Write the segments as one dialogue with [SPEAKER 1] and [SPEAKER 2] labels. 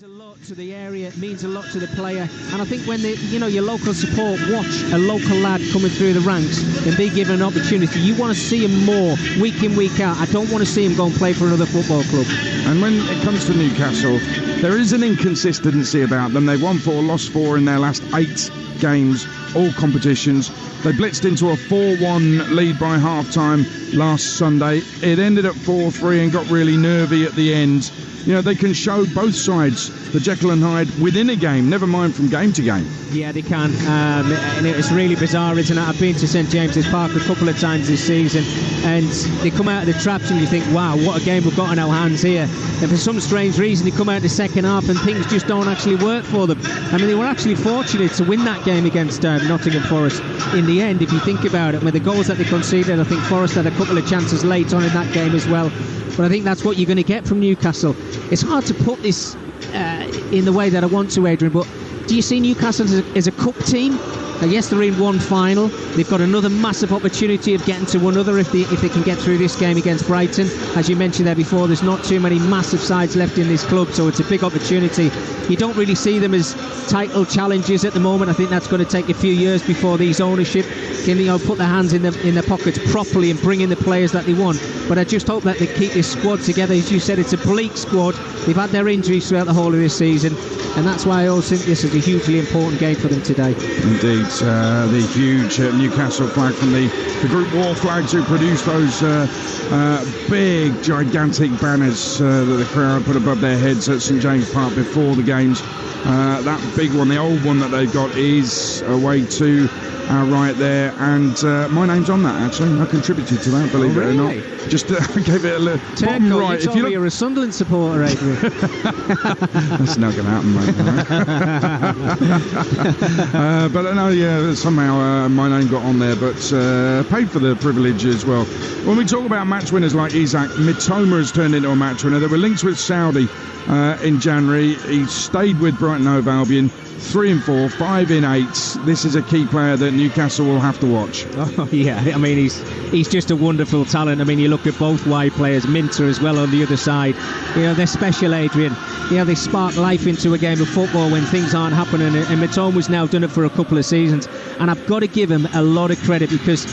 [SPEAKER 1] means a lot to the area, it means a lot to the player, and I think when your local support watch a local lad coming through the ranks and be given an opportunity, you want to see him more week in, week out. I don't want to see him go and play for another football club.
[SPEAKER 2] And when it comes to Newcastle, there is an inconsistency about them. They've won 4, lost 4 in their last 8 games, all competitions. They blitzed into a 4-1 lead by half-time last Sunday. It ended at 4-3 and got really nervy at the end. You know, they can show both sides, the Jekyll and Hyde, within a game, never mind from game to game.
[SPEAKER 1] Yeah, they can. And it's really bizarre, isn't it? I've been to St James's Park a couple of times this season, and they come out of the traps and you think, wow, what a game we've got in our hands here. And for some strange reason, they come out the second half and things just don't actually work for them. I mean, they were actually fortunate to win that game against Nottingham Forest in the end, if you think about it. With the goals that they conceded, I think Forest had a couple of chances late on in that game as well. But I think that's what you're going to get from Newcastle. It's hard to put this in the way that I want to, Adrian, but do you see Newcastle as a cup team? Yes, they're in one final. They've got another massive opportunity of getting to another if they can get through this game against Brighton. As you mentioned there before, there's not too many massive sides left in this club, so it's a big opportunity. You don't really see them as title challenges at the moment. I think that's going to take a few years before these ownership can put their hands in their pockets properly and bring in the players that they want. But I just hope that they keep this squad together. As you said, it's a bleak squad. They've had their injuries throughout the whole of this season, and that's why I also think this is a hugely important game for them today.
[SPEAKER 2] Indeed, the huge Newcastle flag from the Group War flags who produced those big, gigantic banners that the crowd put above their heads at St James Park before the games. That big one, the old one that they've got, is away to our right there, and my name's on that actually. I contributed to that, believe it or not. Just gave it a little bottom right.
[SPEAKER 1] You told me you're a Sunderland supporter, Adrian.
[SPEAKER 2] That's not going to happen, mate. But no, yeah, somehow my name got on there, but paid for the privilege as well. When we talk about match winners like Isaac, Mitoma has turned into a match winner. There were links with Saudi in January. He stayed with Brighton Hove Albion. 3 and 4, 5 in 8. This is a key player that Newcastle will have to watch.
[SPEAKER 1] Oh yeah, I mean he's just a wonderful talent. I mean, you look at both wide players, Minter as well on the other side. You know, they're special, Adrian. You know, they spark life into a game of football when things aren't happening. And Mitoma's now done it for a couple of seasons, and I've got to give him a lot of credit because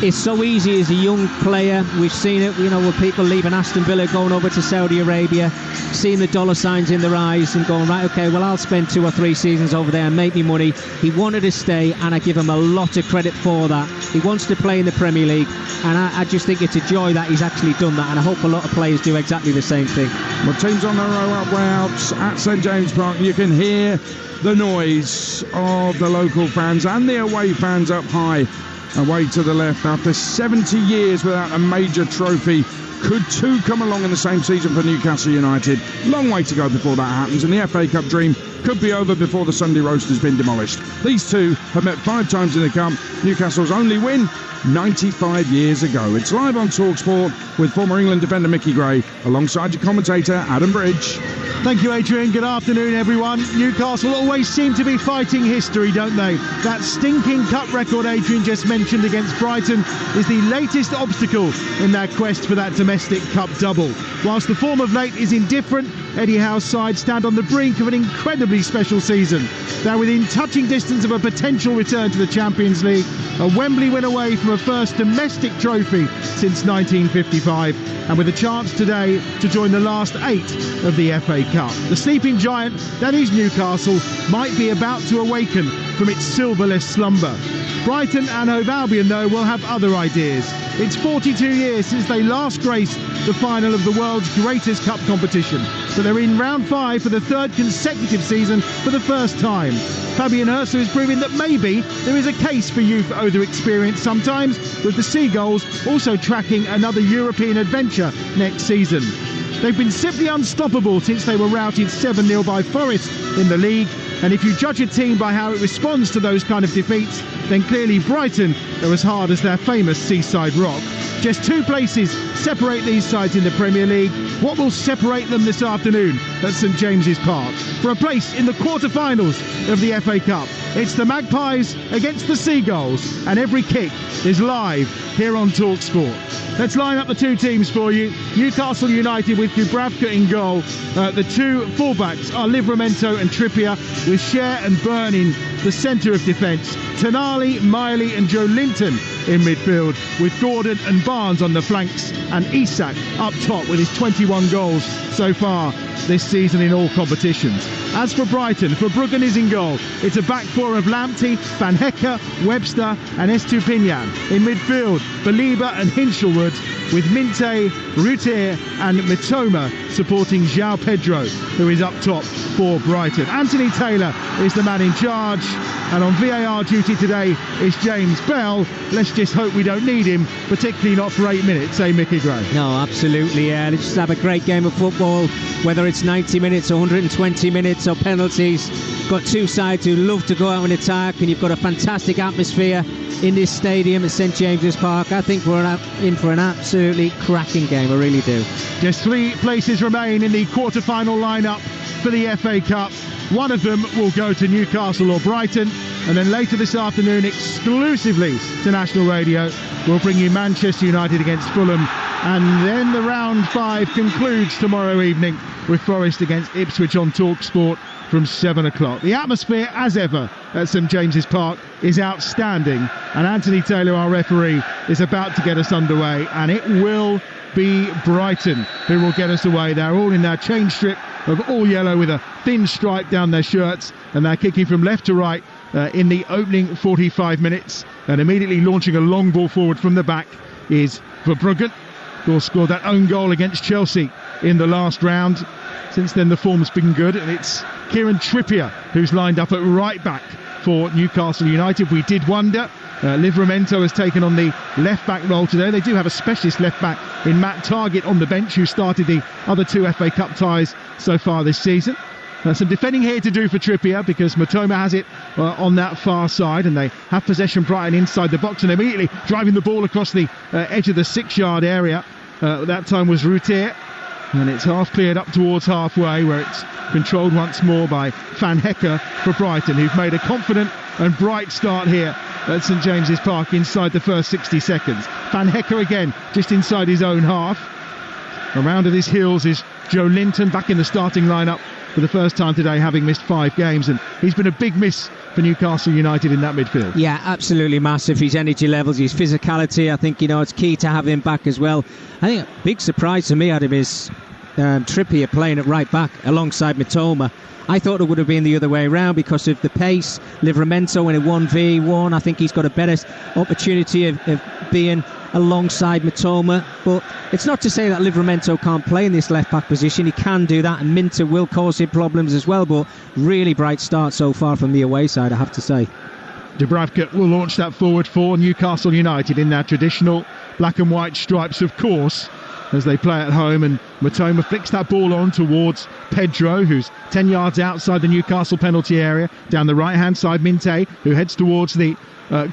[SPEAKER 1] it's so easy as a young player. We've seen it, you know, with people leaving Aston Villa, going over to Saudi Arabia, seeing the dollar signs in their eyes and going, right, okay, well, I'll spend 2 or 3 seasons over there and make me money. He wanted to stay, and I give him a lot of credit for that. He wants to play in the Premier League, and I just think it's a joy that he's actually done that, and I hope a lot of players do exactly the same thing.
[SPEAKER 2] Well, teams on their way out at St James Park. You can hear the noise of the local fans and the away fans up high. Away to the left, after 70 years without a major trophy, could 2 come along in the same season for Newcastle United? Long way to go before that happens, and the FA Cup dream could be over before the Sunday roast has been demolished. These two have met 5 times in the Cup. Newcastle's only win 95 years ago. It's live on Talksport with former England defender Mickey Gray alongside your commentator Adam Bridge.
[SPEAKER 3] Thank you, Adrian. Good afternoon, everyone. Newcastle always seem to be fighting history, don't they? That stinking cup record Adrian just mentioned against Brighton is the latest obstacle in their quest for that domestic cup double. Whilst the form of late is indifferent, Eddie Howe's side stand on the brink of an incredibly special season. They're within touching distance of a potential return to the Champions League, a Wembley win away from a first domestic trophy since 1955, and with a chance today to join the last 8 of the FA Cup. The sleeping giant that is Newcastle might be about to awaken from its silverless slumber. Brighton and Hove Albion, though, will have other ideas. It's 42 years since they last graced the final of the world's greatest cup competition, but they're in round 5 for the 3rd consecutive season for the first time. Fabian Hurster is proving that maybe there is a case for youth over experience sometimes, with the Seagulls also tracking another European adventure next season. They've been simply unstoppable since they were routed 7-0 by Forest in the league, and if you judge a team by how it responds to those kind of defeats, then clearly Brighton are as hard as their famous seaside rock. Just 2 places separate these sides in the Premier League? What will separate them this afternoon at St James's Park for a place in the quarter-finals of the FA Cup? It's the Magpies against the Seagulls, and every kick is live here on Talksport. Let's line up the two teams for you. Newcastle United with Dubravka in goal. The two fullbacks are Livramento and Trippier, with Cher and Byrne in the centre of defence. Tonali, Miley and Joe Linton in midfield, with Gordon and Barnes on the flanks, and Isak up top with his 21 goals so far this season in all competitions. As for Brighton, Verbruggen is in goal. It's a back four of Lamptey, Van Hecke, Webster and Estupinian. In midfield, Baliba and Hinchelwood, with Minte, Rutir and Mitoma supporting João Pedro, who is up top for Brighton. Anthony Taylor is the man in charge, and on VAR duty today is James Bell. Let's just hope we don't need him, particularly not for 8 minutes, eh, Mickey Gray?
[SPEAKER 1] No, absolutely, yeah. Let's just have a great game of football, whether it's 90 minutes or 120 minutes or penalties. Got two sides who love to go out and attack, and you've got a fantastic atmosphere in this stadium at St James's Park. I think we're in for an absolutely cracking game, I really do.
[SPEAKER 3] Just 3 places remain in the quarter-final lineup for the FA Cup. One of them will go to Newcastle or Brighton, and then later this afternoon, exclusively to National Radio, we'll bring you Manchester United against Fulham, and then the round 5 concludes tomorrow evening with Forest against Ipswich on Talksport from 7 o'clock. The atmosphere, as ever, at St James's Park is outstanding, and Anthony Taylor, our referee, is about to get us underway, and it will be Brighton who will get us away. They're all in their change strip of all yellow with a thin stripe down their shirts, and they're kicking from left to right in the opening 45 minutes, and immediately launching a long ball forward from the back is Verbruggen, who scored that own goal against Chelsea in the last round. Since then the form's been good, and it's Kieran Trippier who's lined up at right back for Newcastle United. We did wonder. Livramento has taken on the left back role today. They do have a specialist left back in Matt Targett on the bench, who started the other 2 FA Cup ties so far this season. Some defending here to do for Trippier, because Mitoma has it on that far side, and they have possession Brighton inside the box, and immediately driving the ball across the edge of the 6-yard area. That time was Rutir, and it's half cleared up towards halfway, where it's controlled once more by Van Hecke for Brighton, who've made a confident and bright start here at St James's Park inside the first 60 seconds. Van Hecke again just inside his own half. Around at his heels is Joe Linton, back in the starting lineup for the first time today, having missed 5 games, and he's been a big miss for Newcastle United in that midfield.
[SPEAKER 1] Yeah, absolutely massive. His energy levels, his physicality, I think, it's key to have him back as well. I think a big surprise to me, Adam, is Trippier playing at right back alongside Mitoma. I thought it would have been the other way around because of the pace. Livramento in a 1v1, I think he's got a better opportunity of being alongside Mitoma, but it's not to say that Livramento can't play in this left back position. He can do that, and Minter will cause him problems as well, but really bright start so far from the away side, I have to say.
[SPEAKER 3] Dubravka will launch that forward for Newcastle United in their traditional black and white stripes, of course, as they play at home, and Mitoma flicks that ball on towards Pedro, who's 10 yards outside the Newcastle penalty area. Down the right hand side, Minte, who heads towards the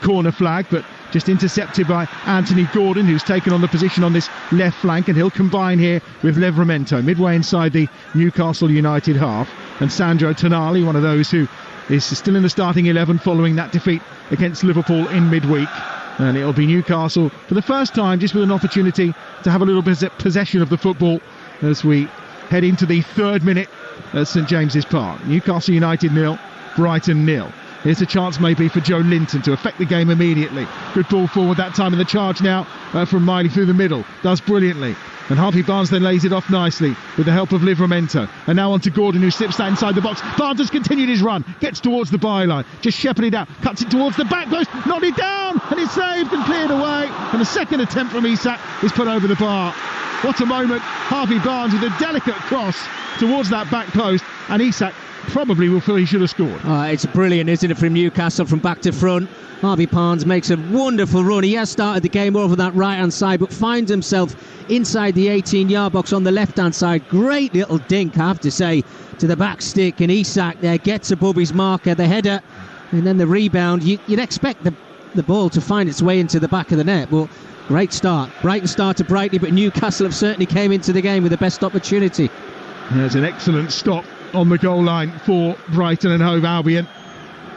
[SPEAKER 3] corner flag, but just intercepted by Anthony Gordon, who's taken on the position on this left flank, and he'll combine here with Livramento midway inside the Newcastle United half. And Sandro Tonali, one of those who is still in the starting 11 following that defeat against Liverpool in midweek. And it'll be Newcastle for the first time just with an opportunity to have a little bit of possession of the football as we head into the 3rd minute at St James's Park. Newcastle United 0, Brighton 0. Here's a chance maybe for Joe Linton to affect the game immediately. Good ball forward that time in the charge now from Miley through the middle. Does brilliantly. And Harvey Barnes then lays it off nicely with the help of Livramento. And now on to Gordon, who slips that inside the box. Barnes has continued his run. Gets towards the byline. Just shepherded out. Cuts it towards the back post. Nodded down. And it's saved and cleared away. And the second attempt from Isak is put over the bar. What a moment. Harvey Barnes with a delicate cross towards that back post. And Isak probably will feel he should have scored.
[SPEAKER 1] It's brilliant, isn't it, from Newcastle from back to front. Harvey Barnes makes a wonderful run. He has started the game over that right hand side, but finds himself inside the 18-yard box on the left hand side. Great little dink, I have to say, to the back stick, and Isak there gets above his marker, the header, and then the rebound. You'd expect the the ball to find its way into the back of the net. But great start. Brighton started brightly, but Newcastle have certainly came into the game with the best opportunity.
[SPEAKER 3] There's an excellent stop on the goal line for Brighton and Hove Albion.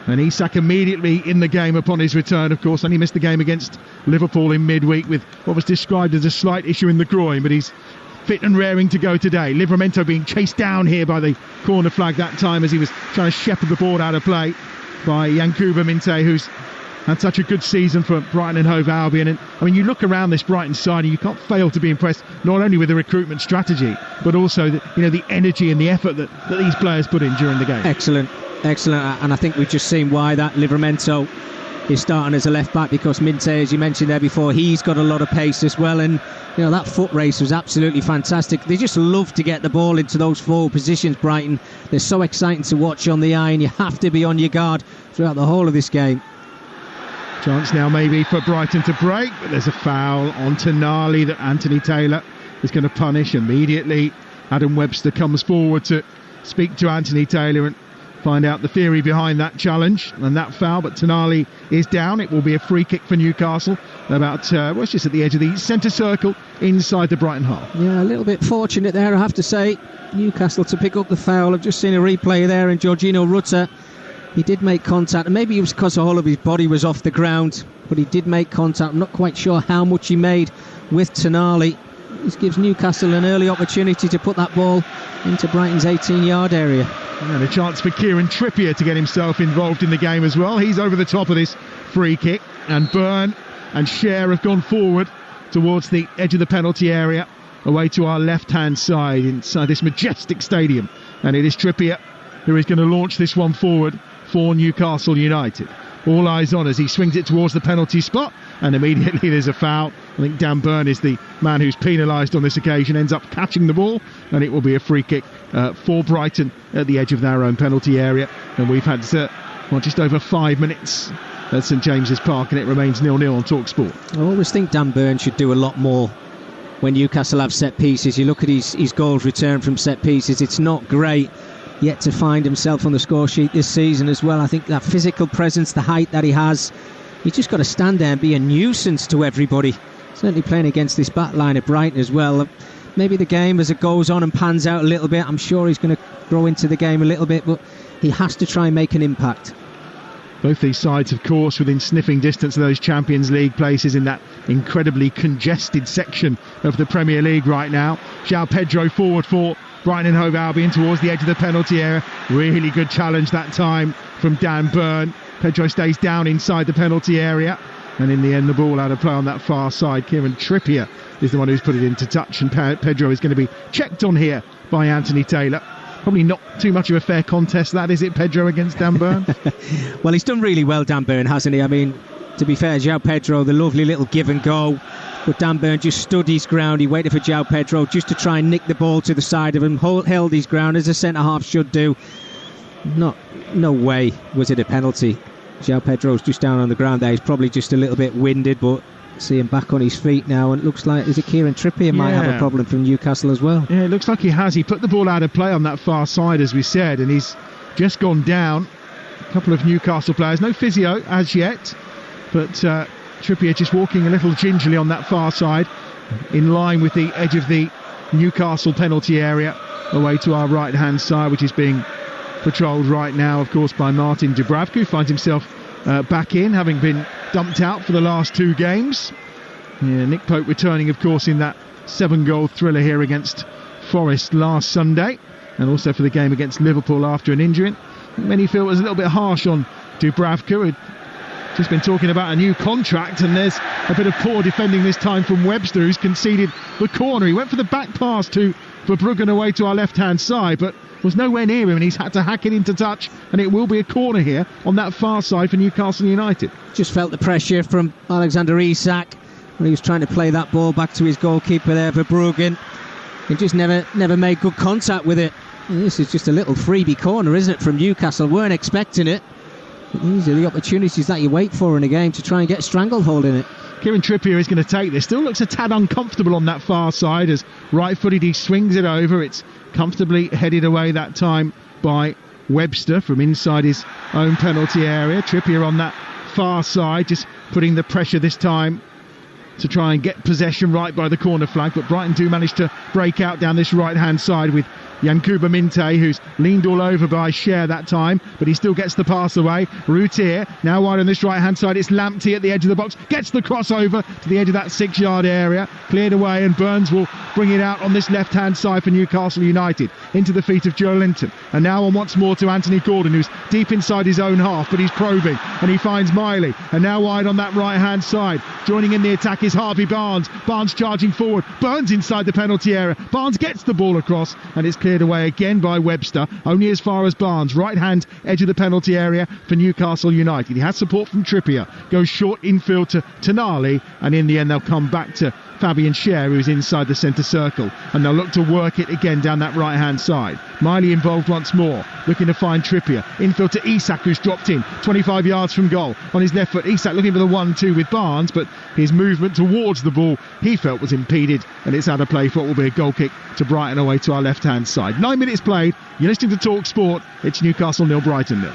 [SPEAKER 3] And Isak immediately in the game upon his return, of course. Only missed the game against Liverpool in midweek with what was described as a slight issue in the groin, but he's fit and raring to go today. Livramento being chased down here by the corner flag that time as he was trying to shepherd the ball out of play by Yankuba Minte, who's had such a good season for Brighton and Hove Albion. And I mean, you look around this Brighton side and you can't fail to be impressed not only with the recruitment strategy but also the energy and the effort that these players put in during the game.
[SPEAKER 1] Excellent, and I think we've just seen why that Livramento is starting as a left back, because Minte, as you mentioned there before, he's got a lot of pace as well, and that foot race was absolutely fantastic. They just love to get the ball into those forward positions, Brighton. They're so exciting to watch on the eye, and you have to be on your guard throughout the whole of this game.
[SPEAKER 3] Chance now maybe for Brighton to break, but there's a foul on Tonali that Anthony Taylor is going to punish immediately. Adam Webster comes forward to speak to Anthony Taylor and find out the theory behind that challenge and that foul, but Tonali is down. It will be a free kick for Newcastle about it's just at the edge of the centre circle inside the Brighton half.
[SPEAKER 1] Yeah, a little bit fortunate there, I have to say, Newcastle to pick up the foul. I've just seen a replay there, and Georgino Rutter, he did make contact, and maybe it was because the whole of his body was off the ground, but he did make contact. I'm not quite sure how much he made with Tonali. This gives Newcastle an early opportunity to put that ball into Brighton's 18-yard area.
[SPEAKER 3] And a chance for Kieran Trippier to get himself involved in the game as well. He's over the top of this free kick, and Byrne and Cher have gone forward towards the edge of the penalty area, away to our left-hand side inside this majestic stadium. And it is Trippier who is going to launch this one forward for Newcastle United. All eyes on as he swings it towards the penalty spot, and immediately there's a foul. I think Dan Byrne is the man who's penalised on this occasion, ends up catching the ball, and it will be a free kick for Brighton at the edge of their own penalty area. And we've had just over 5 minutes at St James's Park, and it remains 0-0 on Talksport.
[SPEAKER 1] I always think Dan Byrne should do a lot more when Newcastle have set pieces. You look at his goals returned from set pieces, it's not great. Yet to find himself on the score sheet this season as well. I think that physical presence, the height that he has, he's just got to stand there and be a nuisance to everybody. Certainly playing against this back line at Brighton as well. Maybe the game as it goes on and pans out a little bit, I'm sure he's going to grow into the game a little bit, but he has to try and make an impact.
[SPEAKER 3] Both these sides, of course, within sniffing distance of those Champions League places in that incredibly congested section of the Premier League right now. João Pedro forward for Brighton and Hove Albion towards the edge of the penalty area. Really good challenge that time from Dan Byrne. Pedro stays down inside the penalty area, and in the end the ball out of play on that far side. Kieran Trippier is the one who's put it into touch, and Pedro is going to be checked on here by Anthony Taylor. Probably not too much of a fair contest that, is it, Pedro against Dan Byrne?
[SPEAKER 1] Well, he's done really well, Dan Byrne, hasn't he? I mean, to be fair, João Pedro, the lovely little give and go, but Dan Byrne just stood his ground. He waited for João Pedro just to try and nick the ball to the side of him, held his ground as a centre-half should do. No way was it a penalty. João Pedro's just down on the ground there. He's probably just a little bit winded, but see him back on his feet now, and it looks like, is it Kieran Trippier might have a problem from Newcastle as well?
[SPEAKER 3] Yeah, it looks like he has. He put the ball out of play on that far side, as we said, and he's just gone down. A couple of Newcastle players, no physio as yet, but Trippier just walking a little gingerly on that far side, in line with the edge of the Newcastle penalty area, away to our right-hand side, which is being patrolled right now, of course, by Martin Dubravka, who finds himself back in, having been dumped out for the last 2 games. Yeah, Nick Pope returning, of course, in that 7-goal thriller here against Forest last Sunday, and also for the game against Liverpool after an injury. Many feel it was a little bit harsh on Dubravka, who'd just been talking about a new contract, and there's a bit of poor defending this time from Webster, who's conceded the corner. He went for the back pass to Verbruggen away to our left-hand side, but was nowhere near him, and he's had to hack it into touch, and it will be a corner here on that far side for Newcastle United.
[SPEAKER 1] Just felt the pressure from Alexander Isak when he was trying to play that ball back to his goalkeeper there, Verbruggen. He just never made good contact with it. And this is just a little freebie corner, isn't it, from Newcastle? Weren't expecting it. But these are the opportunities that you wait for in a game to try and get stranglehold in it.
[SPEAKER 3] Kieran Trippier is going to take this. Still looks a tad uncomfortable on that far side as right-footed he swings it over. It's comfortably headed away that time by Webster from inside his own penalty area. Trippier on that far side, just putting the pressure this time to try and get possession right by the corner flag, but Brighton do manage to break out down this right-hand side with Yankuba Minte, who's leaned all over by Cher that time, but he still gets the pass away. Routier, now wide on this right-hand side, it's Lamptey at the edge of the box, gets the crossover to the edge of that 6-yard area, cleared away, and Burns will bring it out on this left-hand side for Newcastle United, into the feet of Joe Linton, and now on once more to Anthony Gordon, who's deep inside his own half, but he's probing, and he finds Miley, and now wide on that right-hand side. Joining in the attack is Harvey Barnes. Barnes charging forward. Burns inside the penalty area. Barnes gets the ball across, and it's cleared away again by Webster. Only as far as Barnes. Right hand edge of the penalty area for Newcastle United. He has support from Trippier. Goes short infield to Tonali, and in the end they'll come back to Fabian Cher, who's inside the centre circle, and they'll look to work it again down that right hand side. Miley involved once more, looking to find Trippier. Infield to Isak, who's dropped in 25 yards from goal on his left foot. Isak looking for the 1-2 with Barnes, but his movement towards the ball he felt was impeded, and it's out of play for what will be a goal kick to Brighton away to our left hand side. 9 minutes played. You're listening to Talksport. It's Newcastle 0, Brighton 0.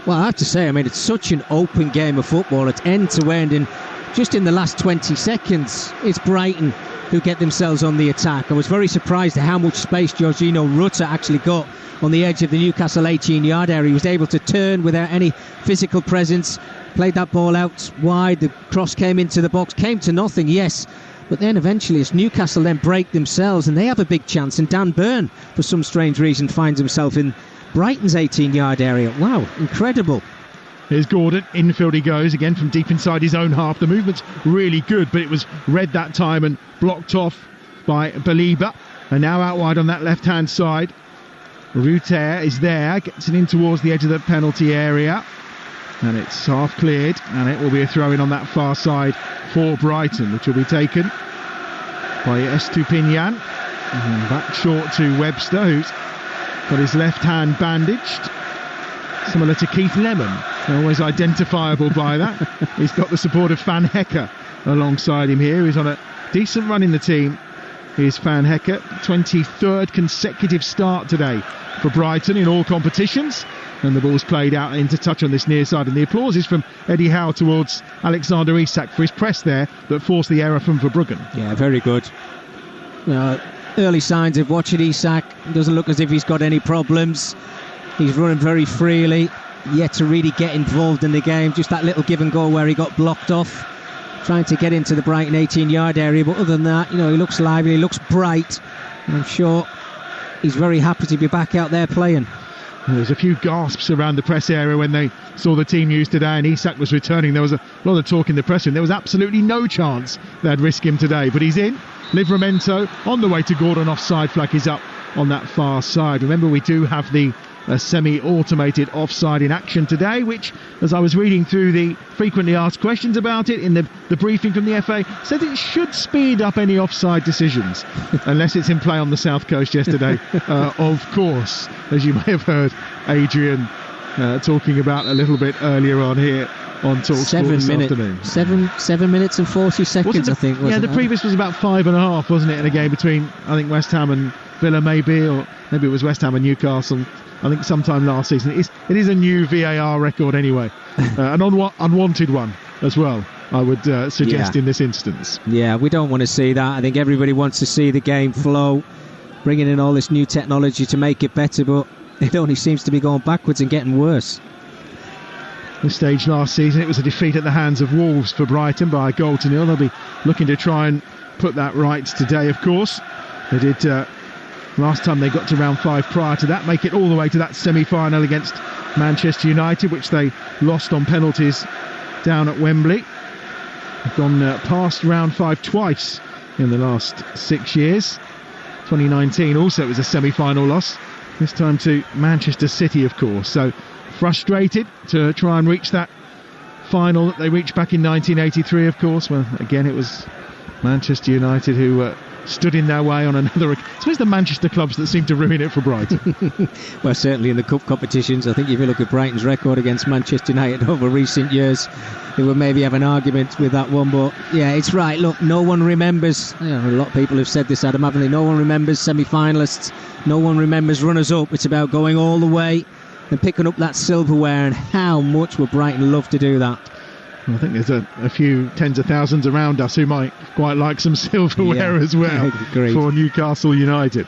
[SPEAKER 1] Well, I have to say, I mean, it's such an open game of football. It's end to end, and just in the last 20 seconds, it's Brighton who get themselves on the attack. I was very surprised at how much space Jorginho Rutter actually got on the edge of the Newcastle 18-yard area. He was able to turn without any physical presence, played that ball out wide, the cross came into the box, came to nothing, yes, but then eventually as Newcastle then break themselves and they have a big chance, and Dan Burn, for some strange reason, finds himself in Brighton's 18-yard area. Wow, incredible.
[SPEAKER 3] Here's Gordon, infield he goes, again from deep inside his own half. The movement's really good, but it was read that time and blocked off by Baliba. And now out wide on that left-hand side. Routier is there, gets it in towards the edge of the penalty area. And it's half cleared, and it will be a throw-in on that far side for Brighton, which will be taken by Estupinian. And back short to Webster, who's got his left hand bandaged. Similar to Keith Lemon, always identifiable by that. He's got the support of Van Hecker alongside him here. He's on a decent run in the team. Here's Van Hecker, 23rd consecutive start today for Brighton in all competitions. And the ball's played out into touch on this near side. And the applause is from Eddie Howe towards Alexander Isak for his press there that forced the error from Verbruggen.
[SPEAKER 1] Yeah, very good. Early signs of watching Isak. Doesn't look as if he's got any problems. He's running very freely, yet to really get involved in the game. Just that little give and go where he got blocked off, trying to get into the Brighton 18-yard area. But other than that, he looks lively, he looks bright. And I'm sure he's very happy to be back out there playing.
[SPEAKER 3] There's a few gasps around the press area when they saw the team news today and Isak was returning. There was a lot of talk in the press room. There was absolutely no chance they'd risk him today, but he's in. Livramento on the way to Gordon. Offside flag is up on that far side. Remember, we do have the semi-automated offside in action today, which, as I was reading through the frequently asked questions about it in the briefing from the FA, said it should speed up any offside decisions, unless it's in play on the South Coast yesterday. Of course, as you may have heard Adrian talking about a little bit earlier on here on Talksport this afternoon.
[SPEAKER 1] 7 minutes and 40 seconds, I think.
[SPEAKER 3] Yeah, the previous was about 5.5, wasn't it, in a game between, I think, West Ham and Villa maybe, or maybe it was West Ham and Newcastle, I think sometime last season. It is a new VAR record anyway, an unwanted one as well, I would suggest in this instance.
[SPEAKER 1] Yeah, we don't want to see that. I think everybody wants to see the game flow, bringing in all this new technology to make it better, but it only seems to be going backwards and getting worse.
[SPEAKER 3] This stage last season, it was a defeat at the hands of Wolves for Brighton by a 1-0. They'll be looking to try and put that right today, of course. They did last time they got to round 5 prior to that, make it all the way to that semi-final against Manchester United, which they lost on penalties down at Wembley. They've gone past round 5 twice in the last 6 years. 2019 also it was a semi-final loss, this time to Manchester City, of course. So frustrated to try and reach that final that they reached back in 1983, of course. Well, again, it was Manchester United who stood in their way on another. I suppose the Manchester clubs that seem to ruin it for Brighton.
[SPEAKER 1] Well, certainly in the cup competitions. I think if you look at Brighton's record against Manchester United over recent years, they would maybe have an argument with that one. But yeah, it's right. Look, no one remembers, a lot of people have said this, Adam, haven't they? No one remembers semi-finalists. No one remembers runners-up. It's about going all the way and picking up that silverware, and how much would Brighton love to do that?
[SPEAKER 3] I think there's a few tens of thousands around us who might quite like some silverware as well for Newcastle United.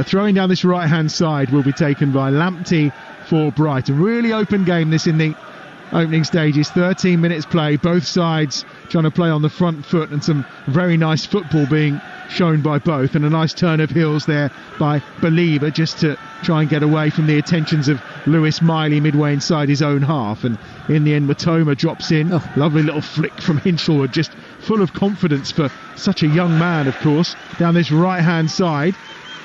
[SPEAKER 3] Throwing down this right-hand side will be taken by Lamptey for Brighton. Really open game this in the opening stages. 13 minutes play, both sides trying to play on the front foot, and some very nice football being shown by both, and a nice turn of heels there by Believer just to try and get away from the attentions of Lewis Miley midway inside his own half, and in the end Matoma drops in. Lovely little flick from Hinshaw, just full of confidence for such a young man, of course. Down this right hand side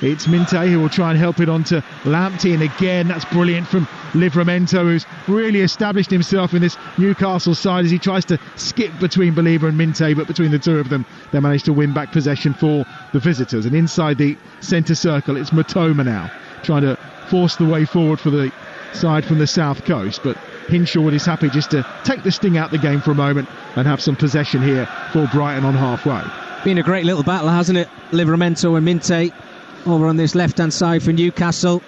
[SPEAKER 3] it's Minte who will try and help it on to Lamptey, and again that's brilliant from Livramento, who's really established himself in this Newcastle side as he tries to skip between Believer and Minte, but between the two of them they managed to win back possession for the visitors. And inside the centre circle it's Matoma now trying to force the way forward for the side from the south coast, but Hinshaw is happy just to take the sting out the game for a moment and have some possession here for Brighton on halfway.
[SPEAKER 1] Been a great little battle, hasn't it? Livramento and Minte over on this left hand side for Newcastle.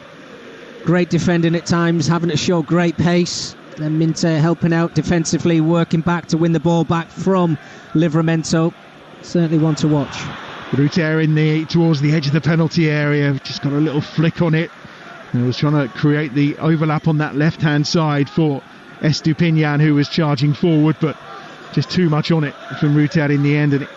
[SPEAKER 1] Great defending at times, having to show great pace. Then Minte helping out defensively, working back to win the ball back from Livramento. Certainly one to watch.
[SPEAKER 3] Ruter towards the edge of the penalty area, just got a little flick on it. He was trying to create the overlap on that left hand side for Estupinian, who was charging forward, but just too much on it from Ruter in the end, and it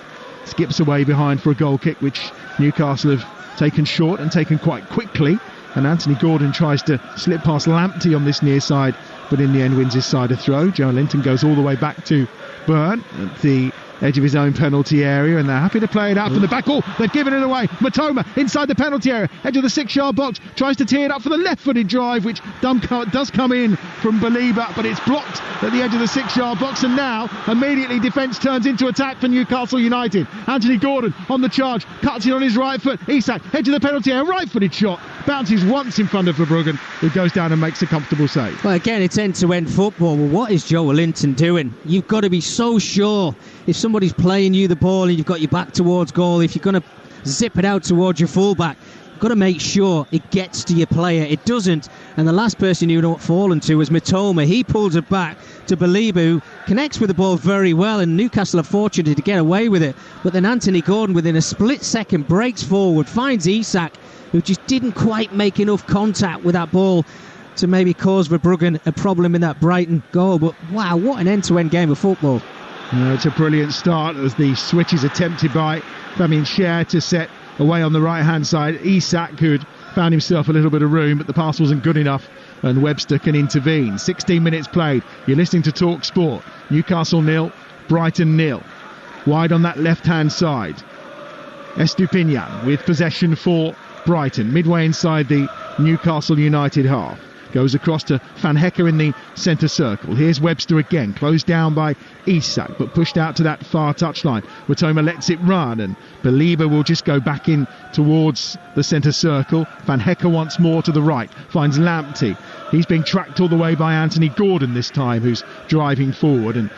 [SPEAKER 3] skips away behind for a goal kick, which Newcastle have taken short and taken quite quickly. And Anthony Gordon tries to slip past Lamptey on this near side, but in the end wins his side a throw. Joe Linton goes all the way back to Byrne at the edge of his own penalty area, and they're happy to play it out from the back. They've given it away. Matoma inside the penalty area, edge of the 6-yard box, tries to tee it up for the left-footed drive, which does come in from Believer, but it's blocked at the edge of the 6-yard box. And now immediately defence turns into attack for Newcastle United. Anthony Gordon on the charge, cuts it on his right foot. Isak, edge of the penalty area, right-footed shot, bounces once in front of Verbruggen, who goes down and makes a comfortable save.
[SPEAKER 1] Well, again, it's end-to-end football. Well, what is Joe Linton doing? You've got to be so sure if somebody's playing you the ball and you've got your back towards goal, if you're going to zip it out towards your fullback, you've got to make sure it gets to your player. It doesn't, and the last person you know fallen to was Matoma. He pulls it back to Believer, who connects with the ball very well, and Newcastle are fortunate to get away with it. But then Anthony Gordon, within a split second, breaks forward, finds Isak, who just didn't quite make enough contact with that ball to maybe cause Verbruggen a problem in that Brighton goal. But wow, what an end-to-end game of football.
[SPEAKER 3] It's a brilliant start as the switch is attempted by Fabian Schär to set away on the right hand side. Isak, who had found himself a little bit of room, but the pass wasn't good enough, and Webster can intervene. 16 minutes played. You're listening to Talksport. Newcastle 0, Brighton 0. Wide on that left hand side, Estupinian with possession for Brighton, midway inside the Newcastle United half. Goes across to Van Hecker in the centre circle. Here's Webster again, closed down by Isak, but pushed out to that far touchline. Matoma lets it run, and Believer will just go back in towards the centre circle. Van Hecker once more to the right, finds Lamptey. He's being tracked all the way by Anthony Gordon this time, who's driving forward, and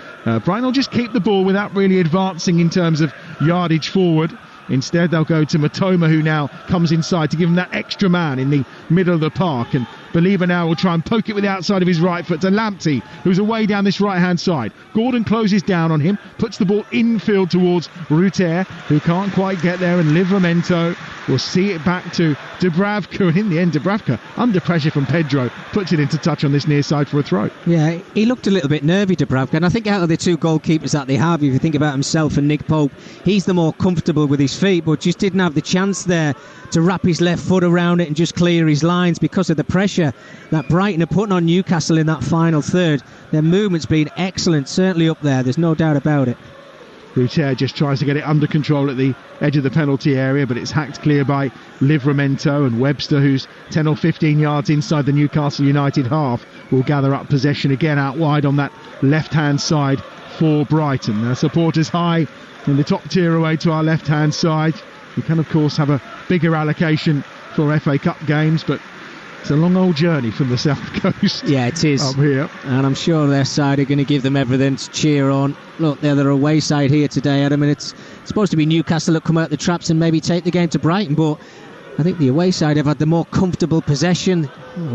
[SPEAKER 3] Brighton will just keep the ball without really advancing in terms of yardage forward. Instead they'll go to Matoma, who now comes inside to give him that extra man in the middle of the park, and Believer now will try and poke it with the outside of his right foot to Lamptey, who's away down this right hand side. Gordon closes down on him, puts the ball infield towards Ruter, who can't quite get there, and Livramento will see it back to Dubravka, and in the end Dubravka, under pressure from Pedro, puts it into touch on this near side for a throw.
[SPEAKER 1] Yeah, he looked a little bit nervy, Dubravka, and I think out of the two goalkeepers that they have, if you think about himself and Nick Pope, he's the more comfortable with his feet, but just didn't have the chance there to wrap his left foot around it and just clear his lines because of the pressure that Brighton are putting on Newcastle in that final third. Their movement's been excellent, certainly up there, there's no doubt about it.
[SPEAKER 3] Ruter just tries to get it under control at the edge of the penalty area, but it's hacked clear by Livramento, and Webster, who's 10 or 15 yards inside the Newcastle United half, will gather up possession again out wide on that left-hand side for Brighton. Their supporters high in the top tier away to our left-hand side. We can, of course, have a bigger allocation for FA Cup games, but it's a long old journey from the south coast.
[SPEAKER 1] Yeah, it is.
[SPEAKER 3] Up here.
[SPEAKER 1] And I'm sure their side are going to give them everything to cheer on. Look, they're their away side here today, Adam, and it's supposed to be Newcastle that come out the traps and maybe take the game to Brighton, but I think the away side have had the more comfortable possession,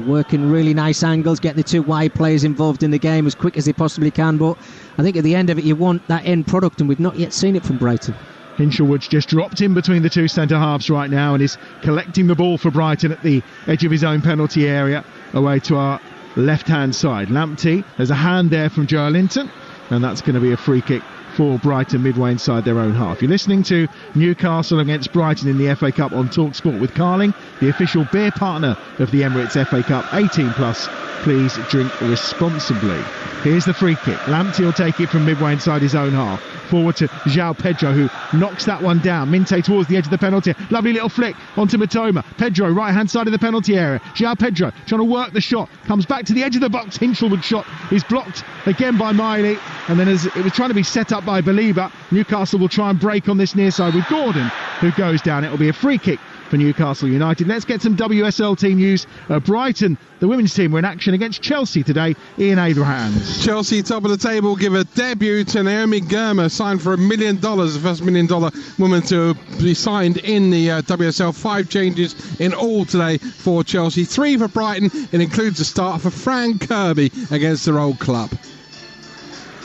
[SPEAKER 1] working really nice angles, getting the two wide players involved in the game as quick as they possibly can. But I think at the end of it, you want that end product, and we've not yet seen it from Brighton.
[SPEAKER 3] Hinshelwood's just dropped in between the two centre-halves right now and is collecting the ball for Brighton at the edge of his own penalty area, away to our left-hand side. Lamptey, there's a hand there from Joe Linton, and that's going to be a free kick for Brighton midway inside their own half. You're listening to Newcastle against Brighton in the FA Cup on Talksport with Carling, the official beer partner of the Emirates FA Cup. 18 plus, please drink responsibly. Here's the free kick. Lamptey will take it from midway inside his own half. Forward to João Pedro, who knocks that one down. Minte towards the edge of the penalty. Lovely little flick onto Matoma. Pedro, right-hand side of the penalty area. João Pedro trying to work the shot. Comes back to the edge of the box. Hinshelwood's shot is blocked again by Miley. And then as it was trying to be set up by Belieber, Newcastle will try and break on this near side with Gordon, who goes down. It will be a free kick for Newcastle United. Let's get some WSL team news. Brighton, the women's team, were in action against Chelsea today. Ian Abrahams.
[SPEAKER 4] Chelsea, top of the table, give a debut to Naomi Girma, signed for $1 million, the first $1 million woman to be signed in the WSL. 5 changes in all today for Chelsea, 3 for Brighton. It includes a start for Fran Kirby against their old club.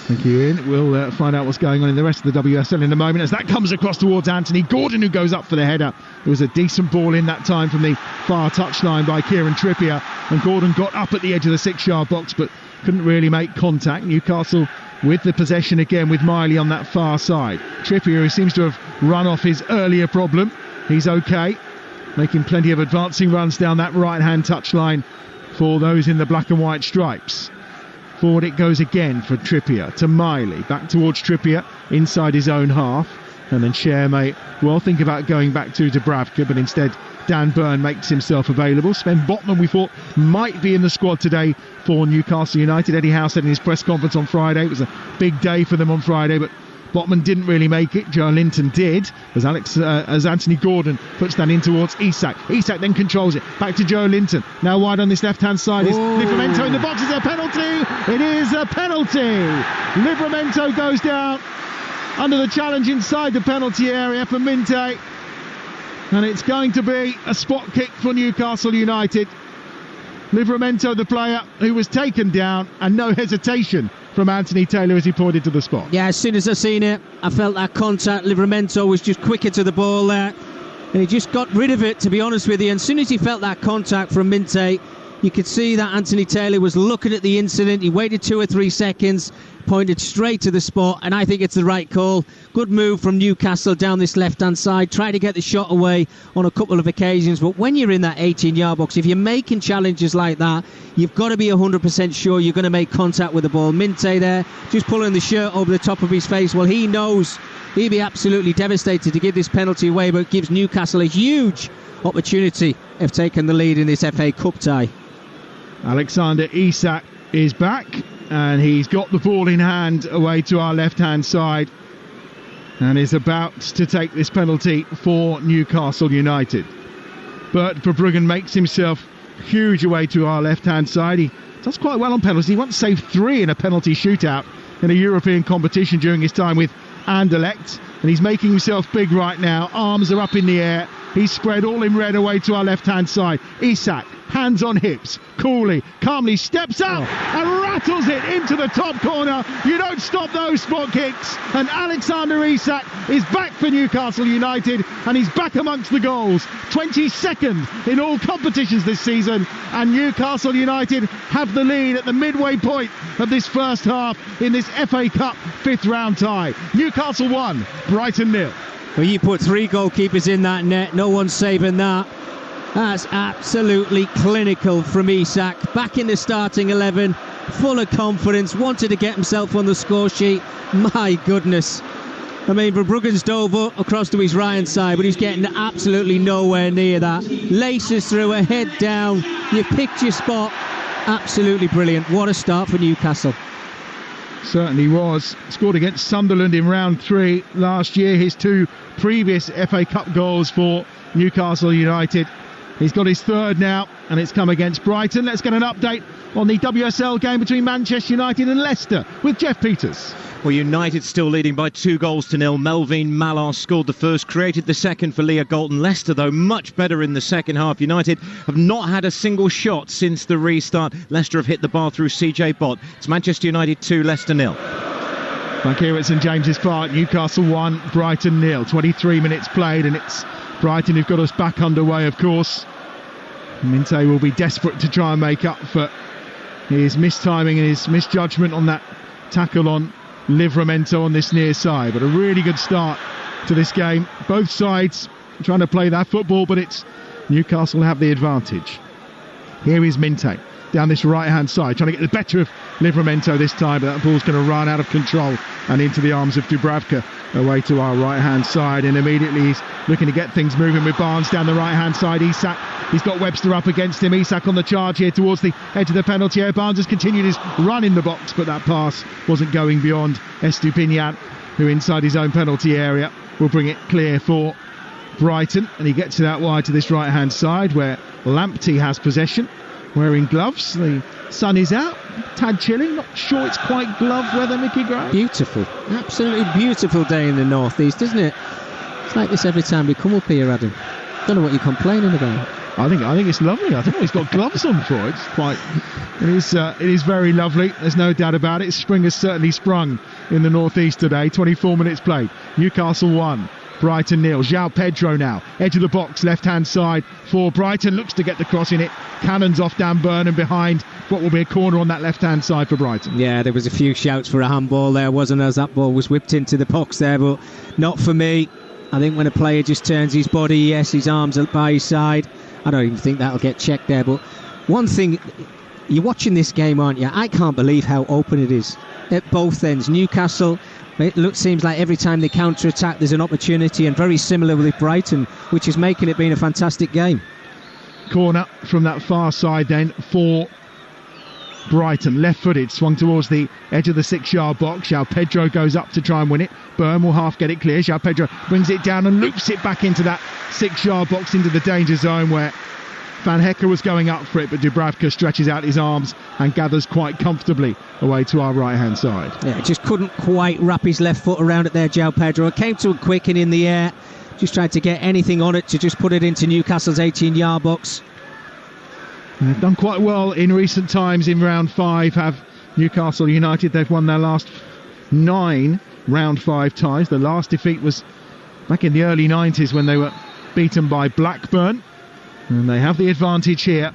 [SPEAKER 3] Thank you, Ian. We'll find out what's going on in the rest of the WSL in a moment as that comes across towards Anthony Gordon, who goes up for the header. It was a decent ball in that time from the far touchline by Kieran Trippier, and Gordon got up at the edge of the 6-yard box but couldn't really make contact. Newcastle with the possession again with Miley on that far side. Trippier, who seems to have run off his earlier problem, he's okay, making plenty of advancing runs down that right-hand touchline for those in the black and white stripes. Forward it goes again for Trippier to Miley, back towards Trippier inside his own half, and then Cher may well think about going back to Dubravka, but instead Dan Burn makes himself available. Sven Botman, we thought, might be in the squad today for Newcastle United. Eddie Howe said in his press conference on Friday it was a big day for them on Friday, but Botman didn't really make it. Joe Linton did, as Anthony Gordon puts that in towards Isak. Isak then controls it. Back to Joe Linton. Now wide on this left-hand side is Livramento in the box. Is there a penalty? It is a penalty. Livramento goes down under the challenge inside the penalty area for Minte. And it's going to be a spot kick for Newcastle United. Livramento, the player who was taken down, and no hesitation from Anthony Taylor as he pointed to the spot.
[SPEAKER 1] Yeah, as soon as I seen it, I felt that contact. Livramento was just quicker to the ball there, and he just got rid of it, to be honest with you. And as soon as he felt that contact from Minte, you could see that Anthony Taylor was looking at the incident. He waited 2 or 3 seconds, pointed straight to the spot, and I think it's the right call. Good move from Newcastle down this left-hand side. Tried to get the shot away on a couple of occasions, but when you're in that 18-yard box, if you're making challenges like that, you've got to be 100% sure you're going to make contact with the ball. Minte there, just pulling the shirt over the top of his face. Well, he knows he'd be absolutely devastated to give this penalty away, but it gives Newcastle a huge opportunity of taking the lead in this FA Cup tie.
[SPEAKER 3] Alexander Isak is back, and he's got the ball in hand away to our left-hand side and is about to take this penalty for Newcastle United. Bert Verbruggen makes himself huge away to our left-hand side. He does quite well on penalties. He once saved 3 in a penalty shootout in a European competition during his time with Anderlecht, and he's making himself big right now. Arms are up in the air. He's spread all in red away to our left-hand side. Isak, hands on hips, coolly, calmly steps up and rattles it into the top corner. You don't stop those spot kicks. And Alexander Isak is back for Newcastle United, and he's back amongst the goals. 22nd in all competitions this season, and Newcastle United have the lead at the midway point of this first half in this FA Cup 5th round tie. Newcastle 1, Brighton 0.
[SPEAKER 1] Well, you put 3 goalkeepers in that net, no one's saving that. That's absolutely clinical from Isak. Back in the starting 11, full of confidence, wanted to get himself on the score sheet. My goodness. I mean, Verbruggen's dove across to his right side, but he's getting absolutely nowhere near that. Laces through, a head down. You've picked your spot. Absolutely brilliant. What a start for Newcastle.
[SPEAKER 3] Certainly was. Scored against Sunderland in round 3 last year. His 2 previous FA Cup goals for Newcastle United. He's got his 3rd now and it's come against Brighton. Let's get an update on the WSL game between Manchester United and Leicester with Jeff Peters.
[SPEAKER 5] Well, United still leading by 2-0. Melvin Mallard scored the first, created the second for Leah Galton. Leicester, though, much better in the second half. United have not had a single shot since the restart. Leicester have hit the bar through CJ Bott. It's Manchester United 2, Leicester 0.
[SPEAKER 3] Back here at St James's Park, Newcastle 1, Brighton 0. 23 minutes played, and it's Brighton who've got us back underway, of course. Minte will be desperate to try and make up for his mistiming and his misjudgment on that tackle on Livramento on this near side. But a really good start to this game. Both sides trying to play that football, but it's Newcastle have the advantage. Here is Minte down this right-hand side, trying to get the better of Livramento this time, but that ball's going to run out of control and into the arms of Dubravka, away to our right-hand side, and immediately he's looking to get things moving with Barnes down the right-hand side. Isak, he's got Webster up against him. Isak on the charge here towards the edge of the penalty area. Barnes has continued his run in the box, but that pass wasn't going beyond Estupinian, who inside his own penalty area will bring it clear for Brighton, and he gets it out wide to this right-hand side where Lamptey has possession, wearing gloves. The sun is out, tad chilly, not sure it's quite glove weather, Mickey Gray.
[SPEAKER 1] Beautiful, absolutely beautiful day in the northeast, isn't it? It's like this every time we come up here, Adam. Don't know what you're complaining about.
[SPEAKER 3] I think it's lovely. I don't know, he's got gloves on for it. It is very lovely, there's no doubt about it. Spring has certainly sprung in the northeast today. 24 minutes played. Newcastle 1, Brighton 0. João Pedro now, edge of the box, left-hand side for Brighton. Looks to get the cross in it. Cannons off Dan Burnham behind what will be a corner on that left-hand side for Brighton.
[SPEAKER 1] Yeah, there was a few shouts for a handball there, wasn't there, as that ball was whipped into the box there, but not for me. I think when a player just turns his body, yes, his arms up by his side, I don't even think that'll get checked there. But one thing, you're watching this game, aren't you? I can't believe how open it is at both ends. Newcastle, it seems like every time they counter-attack there's an opportunity, and very similar with Brighton, which is making it being a fantastic game.
[SPEAKER 3] Corner from that far side then for Brighton, left-footed, swung towards the edge of the 6-yard box. João Pedro goes up to try and win it. Byrne will half get it clear. João Pedro brings it down and loops it back into that 6-yard box, into the danger zone where Van Hecker was going up for it, but Dubravka stretches out his arms and gathers quite comfortably away to our right-hand side.
[SPEAKER 1] Yeah, just couldn't quite wrap his left foot around it there, João Pedro. It came to it quick and in the air. Just tried to get anything on it to just put it into Newcastle's 18-yard box.
[SPEAKER 3] They've done quite well in recent times in round 5, have Newcastle United. They've won their last 9 round 5 ties. The last defeat was back in the early 90s when they were beaten by Blackburn. And they have the advantage here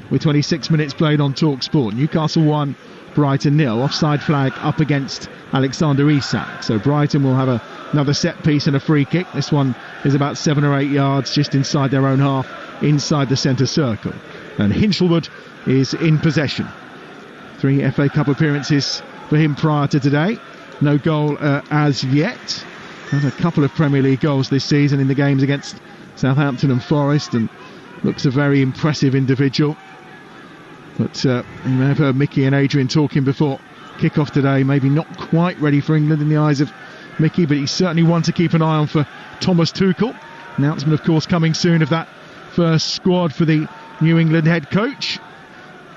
[SPEAKER 3] with 26 minutes played on Talksport. Newcastle 1, Brighton 0. Offside flag up against Alexander Isak. So Brighton will have another set piece and a free kick. This one is about 7 or 8 yards just inside their own half, inside the centre circle. And Hinchelwood is in possession. 3 FA Cup appearances for him prior to today. No goal as yet. Had a couple of Premier League goals this season in the games against Southampton and Forest, and looks a very impressive individual. But you may have heard Mickey and Adrian talking before kick-off today. Maybe not quite ready for England in the eyes of Mickey, but he's certainly one to keep an eye on for Thomas Tuchel. Announcement, of course, coming soon of that first squad for the New England head coach.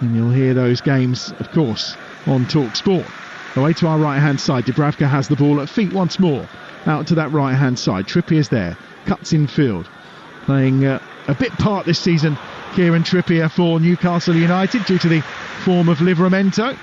[SPEAKER 3] And you'll hear those games, of course, on Talksport. Away to our right-hand side. Dubravka has the ball at feet once more. Out to that right-hand side. Trippier's there. Cuts in field. Playing a bit part this season, Kieran Trippier for Newcastle United, due to the form of Livramento,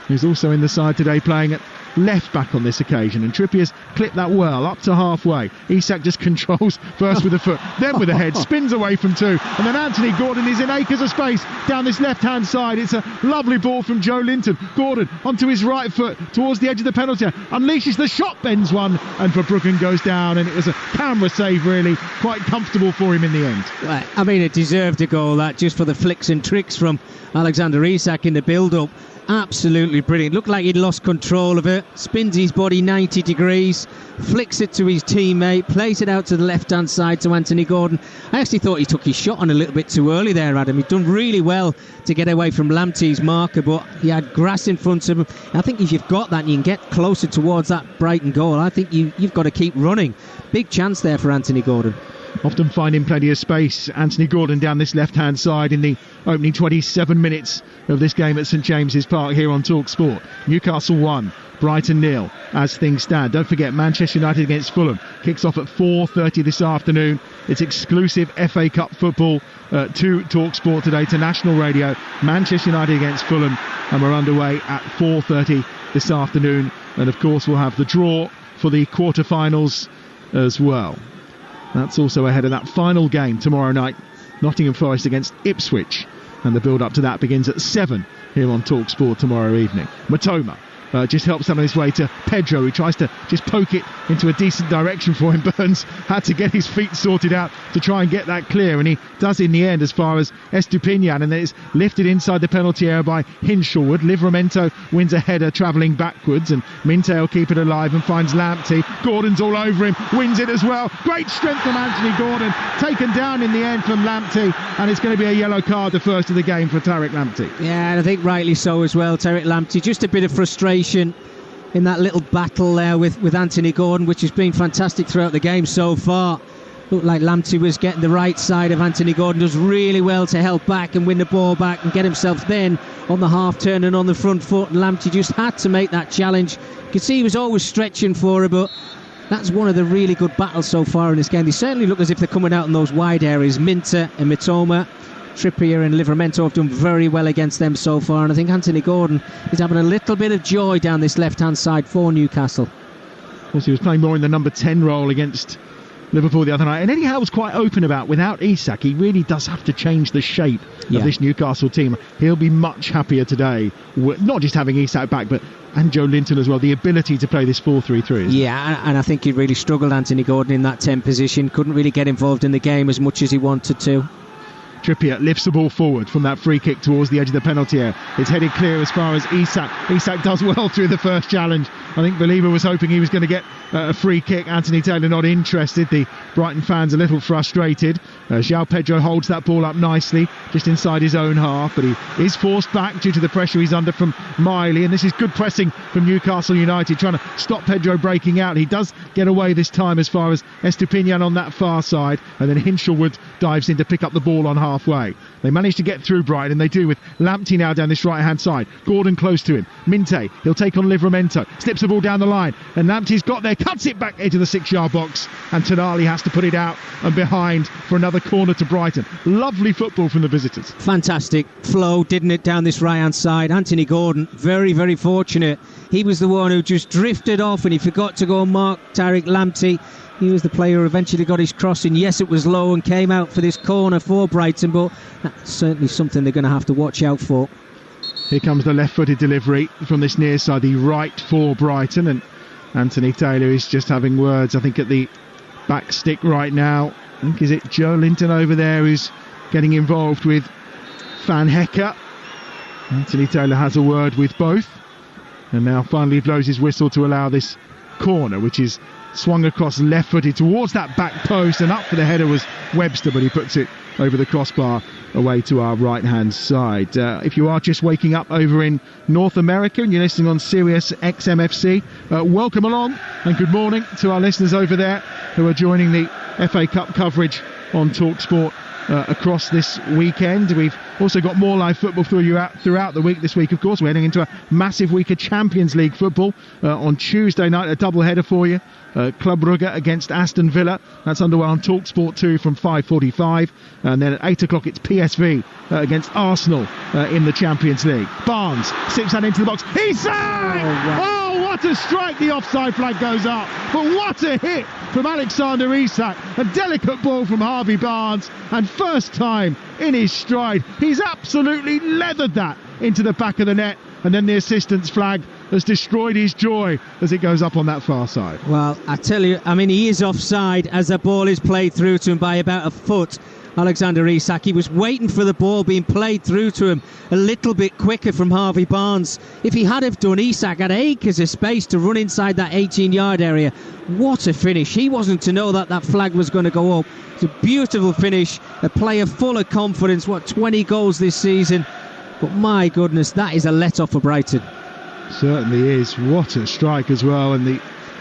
[SPEAKER 3] who's also in the side today, playing at left back on this occasion. And Trippier's clipped that well up to halfway. Isak just controls first with the foot, then with the head, spins away from 2, and then Anthony Gordon is in acres of space down this left hand side. It's a lovely ball from Joe Linton. Gordon onto his right foot towards the edge of the penalty, unleashes the shot, bends one, and Verbruggen goes down, and it was a camera save, really quite comfortable for him in the end.
[SPEAKER 1] Well, I mean, it deserved a goal, that, just for the flicks and tricks from Alexander Isak in the build-up. Absolutely brilliant. Looked like he'd lost control of it. Spins his body 90 degrees, flicks it to his teammate, plays it out to the left-hand side to Anthony Gordon. I actually thought he took his shot on a little bit too early there, Adam. He'd done really well to get away from Lamptey's marker, but he had grass in front of him. I think if you've got that and you can get closer towards that Brighton goal, I think you've got to keep running. Big chance there for Anthony Gordon.
[SPEAKER 3] often finding plenty of space. Anthony Gordon down this left-hand side in the opening 27 minutes of this game at St James's Park here on Talksport. Newcastle 1, Brighton 0 as things stand. Don't forget, Manchester United against Fulham kicks off at 4:30 this afternoon. It's exclusive FA Cup football to Talksport today, to national radio. Manchester United against Fulham, and we're underway at 4:30 this afternoon. And of course we'll have the draw for the quarter-finals as well. That's also ahead of that final game tomorrow night, Nottingham Forest against Ipswich, and the build-up to that begins at 7 here on Talksport tomorrow evening. Matoma just helps on his way to Pedro, who tries to just poke it into a decent direction for him. Burns had to get his feet sorted out to try and get that clear, and he does in the end as far as Estupiñán, and then it's lifted inside the penalty area by Hinshelwood. Livramento wins a header travelling backwards, and Minte will keep it alive and finds Lamptey. Gordon's all over him, wins it as well. Great strength from Anthony Gordon, taken down in the end from Lamptey, and it's going to be a yellow card, the first of the game for Tariq Lamptey.
[SPEAKER 1] Yeah, and I think rightly so as well. Tariq Lamptey, just a bit of frustration in that little battle there with Anthony Gordon, which has been fantastic throughout the game so far. Looked like Lamptey was getting the right side of Anthony Gordon, does really well to help back and win the ball back and get himself then on the half turn and on the front foot, and Lamptey just had to make that challenge. You could see he was always stretching for it, but that's one of the really good battles so far in this game. They certainly look as if they're coming out in those wide areas. Minter and Mitoma, Trippier and Livramento have done very well against them so far, and I think Anthony Gordon is having a little bit of joy down this left-hand side for Newcastle.
[SPEAKER 3] Of course, he was playing more in the number 10 role against Liverpool the other night, and Eddie Howe was quite open about, without Isak, he really does have to change the shape of this Newcastle team. He'll be much happier today, not just having Isak back, but and Joe Linton as well, the ability to play this 4-3-3.
[SPEAKER 1] Yeah, and I think he really struggled, Anthony Gordon, in that 10 position. Couldn't really get involved in the game as much as he wanted to.
[SPEAKER 3] Trippier lifts the ball forward from that free kick towards the edge of the penalty area. It's headed clear as far as Isak. Isak does well through the first challenge. I think Believer was hoping he was going to get a free kick. Anthony Taylor not interested. The Brighton fans a little frustrated. João Pedro holds that ball up nicely just inside his own half, but he is forced back due to the pressure he's under from Miley, and this is good pressing from Newcastle United, trying to stop Pedro breaking out. He does get away this time as far as Estupiñán on that far side, and then Hinshelwood dives in to pick up the ball on halfway. They manage to get through Brighton, and they do, with Lamptey now down this right hand side. Gordon close to him. Minte, he'll take on Livramento, slips the ball down the line, and Lamptey's got there, cuts it back into the 6-yard box, and Tonali has to put it out and behind for another corner to Brighton. Lovely football from the visitors.
[SPEAKER 1] Fantastic flow, didn't it, down this right hand side. Anthony Gordon, very, very fortunate. He was the one who just drifted off, and he forgot to go and mark Tariq Lamptey. He was the player who eventually got his crossing. Yes, it was low and came out for this corner for Brighton, but that's certainly something they're going to have to watch out for.
[SPEAKER 3] Here comes the left-footed delivery from this near side, the right for Brighton, and Anthony Taylor is just having words, I think, at the back stick right now. I think, is it Joe Linton over there who's getting involved with Van Hecker? Anthony Taylor has a word with both, and now finally blows his whistle to allow this corner, which is swung across left-footed towards that back post, and up for the header was Webster, but he puts it over the crossbar away to our right-hand side. If you are just waking up over in North America and you're listening on Sirius XMFC, welcome along and good morning to our listeners over there who are joining the FA Cup coverage on Talksport across this weekend. We've also got more live football throughout the week this week. Of course, we're heading into a massive week of Champions League football. On Tuesday night, a double header for you. Club Brugge against Aston Villa. That's underway on Talksport 2 from 5:45, and then at 8 o'clock it's PSV against Arsenal in the Champions League. Barnes slips that into the box. Isak! Oh, what a strike! The offside flag goes up, but what a hit from Alexander Isak. A delicate ball from Harvey Barnes, and first time in his stride, he's absolutely leathered that into the back of the net, and then the assistant's flag has destroyed his joy as it goes up on that far side.
[SPEAKER 1] Well, I tell you, I mean, he is offside as the ball is played through to him by about a foot. Alexander Isak, he was waiting for the ball being played through to him a little bit quicker from Harvey Barnes. If he had have done, Isak had acres of space to run inside that 18-yard area. What a finish. He wasn't to know that flag was going to go up. It's a beautiful finish, a player full of confidence. 20 goals this season, but my goodness, that is a let-off for Brighton.
[SPEAKER 3] Certainly is. What a strike as well, and the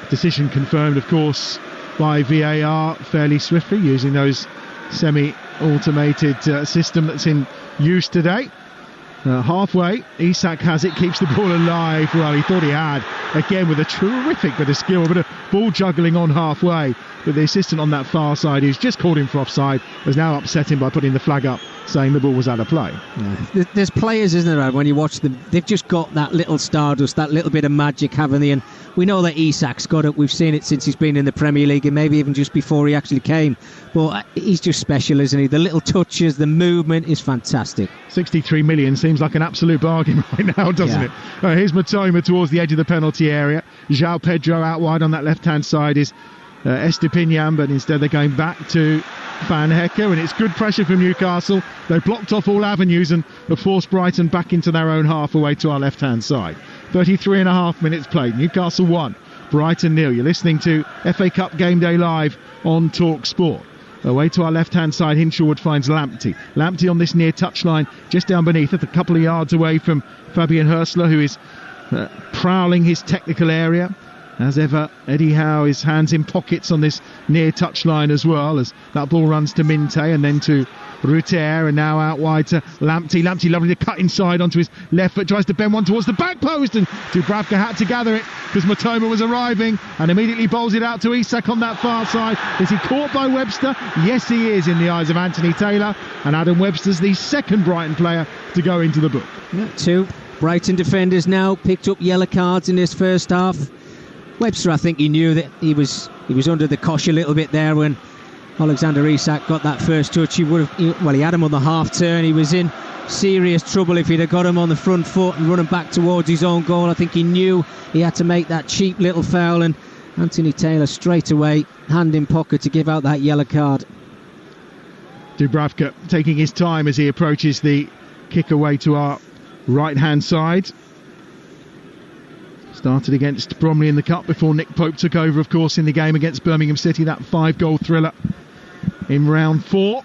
[SPEAKER 3] decision confirmed, of course, by VAR fairly swiftly, using those semi-automated system that's in use today. Halfway, Isak has it, keeps the ball alive. Well, he thought he had, again with a terrific bit of skill, a bit of ball juggling on halfway. But the assistant on that far side, who's just called him for offside, has now upset him by putting the flag up, saying the ball was out of play.
[SPEAKER 1] Yeah. There's players, isn't there, when you watch them, they've just got that little stardust, that little bit of magic, haven't they? And we know that Isak's got it. We've seen it since he's been in the Premier League, and maybe even just before he actually came. But he's just special, isn't he? The little touches, the movement is fantastic. 63
[SPEAKER 3] million seems like an absolute bargain right now, doesn't it? Here's Matoma towards the edge of the penalty area. João Pedro out wide on that left-hand side is Estepinian, but instead they're going back to Van Hecke, and it's good pressure from Newcastle. They blocked off all avenues and have forced Brighton back into their own half away to our left-hand side. 33 and a half minutes played. Newcastle 1, Brighton 0. You're listening to FA Cup Game Day Live on Talksport. Away to our left-hand side, Hinchwood finds Lamptey. Lamptey on this near touchline, just down beneath it, a couple of yards away from Fabian Hürstler, who is prowling his technical area. As ever, Eddie Howe, his hands in pockets on this near touchline as well, as that ball runs to Minte and then to Ruter, and now out wide to Lamptey. Lamptey lovely to cut inside onto his left foot, tries to bend one towards the back post, and Dubravka had to gather it because Matoma was arriving and immediately bowls it out to Isak on that far side. Is he caught by Webster? Yes, he is, in the eyes of Anthony Taylor, and Adam Webster's the second Brighton player to go into the book.
[SPEAKER 1] Yeah, 2 Brighton defenders now picked up yellow cards in this first half. Webster, I think he knew that he was under the cosh a little bit there when Alexander Isak got that first touch. He had him on the half turn. He was in serious trouble if he'd have got him on the front foot and running back towards his own goal. I think he knew he had to make that cheap little foul, and Anthony Taylor straight away, hand in pocket, to give out that yellow card.
[SPEAKER 3] Dubravka taking his time as he approaches the kick away to our right-hand side. Started against Bromley in the Cup before Nick Pope took over, of course, in the game against Birmingham City, that 5-goal thriller in round 4.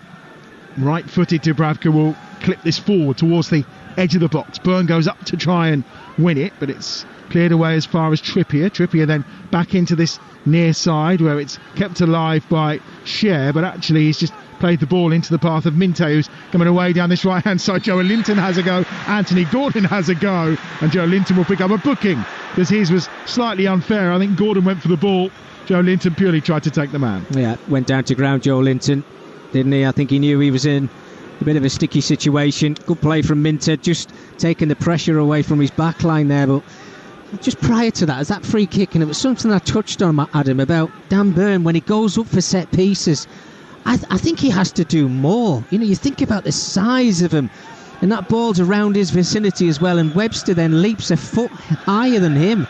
[SPEAKER 3] Right-footed Dubravka will clip this forward towards the edge of the box. Byrne goes up to try and win it, but it's cleared away as far as Trippier. Trippier then back into this near side where it's kept alive by Scher, but actually he's just played the ball into the path of Minte, who's coming away down this right-hand side. Joe Linton has a go, Anthony Gordon has a go, and Joe Linton will pick up a booking because his was slightly unfair. I think Gordon went for the ball. Joe Linton purely tried to take the man.
[SPEAKER 1] Yeah, went down to ground, Joe Linton, didn't he? I think he knew he was in a bit of a sticky situation. Good play from Minte, just taking the pressure away from his back line there. But just prior to that, as that free kick, and it was something I touched on, Adam, about Dan Burn when he goes up for set pieces. I think he has to do more. You know, you think about the size of him, and that ball's around his vicinity as well, and Webster then leaps a foot higher than him.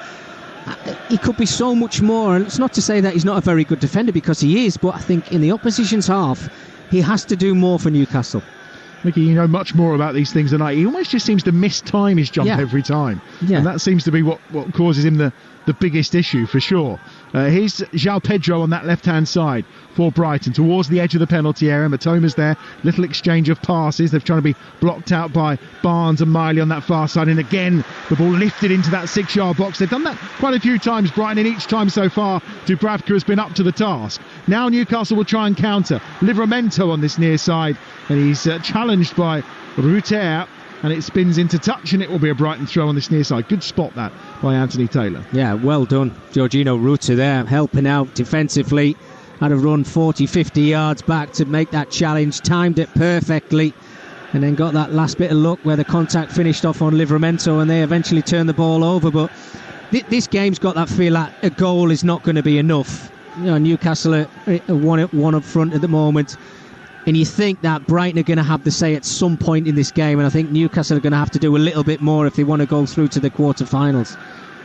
[SPEAKER 1] He could be so much more, and it's not to say that he's not a very good defender, because he is, but I think in the opposition's half, he has to do more for Newcastle.
[SPEAKER 3] Mickey, you know much more about these things than I. He almost just seems to mistime his jump every time. Yeah. And that seems to be what causes him the biggest issue, for sure. Here's João Pedro on that left-hand side for Brighton, towards the edge of the penalty area. Matoma's there. Little exchange of passes. They're trying to be blocked out by Barnes and Miley on that far side. And again, the ball lifted into that 6-yard box. They've done that quite a few times, Brighton, and each time so far, Dubravka has been up to the task. Now Newcastle will try and counter. Livramento on this near side, and he's challenged by Ruter, and it spins into touch, and it will be a Brighton throw on this near side. Good spot that by Anthony Taylor.
[SPEAKER 1] Yeah, well done, Jorginho Ruter there, helping out defensively. Had a run 40-50 yards back to make that challenge, timed it perfectly, and then got that last bit of luck where the contact finished off on Livramento, and they eventually turned the ball over. But this game's got that feel that a goal is not going to be enough. You know, Newcastle are one up front at the moment, and you think that Brighton are going to have the say at some point in this game, and I think Newcastle are going to have to do a little bit more if they want to go through to the quarter-finals.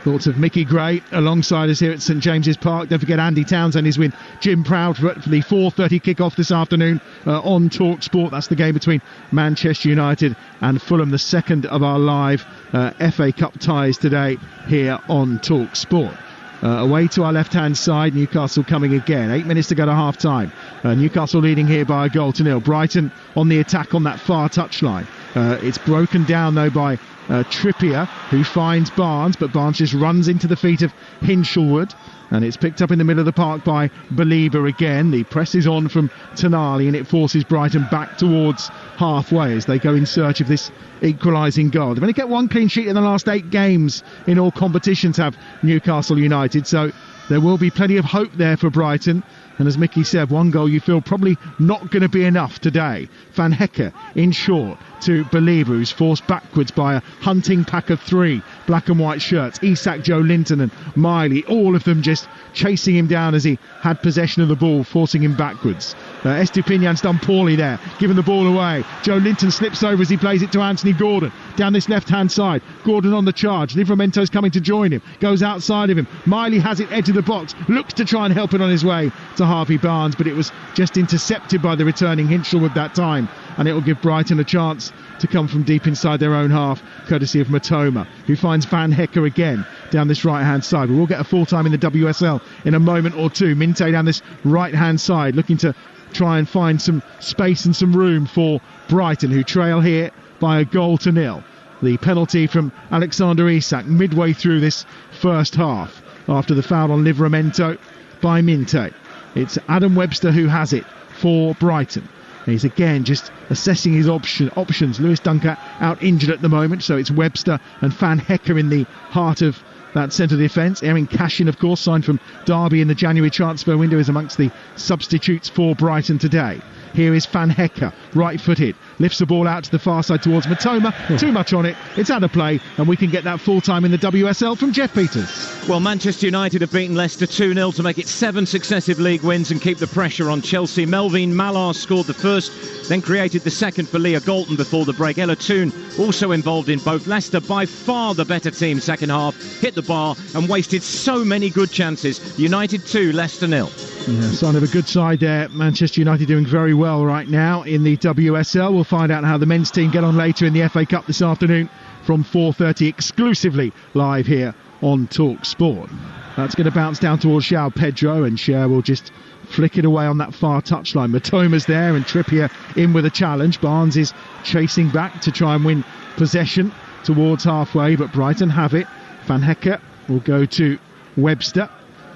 [SPEAKER 3] Thoughts of Mickey Gray alongside us here at St James's Park. Don't forget Andy Townsend is with Jim Proud for the 4:30 kick-off this afternoon on Talksport. That's the game between Manchester United and Fulham, the second of our live FA Cup ties today here on Talksport. Away to our left-hand side, Newcastle coming again. 8 minutes to go to half-time. Newcastle leading here by a 1-0. Brighton on the attack on that far touchline. It's broken down, though, by Trippier, who finds Barnes, but Barnes just runs into the feet of Hinshelwood, and it's picked up in the middle of the park by Belieber again. The press is on from Tonali, and it forces Brighton back towards halfway as they go in search of this equalising goal. They've only kept one clean sheet in the last 8 games in all competitions, have Newcastle United, so there will be plenty of hope there for Brighton. And as Mickey said, one goal you feel probably not going to be enough today. Van Hecke in short to Belieber, who's forced backwards by a hunting pack of 3 black and white shirts. Isak, Joe Linton and Miley, all of them just chasing him down as he had possession of the ball, forcing him backwards. Estupinan's done poorly there, giving the ball away. Joe Linton slips over as he plays it to Anthony Gordon down this left-hand side. Gordon on the charge. Livramento's coming to join him. Goes outside of him. Miley has it edge of the box. Looks to try and help it on his way to Harvey Barnes, but it was just intercepted by the returning Hinshelwood that time, and it will give Brighton a chance to come from deep inside their own half, courtesy of Matoma, who finds Van Hecke again down this right-hand side. We will get a full time in the WSL in a moment or two. Minte down this right-hand side, looking to try and find some space and some room for Brighton, who trail here by a 1-0. The penalty from Alexander Isak midway through this first half after the foul on Livramento by Minte. It's Adam Webster who has it for Brighton. He's again just assessing his options. Lewis Dunker out injured at the moment, so it's Webster and Van Hecke in the heart of that centre defence. Erin Cashin, of course, signed from Derby in the January transfer window, is amongst the substitutes for Brighton today. Here is Van Hecke, right-footed, lifts the ball out to the far side towards Matoma. Too much on it, it's out of play, and we can get that full time in the WSL from Jeff Peters.
[SPEAKER 5] Well, Manchester United have beaten Leicester 2-0 to make it 7 successive league wins and keep the pressure on Chelsea. Melvin Mallard scored the first, then created the second for Leah Galton before the break. Ella Toone also involved in both. Leicester, by far the better team second half, hit the bar and wasted so many good chances. United 2, Leicester 0.
[SPEAKER 3] Yeah, sign of a good side there. Manchester United doing very well right now in the WSL. We'll find out how the men's team get on later in the FA Cup this afternoon from 4:30, exclusively live here on Talksport. That's going to bounce down towards João Pedro, and Cher will just flick it away on that far touchline. Matoma's there, and Trippier in with a challenge. Barnes is chasing back to try and win possession towards halfway, but Brighton have it. Van Hecke will go to Webster.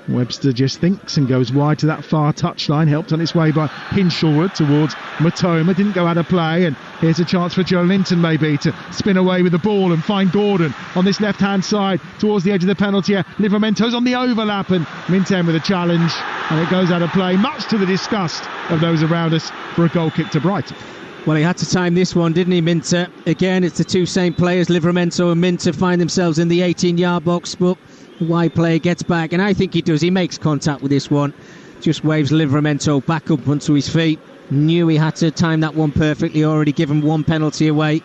[SPEAKER 3] Webster just thinks and goes wide to that far touchline, helped on its way by Hinshelwood towards Matoma. Didn't go out of play, and here's a chance for Joe Linton maybe to spin away with the ball and find Gordon on this left-hand side towards the edge of the penalty area. Livramento's on the overlap, and Minten with a challenge, and it goes out of play, much to the disgust of those around us, for a goal kick to Brighton.
[SPEAKER 1] Well, he had to time this one, didn't he, Minter? Again, it's the two same players, Livramento and Minter, find themselves in the 18-yard box, but the wide player gets back, and I think he does. He makes contact with this one, just waves Livramento back up onto his feet. Knew he had to time that one perfectly, already given one penalty away.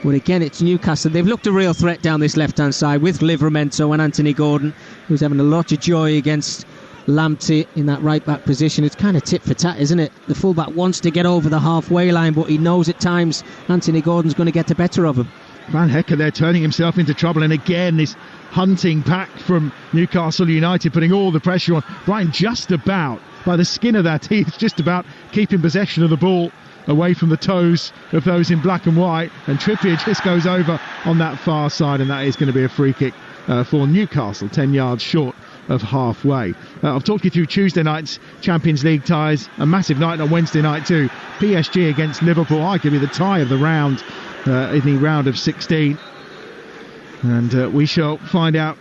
[SPEAKER 1] But again, it's Newcastle. They've looked a real threat down this left-hand side with Livramento and Anthony Gordon, who's having a lot of joy against Lamptey in that right-back position. It's kind of tit for tat, isn't it? The full-back wants to get over the halfway line, but he knows at times Anthony Gordon's going to get the better of him.
[SPEAKER 3] Van Hecke there turning himself into trouble, and again this hunting pack from Newcastle United putting all the pressure on Brighton, just about by the skin of their teeth, just about keeping possession of the ball away from the toes of those in black and white, and Trippier just goes over on that far side, and that is going to be a free kick for Newcastle, 10 yards short of halfway. I've talked you through Tuesday night's Champions League ties, a massive night on Wednesday night too. PSG against Liverpool, arguably the tie of the round in the round of 16, and we shall find out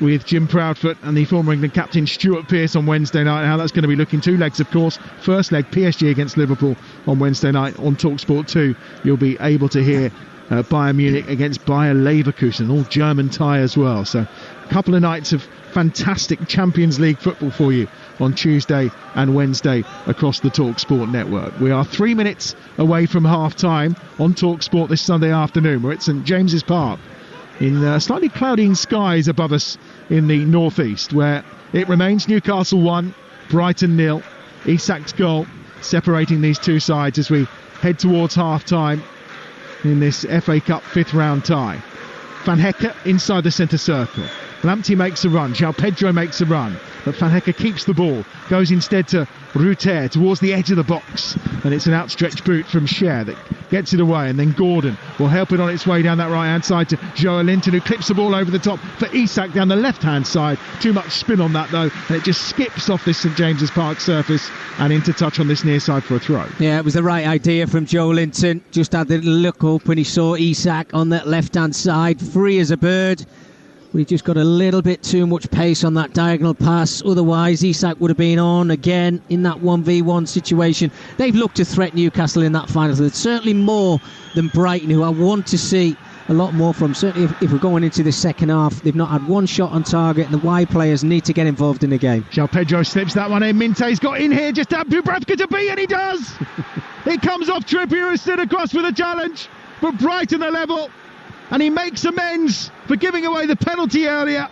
[SPEAKER 3] with Jim Proudfoot and the former England captain Stuart Pearce on Wednesday night how that's going to be looking. 2 legs, of course. First leg, PSG against Liverpool on Wednesday night on Talksport 2. You'll be able to hear Bayern Munich against Bayer Leverkusen, all German tie as well. So a couple of nights of fantastic Champions League football for you on Tuesday and Wednesday across the Talksport network. We are 3 minutes away from half-time on Talksport this Sunday afternoon. We're at St James's Park in slightly cloudy skies above us in the northeast, where it remains Newcastle 1, Brighton 0. Isak's goal separating these two sides as we head towards half-time in this FA Cup 5th round tie. Van Hecke inside the centre circle. Lamptey makes a run, João Pedro makes a run, but Van Hecke keeps the ball, goes instead to Ruter towards the edge of the box, and it's an outstretched boot from Cher that gets it away, and then Gordon will help it on its way down that right-hand side to Joelinton, who clips the ball over the top for Isak down the left-hand side. Too much spin on that though, and it just skips off this St James's Park surface and into touch on this near side for a throw.
[SPEAKER 1] Yeah, it was the right idea from Joelinton. Just had the look up when he saw Isak on that left-hand side, free as a bird. We just got a little bit too much pace on that diagonal pass. Otherwise, Isak would have been on again in that 1v1 situation. They've looked to threat Newcastle in that final. It's certainly more than Brighton, who I want to see a lot more from. Certainly if we're going into the second half, they've not had one shot on target, and the wide players need to get involved in the game.
[SPEAKER 3] João Pedro slips that one in. Minte's got in here, just at Dubravka to be, and he does! It comes off Trippier, who stood across with a challenge, but Brighton are level. And he makes amends for giving away the penalty earlier.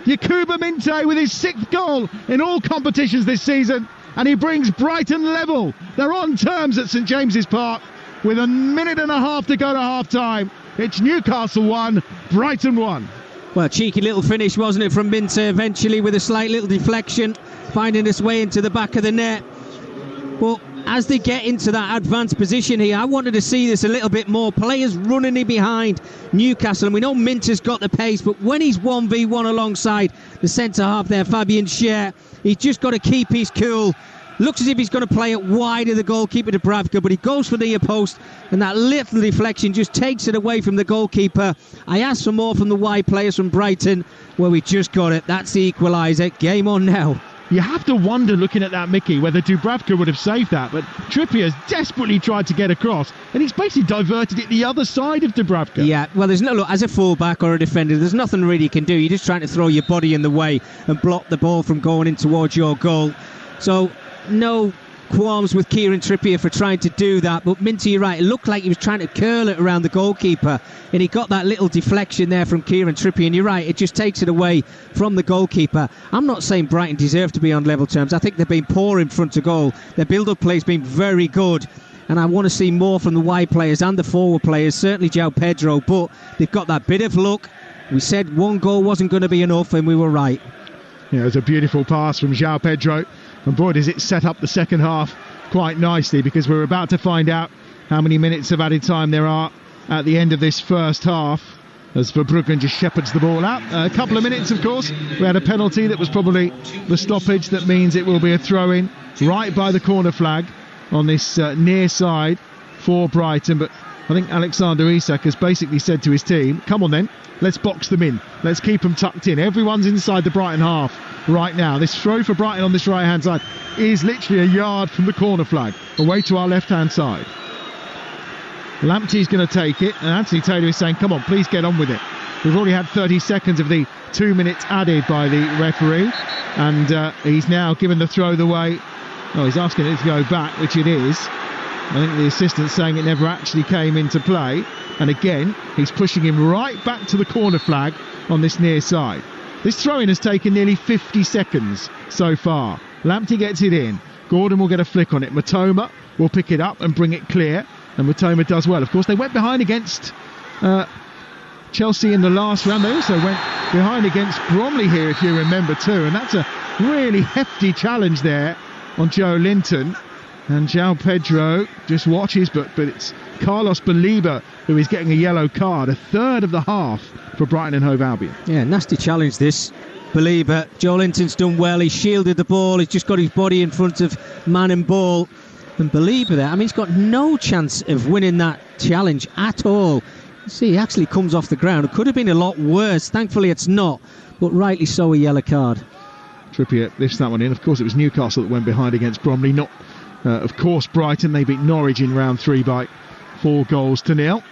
[SPEAKER 3] Yakuba Minte with his 6th goal in all competitions this season, and he brings Brighton level. They're on terms at St James's Park with a minute and a half to go to half-time. It's Newcastle 1, Brighton 1.
[SPEAKER 1] Well, cheeky little finish, wasn't it, from Minte eventually, with a slight little deflection, finding its way into the back of the net. But as they get into that advanced position here, I wanted to see this a little bit more. Players running in behind Newcastle, and we know Minter's got the pace, but when he's 1v1 alongside the centre-half there, Fabian Schär, he's just got to keep his cool. Looks as if he's going to play it wide of the goalkeeper, Dubravka, but he goes for the near post, and that little deflection just takes it away from the goalkeeper. I asked for more from the wide players from Brighton. Well, we just got it. That's the equaliser. Game on now.
[SPEAKER 3] You have to wonder, looking at that, Mickey, whether Dubravka would have saved that, but Trippier's desperately tried to get across, and he's basically diverted it the other side of Dubravka.
[SPEAKER 1] Yeah, well, there's no, look, as a full-back or a defender, there's nothing really you can do. You're just trying to throw your body in the way and block the ball from going in towards your goal. So, no qualms with Kieran Trippier for trying to do that, but Minty, you're right, it looked like he was trying to curl it around the goalkeeper, and he got that little deflection there from Kieran Trippier, and you're right, it just takes it away from the goalkeeper. I'm not saying Brighton deserve to be on level terms. I think they've been poor in front of goal. Their build-up play's been very good, and I want to see more from the wide players and the forward players, certainly João Pedro, but they've got that bit of luck. We said one goal wasn't going to be enough, and we were right.
[SPEAKER 3] Yeah, it was a beautiful pass from João Pedro. And boy, does it set up the second half quite nicely, because we're about to find out how many minutes of added time there are at the end of this first half, as Verbruggen just shepherds the ball out. A couple of minutes, of course. We had a penalty that was probably the stoppage. That means it will be a throw-in right by the corner flag on this near side for Brighton. But I think Alexander Isak has basically said to his team, come on then, let's box them in. Let's keep them tucked in. Everyone's inside the Brighton half right now. This throw for Brighton on this right-hand side is literally a yard from the corner flag, away to our left-hand side. Lamptey's going to take it, and Anthony Taylor is saying, come on, please get on with it. We've already had 30 seconds of the 2 minutes added by the referee, and he's now given the throw the way. Oh, he's asking it to go back, which it is. I think the assistant's saying it never actually came into play, and again he's pushing him right back to the corner flag on this near side. This throw-in has taken nearly 50 seconds so far. Lamptey gets it in. Gordon will get a flick on it. Matoma will pick it up and bring it clear, and Matoma does well. Of course, they went behind against Chelsea in the last round. They also went behind against Bromley here, if you remember, too, and that's a really hefty challenge there on Joelinton. And João Pedro just watches, but it's Carlos Baliba who is getting a yellow card, a third of the half for Brighton and Hove Albion.
[SPEAKER 1] Yeah, nasty challenge this. Baliba, Joelinton's done well, he's shielded the ball, he's just got his body in front of man and ball. And Baliba there, I mean, he's got no chance of winning that challenge at all. See, he actually comes off the ground. It could have been a lot worse. Thankfully it's not, but rightly so, a yellow card.
[SPEAKER 3] Trippier lifts that one in. Of course, it was Newcastle that went behind against Bromley, not of course Brighton. They beat Norwich in round 3 by 4-0.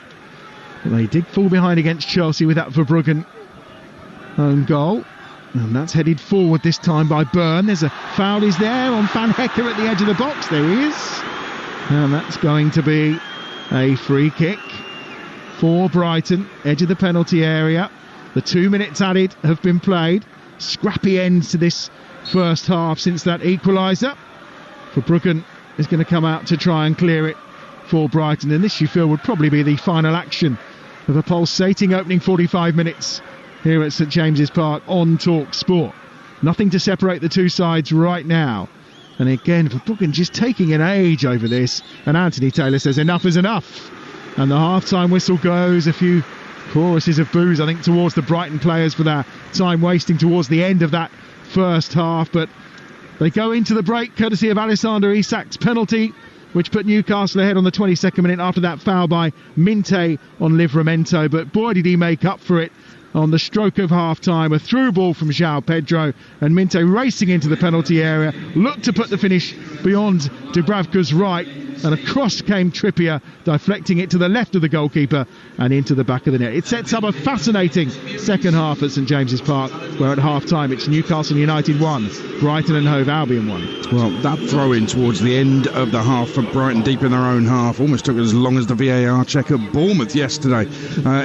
[SPEAKER 3] But they did fall behind against Chelsea with that Verbruggen own goal, and that's headed forward this time by Byrne. There's a foul is there on Van Hecker at the edge of the box. There he is, and that's going to be a free kick for Brighton, edge of the penalty area. The 2 minutes added have been played. Scrappy ends to this first half since that equaliser. Verbruggen is going to come out to try and clear it for Brighton, and this, you feel, would probably be the final action of a pulsating opening 45 minutes here at St James's Park on Talksport. Nothing to separate the two sides right now. And again, Verbruggen just taking an age over this. And Anthony Taylor says enough is enough. And the half-time whistle goes. A few choruses of boos, I think, towards the Brighton players for their time wasting towards the end of that first half. But they go into the break courtesy of Alexander Isak's penalty, which put Newcastle ahead on the 22nd minute after that foul by Minte on Livramento. But boy, did he make up for it on the stroke of half-time. A through ball from João Pedro, and Minte racing into the penalty area, looked to put the finish beyond Dubravka's right, and across came Trippier, deflecting it to the left of the goalkeeper and into the back of the net. It sets up a fascinating second half at St James's Park, where at half-time it's Newcastle United 1, Brighton and Hove Albion 1.
[SPEAKER 2] Well, that throw-in towards the end of the half for Brighton, deep in their own half, almost took as long as the VAR check at Bournemouth yesterday.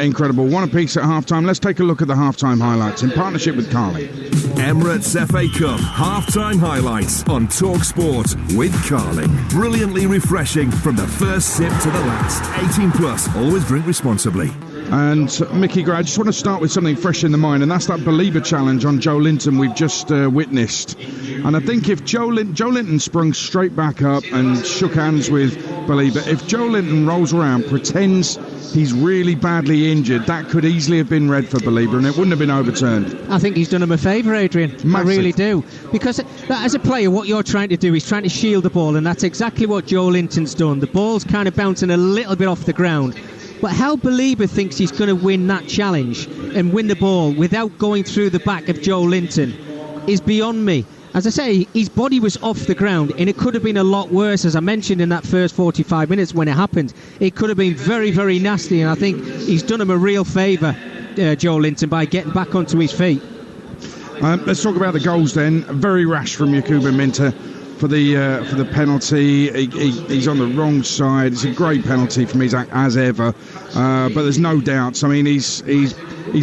[SPEAKER 2] Incredible. One apiece at half-time. Let's take a look at the half-time highlights in partnership with Carling.
[SPEAKER 6] Emirates FA Cup half-time highlights on Talksport with Carling. Brilliantly refreshing from the first sip to the last. 18 plus. Always drink responsibly.
[SPEAKER 2] And Mickey Gray, I just want to start with something fresh in the mind, and that's that Believer challenge on Joe Linton we've just witnessed. And I think if Joe Linton sprung straight back up and shook hands with Believer, if Joe Linton rolls around, pretends he's really badly injured, that could easily have been red for Believer and it wouldn't have been overturned.
[SPEAKER 1] I think he's done him a favour, Adrian.
[SPEAKER 2] Massive.
[SPEAKER 1] I really do. Because as a player, what you're trying to do is trying to shield the ball, and that's exactly what Joe Linton's done. The ball's kind of bouncing a little bit off the ground. But how Believer thinks he's going to win that challenge and win the ball without going through the back of Joe Linton is beyond me. As I say, his body was off the ground, and it could have been a lot worse, as I mentioned in that first 45 minutes when it happened. It could have been very, very nasty, and I think he's done him a real favour, Joe Linton, by getting back onto his feet.
[SPEAKER 2] Let's talk about the goals then. Very rash from Yakuba Minter for the penalty. He's on the wrong side. It's a great penalty from Isaac as ever, but there's no doubts. I mean, he's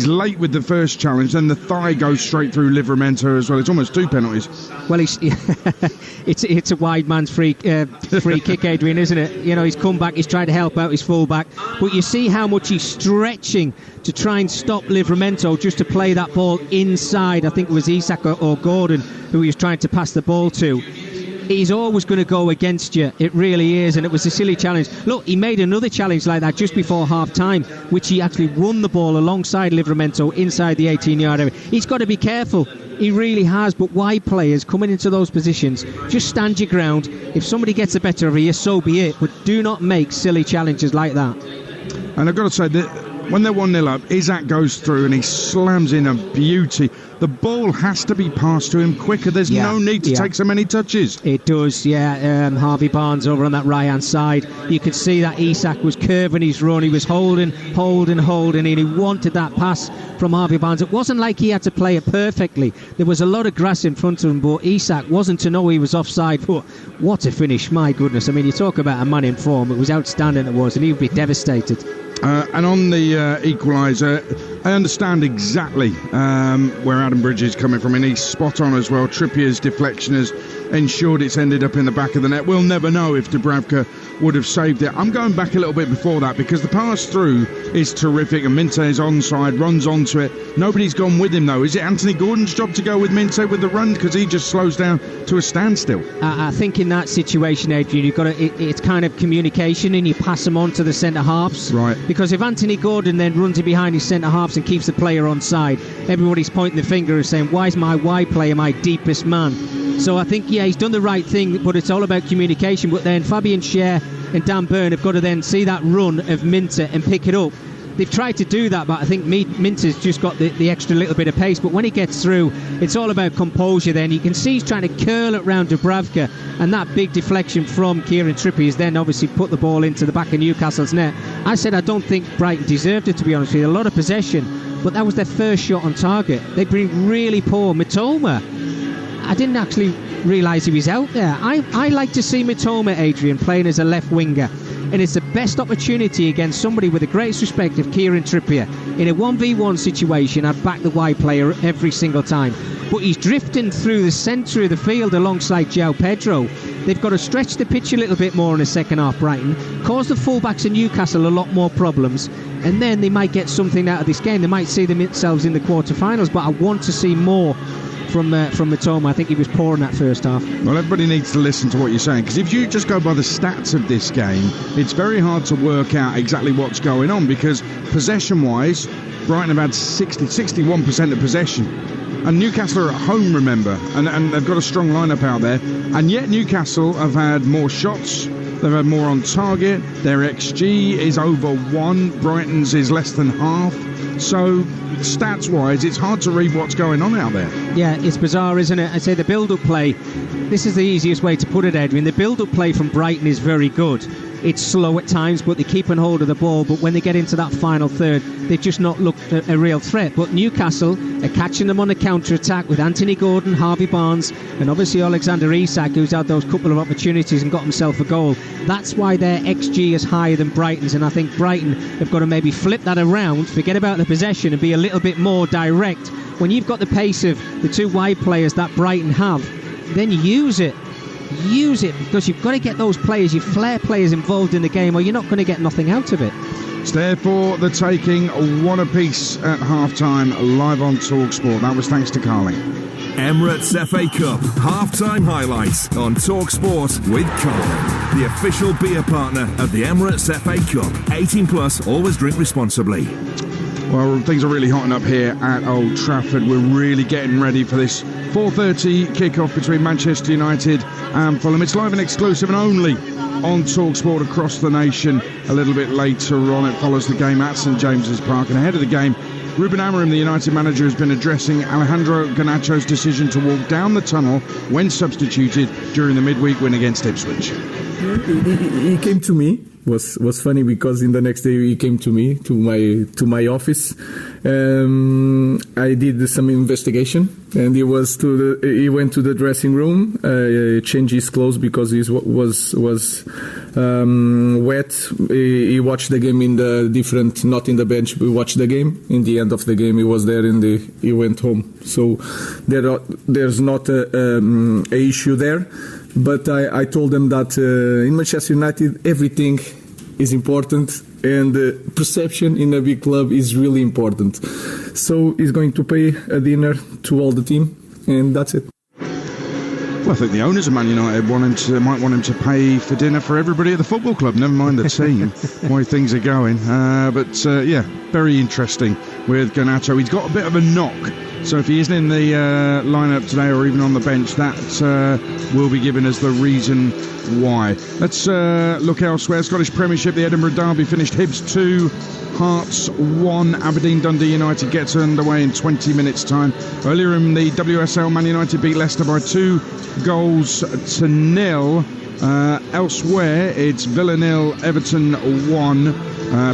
[SPEAKER 2] late with the first challenge, then the thigh goes straight through Livramento as well. It's almost two penalties.
[SPEAKER 1] Well, it's a wide man's free kick, Adrian, isn't it? You know, he's come back, he's trying to help out his full-back, but you see how much he's stretching to try and stop Livramento just to play that ball inside. I think it was Isak or Gordon who he was trying to pass the ball to. He's always going to go against you. It really is, and it was a silly challenge. Look, he made another challenge like that just before half-time, which he actually won the ball alongside Livramento inside the 18-yard area. He's got to be careful. He really has, but wide players coming into those positions, just stand your ground. If somebody gets the better of you, so be it, but do not make silly challenges like that.
[SPEAKER 2] And I've got to say that when they're 1-0 up, Isaac goes through and he slams in a beauty. The ball has to be passed to him quicker. There's no need to take so many touches.
[SPEAKER 1] It does, yeah. Harvey Barnes over on that right-hand side. You could see that Isak was curving his run. He was holding, and he wanted that pass from Harvey Barnes. It wasn't like he had to play it perfectly. There was a lot of grass in front of him, but Isak wasn't to know he was offside. But what a finish, my goodness. I mean, you talk about a man in form. It was outstanding, it was, and he would be devastated.
[SPEAKER 2] And on the equaliser, I understand exactly where Adam Bridge is coming from, and he's spot on as well. Trippier's deflection has ensured it's ended up in the back of the net. We'll never know if Dubravka would have saved it. I'm going back a little bit before that, because the pass through is terrific, and Minte is onside, runs onto it. Nobody's gone with him though. Is it Anthony Gordon's job to go with Minte with the run, because he just slows down to a standstill?
[SPEAKER 1] I think in that situation, Adrian, you've got to, it's kind of communication, and you pass them on to the centre halves.
[SPEAKER 2] Right.
[SPEAKER 1] Because if Anthony Gordon then runs in behind his centre halves and keeps the player onside, everybody's pointing the finger and saying, why is my wide player my deepest man? So I think, yeah, he's done the right thing, but it's all about communication. But then Fabian Schär and Dan Burn have got to then see that run of Minter and pick it up. They've tried to do that, but I think Minter's just got the extra little bit of pace. But when he gets through, it's all about composure then. You can see he's trying to curl it round Dubravka, and that big deflection from Kieran Trippier has then obviously put the ball into the back of Newcastle's net. I said I don't think Brighton deserved it, to be honest with you. A lot of possession, but that was their first shot on target. They've been really poor. Mitoma, I didn't actually realise he was out there. I like to see Mitoma, Adrian, playing as a left winger, and it's the best opportunity against somebody with the greatest respect of Kieran Trippier. In a 1v1 situation, I'd back the wide player every single time, but he's drifting through the centre of the field alongside João Pedro. They've got to stretch the pitch a little bit more in the second half, Brighton, cause the fullbacks in Newcastle a lot more problems, and then they might get something out of this game. They might see themselves in the quarterfinals, but I want to see more from Matoma. I think he was poor in that first half.
[SPEAKER 2] Well, everybody needs to listen to what you're saying, because if you just go by the stats of this game, it's very hard to work out exactly what's going on, because possession-wise, Brighton have had 61% of possession. And Newcastle are at home, remember, and they've got a strong lineup out there. And yet Newcastle have had more shots, they've had more on target, their XG is over 1, Brighton's is less than half. So, stats-wise, it's hard to read what's going on out there.
[SPEAKER 1] Yeah, it's bizarre, isn't it? I'd say the build-up play, this is the easiest way to put it, Edwin. The build-up play from Brighton is very good. It's slow at times, but they keep on hold of the ball. But when they get into that final third, they've just not looked a real threat. But Newcastle are catching them on the counter-attack with Anthony Gordon, Harvey Barnes, and obviously Alexander Isak, who's had those couple of opportunities and got himself a goal. That's why their XG is higher than Brighton's, and I think Brighton have got to maybe flip that around, forget about the possession, and be a little bit more direct. When you've got the pace of the two wide players that Brighton have, then use it, because you've got to get those players, your flair players, involved in the game, or you're not going to get nothing out of it.
[SPEAKER 2] It's there for the taking, one apiece at half-time, live on Talksport. That was thanks to Carling.
[SPEAKER 6] Emirates FA Cup half-time highlights on Talksport with Carling, the official beer partner of the Emirates FA Cup. 18 plus, always drink responsibly.
[SPEAKER 2] Well, things are really hotting up here at Old Trafford. We're really getting ready for this 4:30 kick-off between Manchester United and Fulham. It's live and exclusive and only on Talksport across the nation. A little bit later on, it follows the game at St James's Park. And ahead of the game, Ruben Amorim, the United manager, has been addressing Alejandro Garnacho's decision to walk down the tunnel when substituted during the midweek win against Ipswich.
[SPEAKER 7] He came to me. Was funny because in the next day he came to me to my office. I did some investigation, and he went to the dressing room, changed his clothes because he was wet. He watched the game not in the bench. We watched the game. In the end of the game, he was there and he went home. So there's not a issue there. But I told them that in Manchester United everything is important, and perception in a big club is really important. So he's going to pay a dinner to all the team, and that's it.
[SPEAKER 2] Well, I think the owners of Man United might want him to pay for dinner for everybody at the football club, never mind the team, why things are going. Yeah, very interesting with Garnacho. He's got a bit of a knock, so if he isn't in the lineup today or even on the bench, that will be given as the reason why. Let's look elsewhere. Scottish Premiership, the Edinburgh Derby finished Hibs 2, Hearts 1. Aberdeen Dundee United gets underway in 20 minutes time. Earlier in the WSL, Man United beat Leicester by 2-0. Elsewhere, it's Villa 0, Everton 1,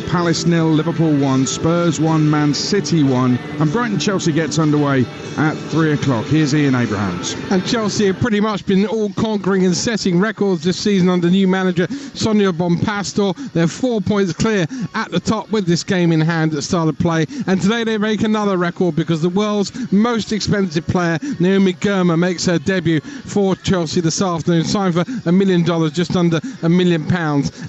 [SPEAKER 2] Palace 0, Liverpool 1, Spurs 1, Man City 1, and Brighton-Chelsea gets underway at 3 o'clock. Here's Ian Abrahams.
[SPEAKER 4] And Chelsea have pretty much been all-conquering and setting records this season under new manager Sonia Bonpastor. They're 4 points clear at the top with this game in hand at start of play. And today they make another record because the world's most expensive player, Naomi Girma, makes her debut for Chelsea this afternoon. Signed for $1 million, just under £1 million.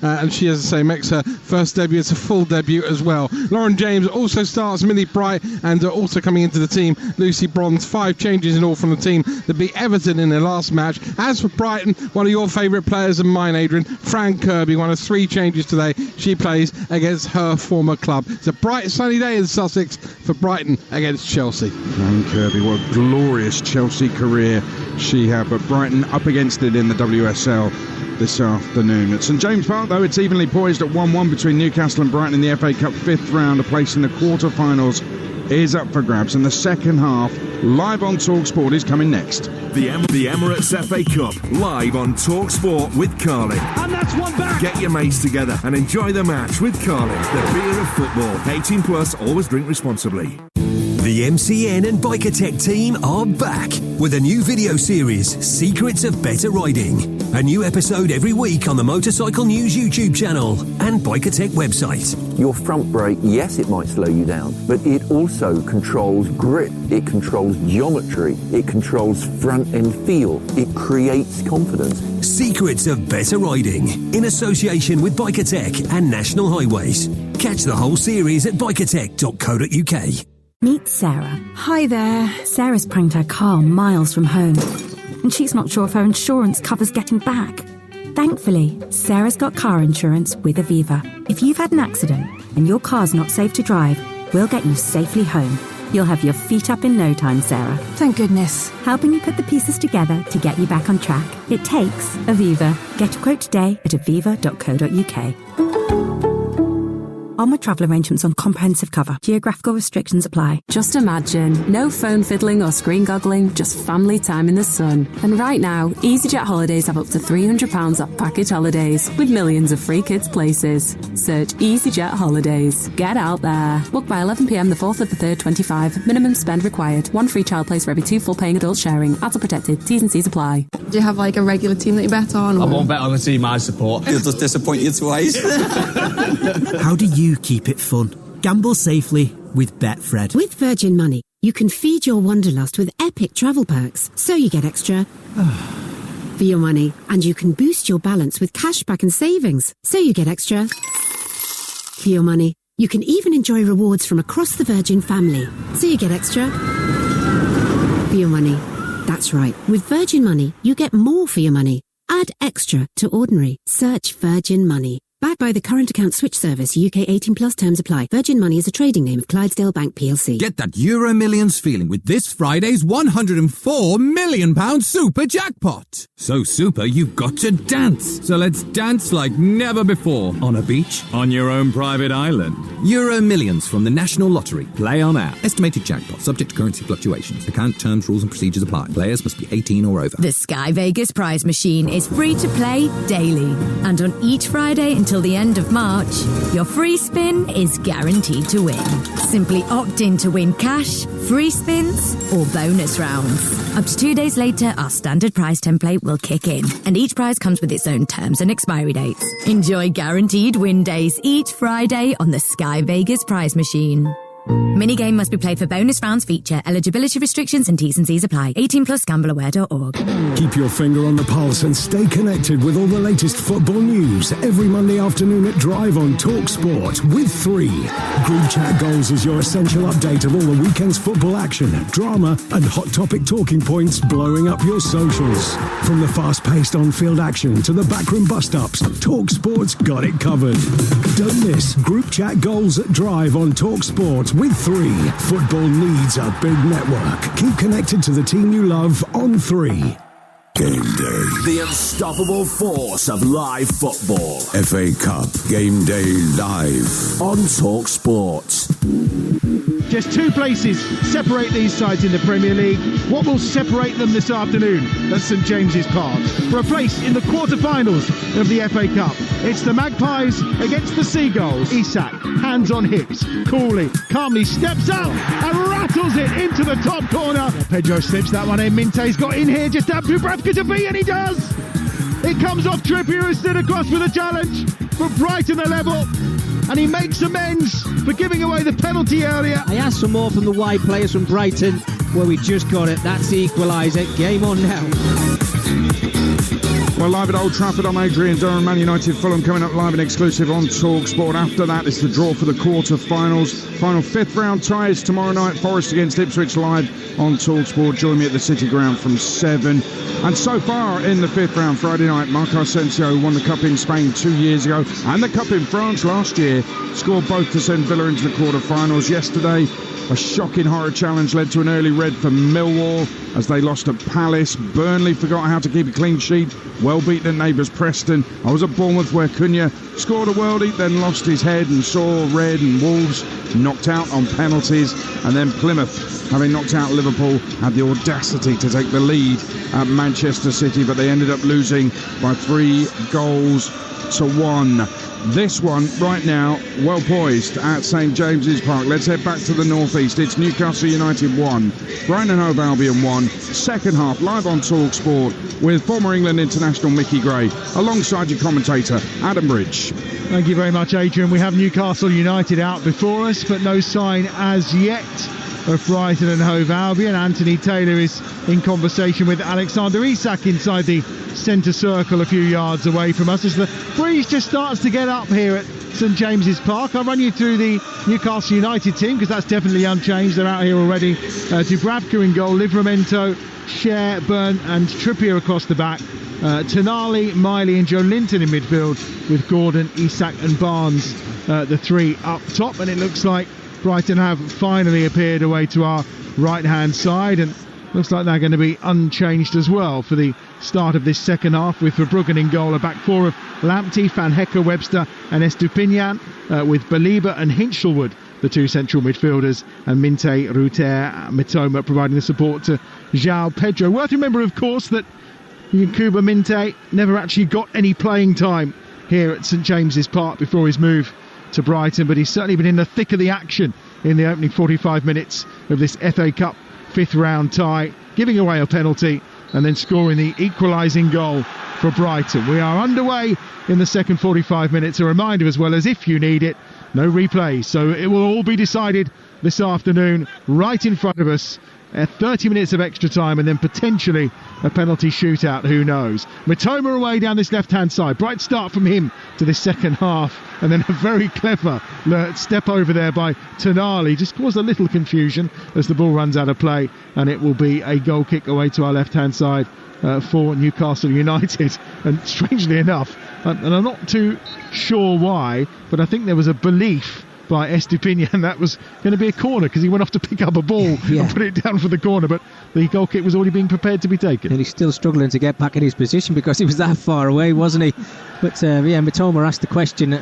[SPEAKER 4] And she, as I say, makes her first debut. It's a full debut as well. Lauren James also starts. Millie Bright, and also coming into the team, Lucy Bronze. 5 changes in all from the team that beat Everton in their last match. As for Brighton, one of your favourite players of mine, Adrian, Fran Kirby, one of 3 changes today. She plays against her former club. It's a bright sunny day in Sussex for Brighton against Chelsea.
[SPEAKER 2] Fran Kirby, what a glorious Chelsea career she had, but Brighton up against it in the WSL this afternoon. At St James Park, though, it's evenly poised at 1-1 between Newcastle and Brighton in the FA Cup 5th round. A place in the quarter-finals is up for grabs, and the second half, live on Talksport, is coming next.
[SPEAKER 6] The Emirates FA Cup, live on Talksport with Carling.
[SPEAKER 3] And that's one back.
[SPEAKER 6] Get your mates together and enjoy the match with Carling, the beer of football. 18 plus, always drink responsibly.
[SPEAKER 8] The MCN and BikerTech team are back with a new video series, Secrets of Better Riding. A new episode every week on the Motorcycle News YouTube channel and BikerTech website.
[SPEAKER 9] Your front brake, yes, it might slow you down, but it also controls grip, it controls geometry, it controls front end feel, it creates confidence.
[SPEAKER 8] Secrets of Better Riding, in association with BikerTech and National Highways. Catch the whole series at bikertech.co.uk.
[SPEAKER 10] Meet Sarah. Hi there. Sarah's pranked her car miles from home, and she's not sure if her insurance covers getting back. Thankfully, Sarah's got car insurance with Aviva. If you've had an accident and your car's not safe to drive, we'll get you safely home. You'll have your feet up in no time, Sarah. Thank goodness. Helping you put the pieces together to get you back on track. It takes Aviva. Get a quote today at aviva.co.uk. Onward travel arrangements on comprehensive cover. Geographical restrictions apply.
[SPEAKER 11] Just imagine, no phone fiddling or screen goggling, just family time in the sun. And right now, EasyJet Holidays have up to £300 off package holidays with millions of free kids places. Search EasyJet Holidays. Get out there. Book by 11 p.m. the 4th of the 3rd, 25. Minimum spend required. One free child place for every 2 full paying adults sharing. Adults are protected. T's and C's apply.
[SPEAKER 12] Do you have like a regular team that you bet on?
[SPEAKER 13] I won't bet on the team I support.
[SPEAKER 14] It'll just disappoint you twice.
[SPEAKER 15] How do you keep it fun? Gamble safely with Betfred.
[SPEAKER 16] With Virgin Money, you can feed your wanderlust with epic travel perks, so you get extra for your money, and you can boost your balance with cashback and savings, so you get extra for your money. You can even enjoy rewards from across the Virgin family, so you get extra for your money. That's right, with Virgin Money, you get more for your money. Add extra to ordinary. Search Virgin Money. Backed by the current account switch service, UK 18+ terms apply. Virgin Money is a trading name of Clydesdale Bank plc.
[SPEAKER 17] Get that Euro Millions feeling with this Friday's £104 million super jackpot. So super, you've got to dance. So let's dance like never before. On a beach, on your own private island. Euro Millions from the National Lottery. Play on air. Estimated jackpot, subject to currency fluctuations. Account terms, rules and procedures apply. Players must be 18 or over.
[SPEAKER 18] The Sky Vegas prize machine is free to play daily. And on each Friday until the end of March, your free spin is guaranteed to win. Simply opt in to win cash, free spins, or bonus rounds. Up to 2 days later, our standard prize template will kick in, and each prize comes with its own terms and expiry dates. Enjoy guaranteed win days each Friday on the Sky Vegas prize machine. Minigame must be played for bonus rounds feature. Eligibility restrictions and T's and C's apply. 18+, gambleaware.org.
[SPEAKER 19] Keep your finger on the pulse and stay connected with all the latest football news every Monday afternoon at Drive on Talksport with 3. Group Chat Goals is your essential update of all the weekend's football action, drama and hot topic talking points blowing up your socials. From the fast-paced on-field action to the backroom bust-ups, Talksport's got it covered. Don't miss Group Chat Goals at Drive on Talksport with 3. Football needs a big network. Keep connected to the team you love on 3.
[SPEAKER 20] Game day. The unstoppable force of live football. FA Cup Game Day live on Talksport.
[SPEAKER 3] Just 2 places separate these sides in the Premier League. What will separate them this afternoon at St James's Park? For a place in the quarter-finals of the FA Cup, it's the Magpies against the Seagulls. Isak, hands on hips, calmly steps out and rattles it into the top corner. Pedro slips that one in. Minte's got in here just at Dubravka to be, and he does! It comes off Trippier, who stood across with a challenge, but Brighton are level. And he makes amends for giving away the penalty earlier.
[SPEAKER 1] I asked for more from the wide players from Brighton. Well, we just got it. That's the equaliser. Game on now.
[SPEAKER 2] Well, live at Old Trafford, I'm Adrian Durham. Man United Fulham coming up live and exclusive on Talksport. After that, it's the draw for the quarter-finals. Final 5th round ties tomorrow night. Forest against Ipswich live on Talksport. Join me at the City Ground from 7. And so far in the 5th round, Friday night, Marco Asensio won the Cup in Spain 2 years ago and the Cup in France last year. Scored both to send Villa into the quarter-finals. Yesterday, a shocking horror challenge led to an early red for Millwall as they lost at Palace. Burnley forgot how to keep a clean sheet. Well beaten at neighbours Preston. I was at Bournemouth where Cunha scored a worldie, then lost his head and saw red, and Wolves knocked out on penalties. And then Plymouth, having knocked out Liverpool, had the audacity to take the lead at Manchester City, but they ended up losing by 3-1. This one right now, well poised at St James's Park. Let's head back to the northeast. It's Newcastle United 1, Brighton and Hove Albion 1. Second half live on Talksport with former England international Mickey Gray alongside your commentator Adam Bridge.
[SPEAKER 3] Thank you very much, Adrian. We have Newcastle United out before us, but no sign as yet of Brighton and Hove Albion. Anthony Taylor is in conversation with Alexander Isak inside the centre circle a few yards away from us as the breeze just starts to get up here at St James's Park. I'll run you through the Newcastle United team because that's definitely unchanged. They're out here already. Dubravka in goal, Livramento, Cher, Byrne and Trippier across the back. Tonali, Miley and Joe Linton in midfield with Gordon, Isak and Barnes, the three up top. And it looks like Brighton have finally appeared away to our right-hand side, and looks like they're going to be unchanged as well for the start of this second half, with Verbruggen in goal, a back four of Lamptey, Van Hecke, Webster and Estupinian, with Baliba and Hinchelwood, the two central midfielders, and Minte, Ruter, Mitoma providing the support to João Pedro. Worth remembering, of course, that Nkuba Minte never actually got any playing time here at St James's Park before his move to Brighton, but he's certainly been in the thick of the action in the opening 45 minutes of this FA Cup fifth round tie, giving away a penalty and then scoring the equalising goal for Brighton. We are underway in the second 45 minutes. A reminder as well, as if you need it, no replays, so it will all be decided this afternoon right in front of us. 30 minutes of extra time and then potentially a penalty shootout, who knows. Mitoma away down this left hand side. Bright start from him to this second half, and then a very clever step over there by Tonali just caused a little confusion as the ball runs out of play, and it will be a goal kick away to our left hand side for Newcastle United. And strangely enough, and I'm not too sure why, but I think there was a belief by Estupinian that was going to be a corner because he went off to pick up a ball and put it down for the corner, but the goal kick was already being prepared to be taken.
[SPEAKER 1] And he's still struggling to get back in his position because he was that far away, wasn't he? But Mitoma asked the question.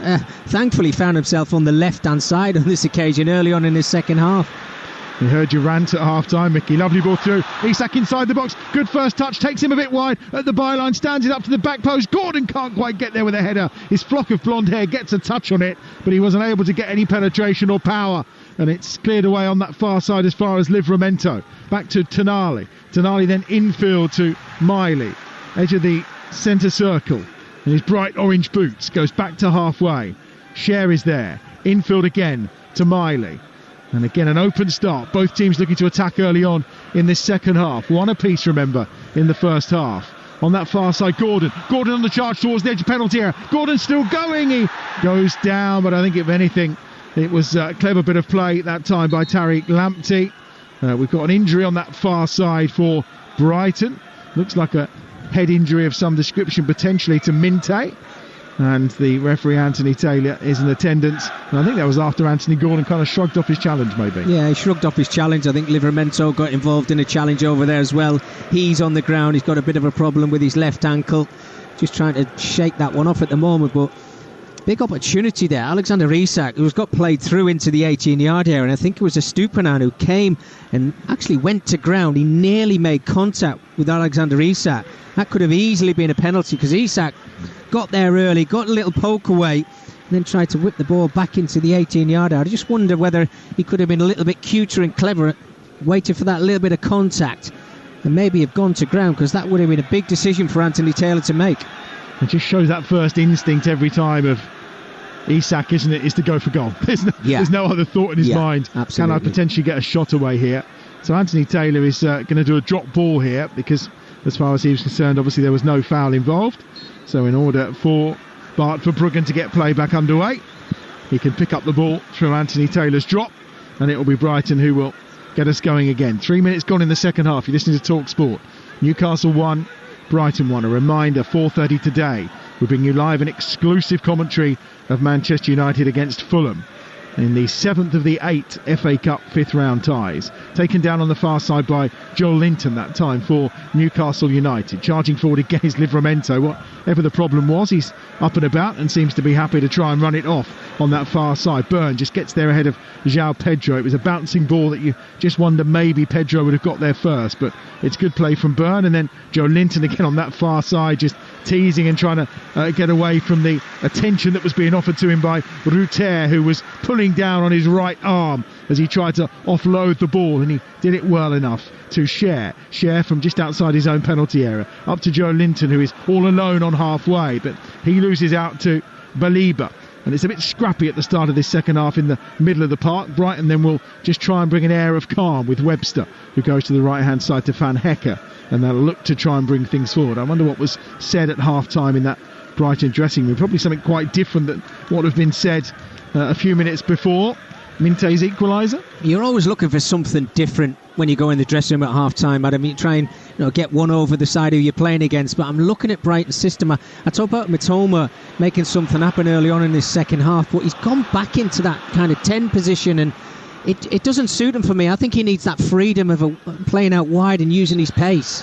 [SPEAKER 1] Thankfully found himself on the left hand side on this occasion early on in his second half.
[SPEAKER 3] We heard your rant at half-time, Mickey. Lovely ball through. Isak inside the box. Good first touch. Takes him a bit wide at the byline. Stands it up to the back post. Gordon can't quite get there with a header. His flock of blonde hair gets a touch on it, but he wasn't able to get any penetration or power. And it's cleared away on that far side as far as Livramento. Back to Tonali. Tonali then infield to Miley. Edge of the centre circle. And his bright orange boots goes back to halfway. Cher is there. Infield again to Miley. And again, an open start. Both teams looking to attack early on in this second half. One apiece, remember, in the first half. On that far side, Gordon. Gordon on the charge towards the edge of penalty area. Gordon still going. He goes down, but I think, if anything, it was a clever bit of play that time by Tariq Lamptey. We've got an injury on that far side for Brighton. Looks like a head injury of some description, potentially to Minte. And the referee Anthony Taylor is in attendance, and I think that was after Anthony Gordon kind of shrugged off his challenge, maybe. Yeah, he shrugged off his challenge. I think Livramento got involved in a challenge over there as well. He's on the ground. He's got a bit of a problem with his left ankle, just trying to shake that one off at the moment. But big opportunity there. Alexander Isak, who's got played through into the 18-yard area, and I think it was a Stupinan who came and actually went to ground. He nearly made contact with Alexander Isak. That could have easily been a penalty because Isak got there early, got a little poke away, and then tried to whip the ball back into the 18-yard area. I just wonder whether he could have been a little bit cuter and clever, waiting for that little bit of contact, and maybe have gone to ground, because that would have been a big decision for Anthony Taylor to make. It just shows that first instinct every time of Isak, isn't it, is to go for goal. There's no other thought in his mind. Absolutely. Can I potentially get a shot away here? So Anthony Taylor is going to do a drop ball here, because as far as he was concerned, obviously there was no foul involved. So in order for Bart Verbruggen to get play back underway, he can pick up the ball through Anthony Taylor's drop, and it will be Brighton who will get us going again. 3 minutes gone in the second half. You're listening to Talksport. Newcastle 1, Brighton 1. A reminder, 4:30 today, we bring you live an exclusive commentary of Manchester United against Fulham in the 7th of the 8 FA Cup 5th round ties. Taken down on the far side by Joel Linton that time for Newcastle United. Charging forward again is Livramento. Whatever the problem was, he's up and about and seems to be happy to try and run it off on that far side. Byrne just gets there ahead of João Pedro. It was a bouncing ball that you just wonder maybe Pedro would have got there first, but it's good play from Byrne. And then Joel Linton again on that far side, just teasing and trying to get away from the attention that was being offered to him by Ruter, who was pulling down on his right arm as he tried to offload the ball, and he did it well enough to Cher from just outside his own penalty area up to Joe Linton, who is all alone on halfway, but he loses out to Baliba. And it's a bit scrappy at the start of this second half in the middle of the park. Brighton then will just try and bring an air of calm with Webster, who goes to the right-hand side to Van Hecke, and they'll look to try and bring things forward. I wonder what was said at half-time in that Brighton dressing room. Probably something quite different than what have been said a few minutes before. Minte's equaliser.
[SPEAKER 1] You're always looking for something different when you go in the dressing room at half-time, Adam. You try and get one over the side who you're playing against. But I'm looking at Brighton's system. I talk about Mitoma making something happen early on in this second half, but he's gone back into that kind of 10 position, and it doesn't suit him for me. I think he needs that freedom of playing out wide and using his pace.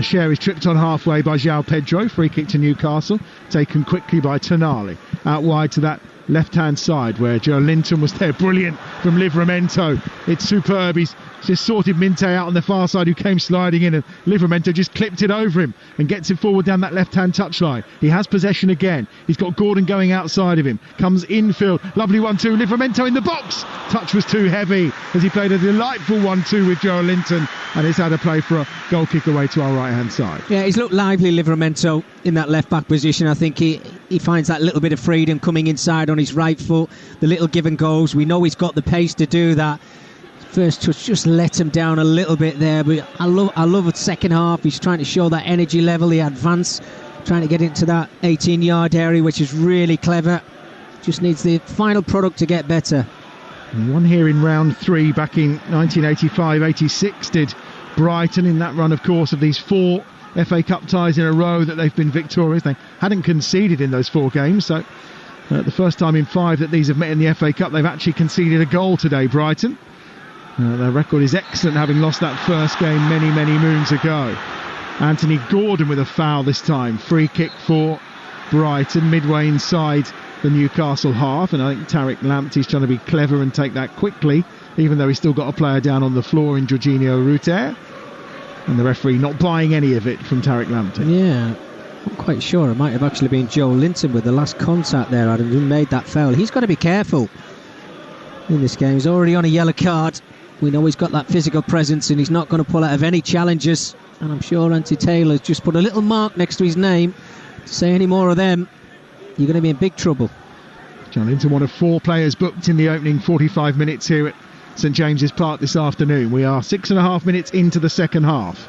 [SPEAKER 3] Cher is tripped on halfway by João Pedro. Free kick to Newcastle, taken quickly by Tonali. Out wide to that left-hand side where Joe Linton was there. Brilliant from Livramento. It's superb. He's just sorted Minte out on the far side, who came sliding in, and Livramento just clipped it over him and gets it forward down that left-hand touchline. He has possession again. He's got Gordon going outside of him. Comes infield. Lovely 1-2. Livramento in the box. Touch was too heavy as he played a delightful 1-2 with Joe Linton, and he's had a play for a goal kick away to our right-hand side.
[SPEAKER 1] Yeah, he's looked lively, Livramento, in that left-back position. I think he finds that little bit of freedom coming inside on his right foot. The little give and goes. We know he's got the pace to do that. First touch just let him down a little bit there, but I love the second half. He's trying to show that energy level, the advance, trying to get into that 18-yard area, which is really clever. Just needs the final product to get better.
[SPEAKER 3] And one here in round 3 back in 1985-86 did Brighton, in that run, of course, of these 4 FA Cup ties in a row that they've been victorious. They hadn't conceded in those 4 games, so the first time in 5 that these have met in the FA Cup, they've actually conceded a goal today, Brighton. Their record is excellent, having lost that first game many, many moons ago. Anthony Gordon with a foul this time. Free kick for Brighton, midway inside the Newcastle half, and I think Tariq Lamptey's trying to be clever and take that quickly, even though he's still got a player down on the floor in Jorginho Ruter. And the referee not buying any of it from Tariq Lamptey.
[SPEAKER 1] Yeah, not quite sure. It might have actually been Joe Linton with the last contact there, Adam, who made that foul. He's got to be careful in this game. He's already on a yellow card. We know he's got that physical presence, and he's not going to pull out of any challenges. And I'm sure Auntie Taylor's just put a little mark next to his name to say any more of them, you're going to be in big trouble.
[SPEAKER 3] John Linton, one of 4 players booked in the opening 45 minutes here at St James's Park this afternoon. We are 6.5 minutes into the second half.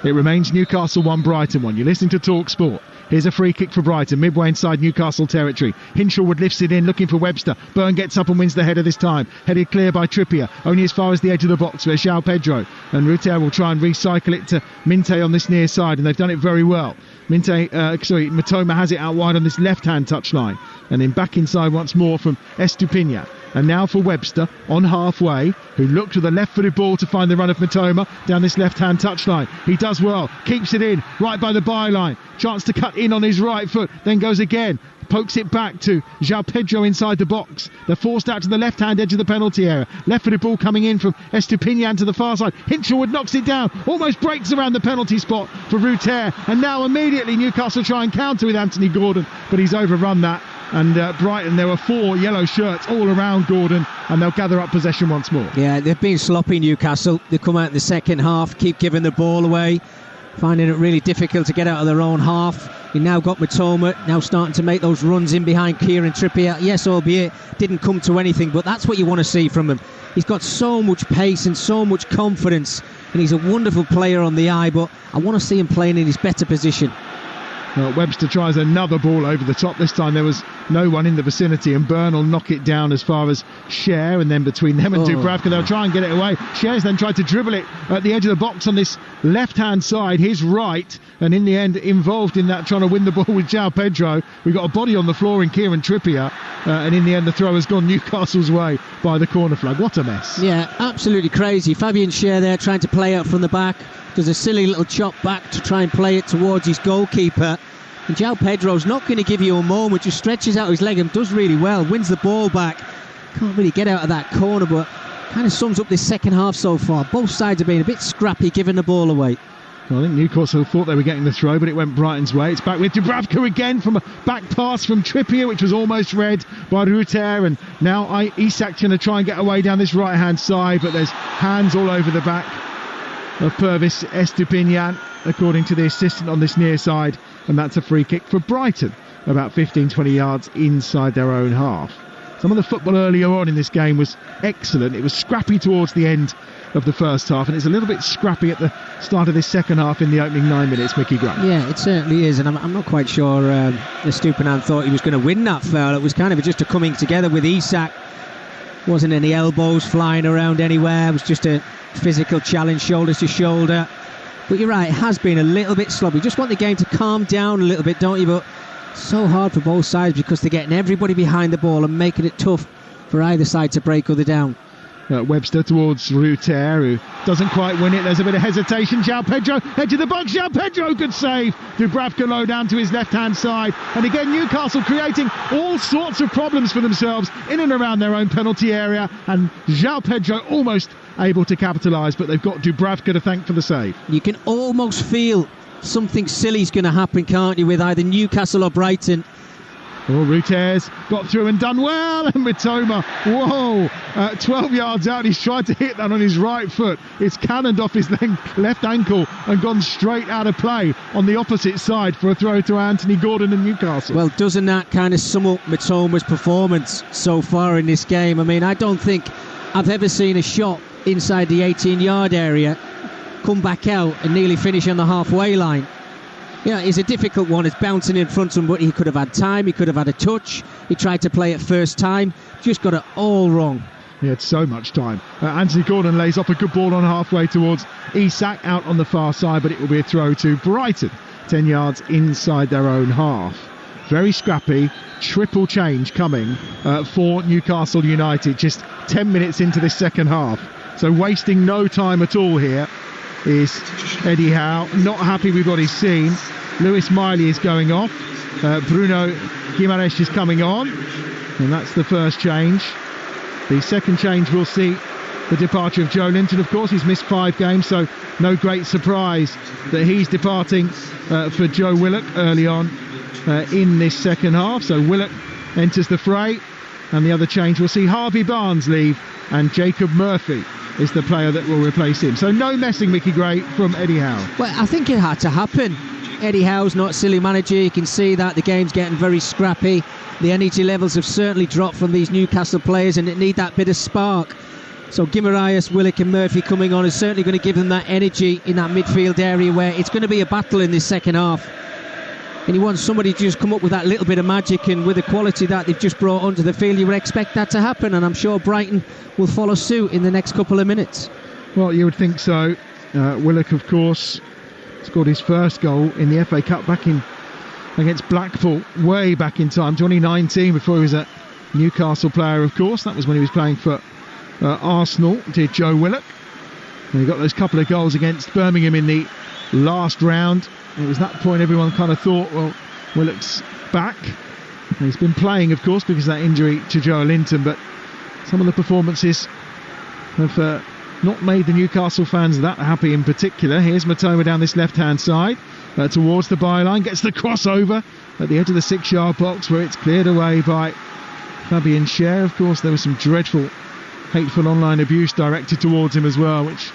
[SPEAKER 3] It remains Newcastle 1, Brighton 1. You're listening to Talksport. Here's a free kick for Brighton, midway inside Newcastle territory. Hinshelwood lifts it in, looking for Webster. Byrne gets up and wins the header this time. Headed clear by Trippier, only as far as the edge of the box where João Pedro and Ruter will try and recycle it to Minte on this near side, and they've done it very well. Mitoma has it out wide on this left-hand touchline, and then back inside once more from Estupiñán. And now for Webster on halfway, who looked with a left-footed ball to find the run of Mitoma down this left-hand touchline. He does well, keeps it in, right by the byline. Chance to cut in on his right foot, then goes again. Pokes it back to João Pedro inside the box. They're forced out to the left-hand edge of the penalty area. Left-footed ball coming in from Estupiñán to the far side. Hinshelwood knocks it down, almost breaks around the penalty spot for Ruter. And now immediately Newcastle try and counter with Anthony Gordon, but he's overrun that. And Brighton, there were 4 yellow shirts all around Gordon, and they'll gather up possession once more.
[SPEAKER 1] Yeah, they've been sloppy, Newcastle. They come out in the second half, keep giving the ball away, finding it really difficult to get out of their own half. You now got Mitoma now starting to make those runs in behind Kieran Trippier. Yes, albeit didn't come to anything, but that's what you want to see from him. He's got so much pace and so much confidence, and he's a wonderful player on the eye, but I want to see him playing in his better position.
[SPEAKER 3] Well, Webster tries another ball over the top. This time there was no one in the vicinity, and Byrne will knock it down as far as Cher, and then between them and Dubravka they'll try and get it away. Cher's then tried to dribble it at the edge of the box on this left-hand side, his right, and in the end involved in that trying to win the ball with João Pedro. We've got a body on the floor in Kieran Trippier, and in the end the throw has gone Newcastle's way by the corner flag. What a mess.
[SPEAKER 1] Yeah, absolutely crazy. Fabian Cher there trying to play out from the back, does a silly little chop back to try and play it towards his goalkeeper. And João Pedro's not going to give you a moment, just stretches out his leg and does really well, wins the ball back. Can't really get out of that corner, but kind of sums up this second half so far. Both sides have been a bit scrappy, giving the ball away.
[SPEAKER 3] Well, I think Newcastle thought they were getting the throw, but it went Brighton's way. It's back with Dubravka again from a back pass from Trippier, which was almost read by Ruter. And now Isak's going to try and get away down this right-hand side, but there's hands all over the back of Pervis Estupiñán, according to the assistant on this near side. And that's a free kick for Brighton, about 15-20 yards inside their own half. Some of the football earlier on in this game was excellent. It was scrappy towards the end of the first half, and it's a little bit scrappy at the start of this second half in the opening 9 minutes, Mickey Gray.
[SPEAKER 1] Yeah, it certainly is, and I'm not quite sure the Stupinan thought he was going to win that foul. It was kind of just a coming together with Isak. Wasn't any elbows flying around anywhere. It was just a physical challenge, shoulder to shoulder. But you're right, it has been a little bit sloppy. Just want the game to calm down a little bit, don't you? But so hard for both sides because they're getting everybody behind the ball and making it tough for either side to break other down.
[SPEAKER 3] Webster towards Ruter, who doesn't quite win it. There's a bit of hesitation. João Pedro, edge of the box. João Pedro, good save. Dubravka low down to his left-hand side. And again, Newcastle creating all sorts of problems for themselves in and around their own penalty area. And João Pedro almost able to capitalise, but they've got Dubravka to thank for the save.
[SPEAKER 1] You can almost feel something silly's going to happen, can't you, with either Newcastle or Brighton.
[SPEAKER 3] Oh, Ruter's got through and done well, and Mitoma, 12 yards out, he's tried to hit that on his right foot. It's cannoned off his left ankle and gone straight out of play on the opposite side for a throw to Anthony Gordon and Newcastle.
[SPEAKER 1] Well, doesn't that kind of sum up Mitoma's performance so far in this game? I mean, I don't think I've ever seen a shot inside the 18-yard area come back out and nearly finish on the halfway line. Yeah, it's a difficult one. It's bouncing in front of him, but he could have had time, he could have had a touch. He tried to play it first time, just got it all wrong.
[SPEAKER 3] He had so much time. Anthony Gordon lays off a good ball on halfway towards Isak out on the far side, but it will be a throw to Brighton, 10 yards inside their own half. Very scrappy, triple change coming for Newcastle United just 10 minutes into this second half. So wasting no time at all here is Eddie Howe. Not happy with what he's seen. Lewis Miley is going off. Bruno Guimaraes is coming on. And that's the first change. The second change will see the departure of Joe Linton. Of course, he's missed 5 games, so no great surprise that he's departing for Joe Willock early on in this second half. So Willock enters the fray. And the other change will see Harvey Barnes leave, and Jacob Murphy is the player that will replace him. So no messing, Mickey Gray, from Eddie Howe.
[SPEAKER 1] Well, I think it had to happen. Eddie Howe's not a silly manager. You can see that the game's getting very scrappy. The energy levels have certainly dropped from these Newcastle players, and it need that bit of spark. So Guimaraes, Willock and Murphy coming on is certainly going to give them that energy in that midfield area where it's going to be a battle in this second half. And he wants somebody to just come up with that little bit of magic, and with the quality that they've just brought onto the field, you would expect that to happen, and I'm sure Brighton will follow suit in the next couple of minutes.
[SPEAKER 3] Well, you would think so. Willock, of course, scored his first goal in the FA Cup back in against Blackpool, way back in time, 2019, before he was a Newcastle player, of course. That was when he was playing for Arsenal, did Joe Willock. And he got those couple of goals against Birmingham in the last round. It was that point everyone kind of thought, well, Willock's back. And he's been playing, of course, because of that injury to Joe Linton, but some of the performances have not made the Newcastle fans that happy in particular. Here's Mitoma down this left-hand side towards the byline, gets the crossover at the edge of the 6-yard box where it's cleared away by Fabian Schär. Of course, there was some dreadful, hateful online abuse directed towards him as well, which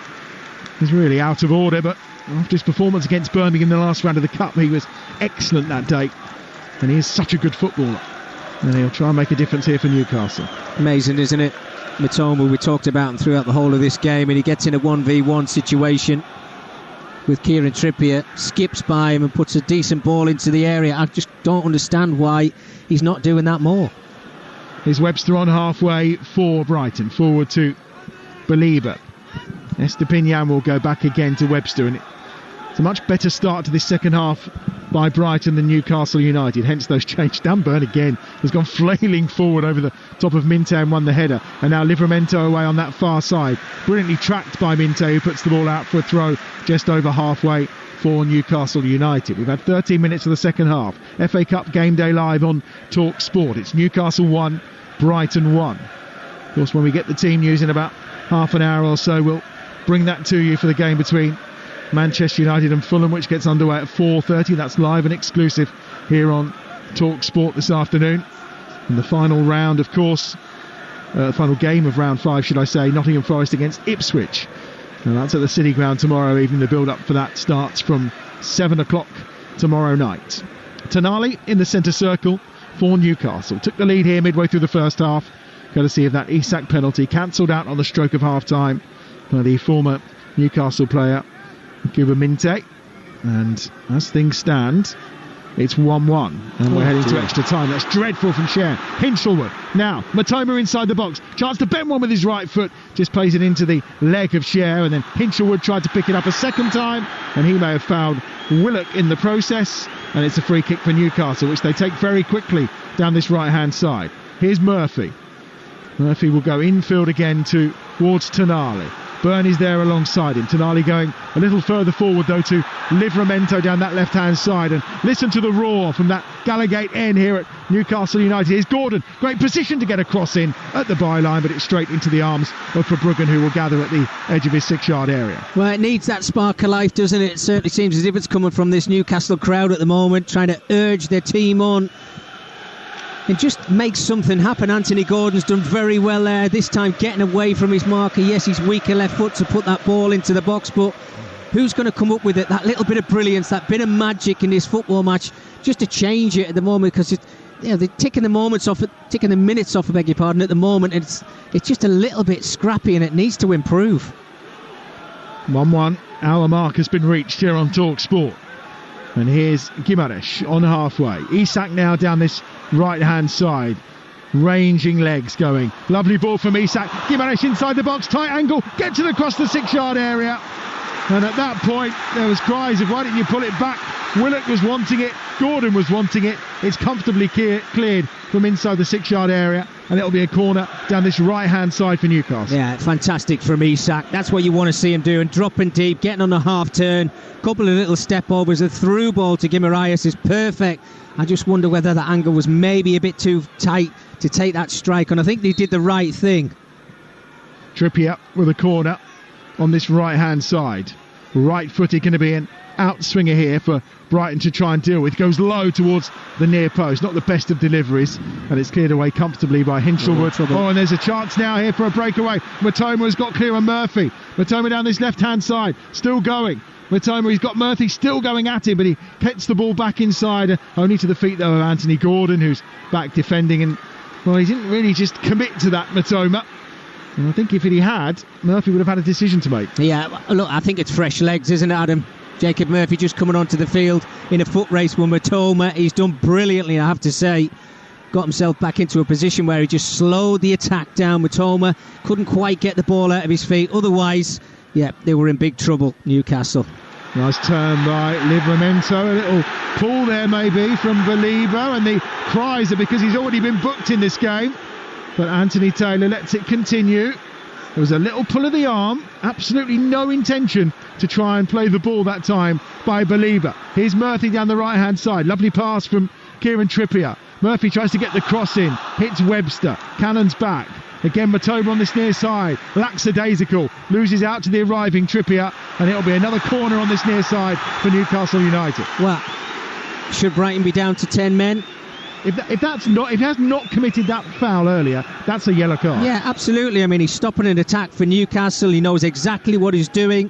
[SPEAKER 3] is really out of order, but after his performance against Birmingham in the last round of the Cup, he was excellent that day, and he is such a good footballer, and he'll try and make a difference here for Newcastle.
[SPEAKER 1] Amazing, isn't it? Mitoma, we talked about him throughout the whole of this game, and he gets in a 1v1 situation with Kieran Trippier, skips by him and puts a decent ball into the area. I just don't understand why he's not doing that more.
[SPEAKER 3] Here's Webster on halfway for Brighton, forward to Belieber. Estepinian will go back again to Webster, and it's a much better start to this second half by Brighton than Newcastle United, hence those changes. Dan Burn again has gone flailing forward over the top of Minte and won the header, and now Livramento away on that far side, brilliantly tracked by Minte, who puts the ball out for a throw just over halfway for Newcastle United. We've had 13 minutes of the second half. FA Cup Game Day live on Talksport. It's Newcastle 1, Brighton 1. Of course, when we get the team news in about half an hour or so, we'll bring that to you for the game between Manchester United and Fulham, which gets underway at 4:30. That's live and exclusive here on Talksport this afternoon. And the final round, of course, the final game of round 5, should I say, Nottingham Forest against Ipswich. And that's at the City Ground tomorrow evening. The build-up for that starts from 7 o'clock tomorrow night. Tonali in the centre circle for Newcastle. Took the lead here midway through the first half, courtesy of that Isak penalty, cancelled out on the stroke of half-time by the former Newcastle player, Kuba Minte. And as things stand, it's 1-1, and we're heading to extra time. That's dreadful from Cher. Hinchelwood. Now, Matoma inside the box. Chance to bend one with his right foot. Just plays it into the leg of Cher, and then Hinchelwood tried to pick it up a second time, and he may have fouled Willock in the process, and it's a free kick for Newcastle, which they take very quickly down this right-hand side. Here's Murphy. Murphy will go infield again towards Tonali. Byrne is there alongside him. Tonali going a little further forward, though, to Livramento down that left-hand side. And listen to the roar from that Gallagate end here at Newcastle United. Here's Gordon. Great position to get a cross in at the byline, but it's straight into the arms of Verbruggen, who will gather at the edge of his 6-yard area.
[SPEAKER 1] Well, it needs that spark of life, doesn't it? It certainly seems as if it's coming from this Newcastle crowd at the moment, trying to urge their team on and just make something happen. Anthony Gordon's done very well there, this time getting away from his marker. Yes, he's weaker left foot to put that ball into the box, but who's going to come up with it? That little bit of brilliance, that bit of magic in this football match, just to change it at the moment, because they're taking the minutes off, I beg your pardon, at the moment. It's just a little bit scrappy, and it needs to improve.
[SPEAKER 3] 1-1. Our mark has been reached here on Talksport. And here's Gimares on halfway. Isak now down this right-hand side. Ranging legs going. Lovely ball from Isak. Gimares inside the box. Tight angle. Gets it across the 6-yard area. And at that point, there was cries of, why didn't you pull it back? Willock was wanting it. Gordon was wanting it. It's comfortably cleared from inside the 6-yard area. And it'll be a corner down this right-hand side for Newcastle.
[SPEAKER 1] Yeah, fantastic from Isak. That's what you want to see him doing. Dropping deep, getting on a half-turn. Couple of little step-overs. A through ball to Guimaraes is perfect. I just wonder whether the angle was maybe a bit too tight to take that strike. And I think they did the right thing.
[SPEAKER 3] Trippier with a corner on this right-hand side. Right-footed, going to be an outswinger here for Brighton to try and deal with. Goes low towards the near post. Not the best of deliveries, and it's cleared away comfortably by Hinchelwood. And there's a chance now here for a breakaway. Matoma has got clear on Murphy. Matoma down this left-hand side, still going. Matoma, he's got Murphy still going at him, but he gets the ball back inside, only to the feet, though, of Anthony Gordon, who's back defending. And, well, he didn't really just commit to that, Matoma. And I think if he had, Murphy would have had a decision to make.
[SPEAKER 1] Yeah, look, I think it's fresh legs, isn't it, Adam? Jacob Murphy just coming onto the field in a foot race with Matoma. He's done brilliantly, I have to say. Got himself back into a position where he just slowed the attack down. Matoma couldn't quite get the ball out of his feet. Otherwise, yeah, they were in big trouble, Newcastle.
[SPEAKER 3] Nice turn by Livramento. A little pull there maybe from Valiba, and the cries are because he's already been booked in this game. But Anthony Taylor lets it continue. There was a little pull of the arm, absolutely no intention to try and play the ball that time by Valiba. Here's Murphy down the right-hand side. Lovely pass from Kieran Trippier. Murphy tries to get the cross in, hits Webster. Cannon's back. Again, Matoma on this near side. Lackadaisical. Loses out to the arriving Trippier, and it'll be another corner on this near side for Newcastle United.
[SPEAKER 1] Well, should Brighton be down to 10 men?
[SPEAKER 3] If he has not committed that foul earlier, that's a yellow card.
[SPEAKER 1] Yeah, absolutely. I mean, he's stopping an attack for Newcastle. He knows exactly what he's doing.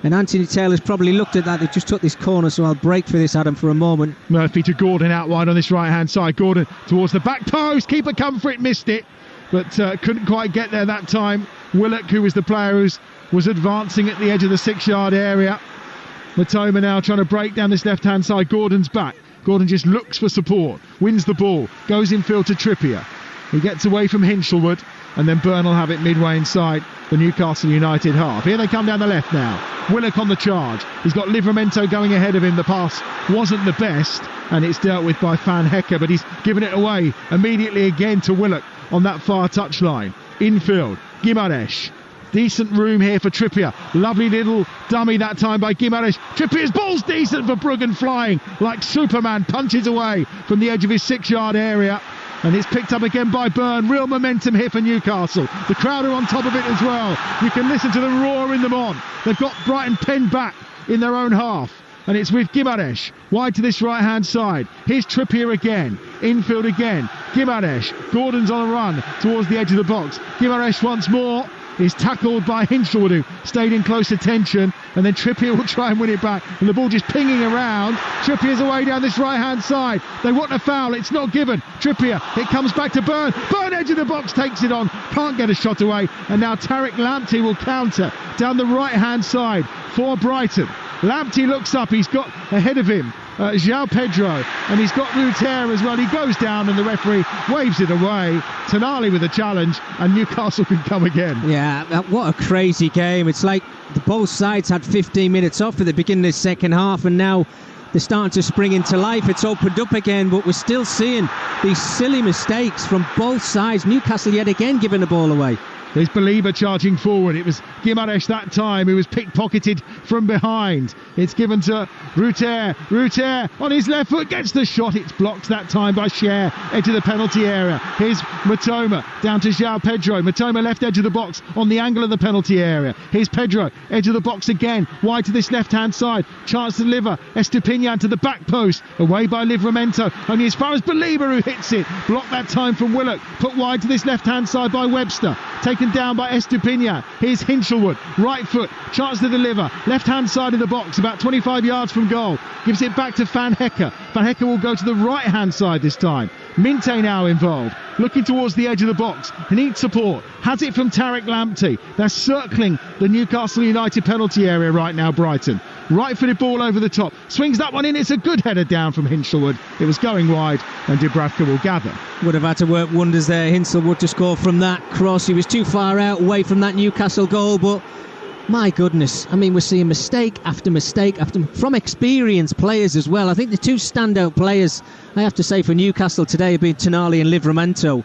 [SPEAKER 1] And Anthony Taylor's probably looked at that. They just took this corner, so I'll break for this, Adam, for a moment.
[SPEAKER 3] Murphy to Gordon out wide on this right-hand side. Gordon towards the back post. Keeper come for it, missed it, but couldn't quite get there that time. Willock, who was the player who was advancing at the edge of the 6-yard area. Matoma now trying to break down this left-hand side. Gordon's back. Gordon just looks for support, wins the ball, goes infield to Trippier. He gets away from Hinchelwood, and then Byrne will have it midway inside the Newcastle United half. Here they come down the left now. Willock on the charge. He's got Livramento going ahead of him. The pass wasn't the best, and it's dealt with by Van Hecker, but he's given it away immediately again to Willock on that far touchline. Infield, Gimares. Decent room here for Trippier. Lovely little dummy that time by Gimares. Trippier's ball's decent for Bruggen, flying like Superman. Punches away from the edge of his 6-yard area. And it's picked up again by Byrne. Real momentum here for Newcastle. The crowd are on top of it as well. You can listen to them roaring them on. They've got Brighton penned back in their own half. And it's with Gimares wide to this right-hand side. Here's Trippier again. Infield again. Gimares. Gordon's on a run towards the edge of the box. Gimares once more. is tackled by Hinshelwood, who stayed in close attention, and then Trippier will try and win it back, and the ball just pinging around. Trippier's away down this right-hand side. They want a foul, it's not given. Trippier, it comes back to Byrne. Byrne, edge of the box, takes it on, can't get a shot away, and now Tariq Lamptey will counter down the right-hand side for Brighton. Lamptey looks up, he's got ahead of him João Pedro, and he's got Ruter as well. He goes down and the referee waves it away. Tonali with a challenge, and Newcastle can come again.
[SPEAKER 1] Yeah, what a crazy game. It's like both sides had 15 minutes off at the beginning of the second half, and now they're starting to spring into life. It's opened up again, but we're still seeing these silly mistakes from both sides. Newcastle yet again giving the ball away.
[SPEAKER 3] There's Belieber charging forward. It was Guimaraes that time who was pickpocketed from behind. It's given to Ruter. Ruter on his left foot gets the shot. It's blocked that time by Cher, edge of the penalty area. Here's Matoma down to João Pedro. Matoma left edge of the box on the angle of the penalty area. Here's Pedro, edge of the box again, wide to this left-hand side. Chance to deliver. Estupinian to the back post. Away by Livramento. Only as far as Belieber, who hits it. Blocked that time from Willock. Put wide to this left-hand side by Webster. Taken down by Estupinian. Here's Hinshelwood, right foot, chance to deliver, left hand side of the box, about 25 yards from goal, gives it back to Van Hecker. Van Hecker will go to the right hand side this time. Minte now involved, looking towards the edge of the box, he needs support, has it from Tariq Lamptey. They're circling the Newcastle United penalty area right now, Brighton. Right footed ball over the top, swings that one in, it's a good header down from Hinshelwood. It was going wide, and Dubravka will gather.
[SPEAKER 1] Would have had to work wonders there, Hinshelwood, to score from that cross. He was too far out, away from that Newcastle goal, but my goodness, I mean, we're seeing mistake after mistake from experienced players as well. I think the two standout players, I have to say, for Newcastle today have been Tonali and Livramento.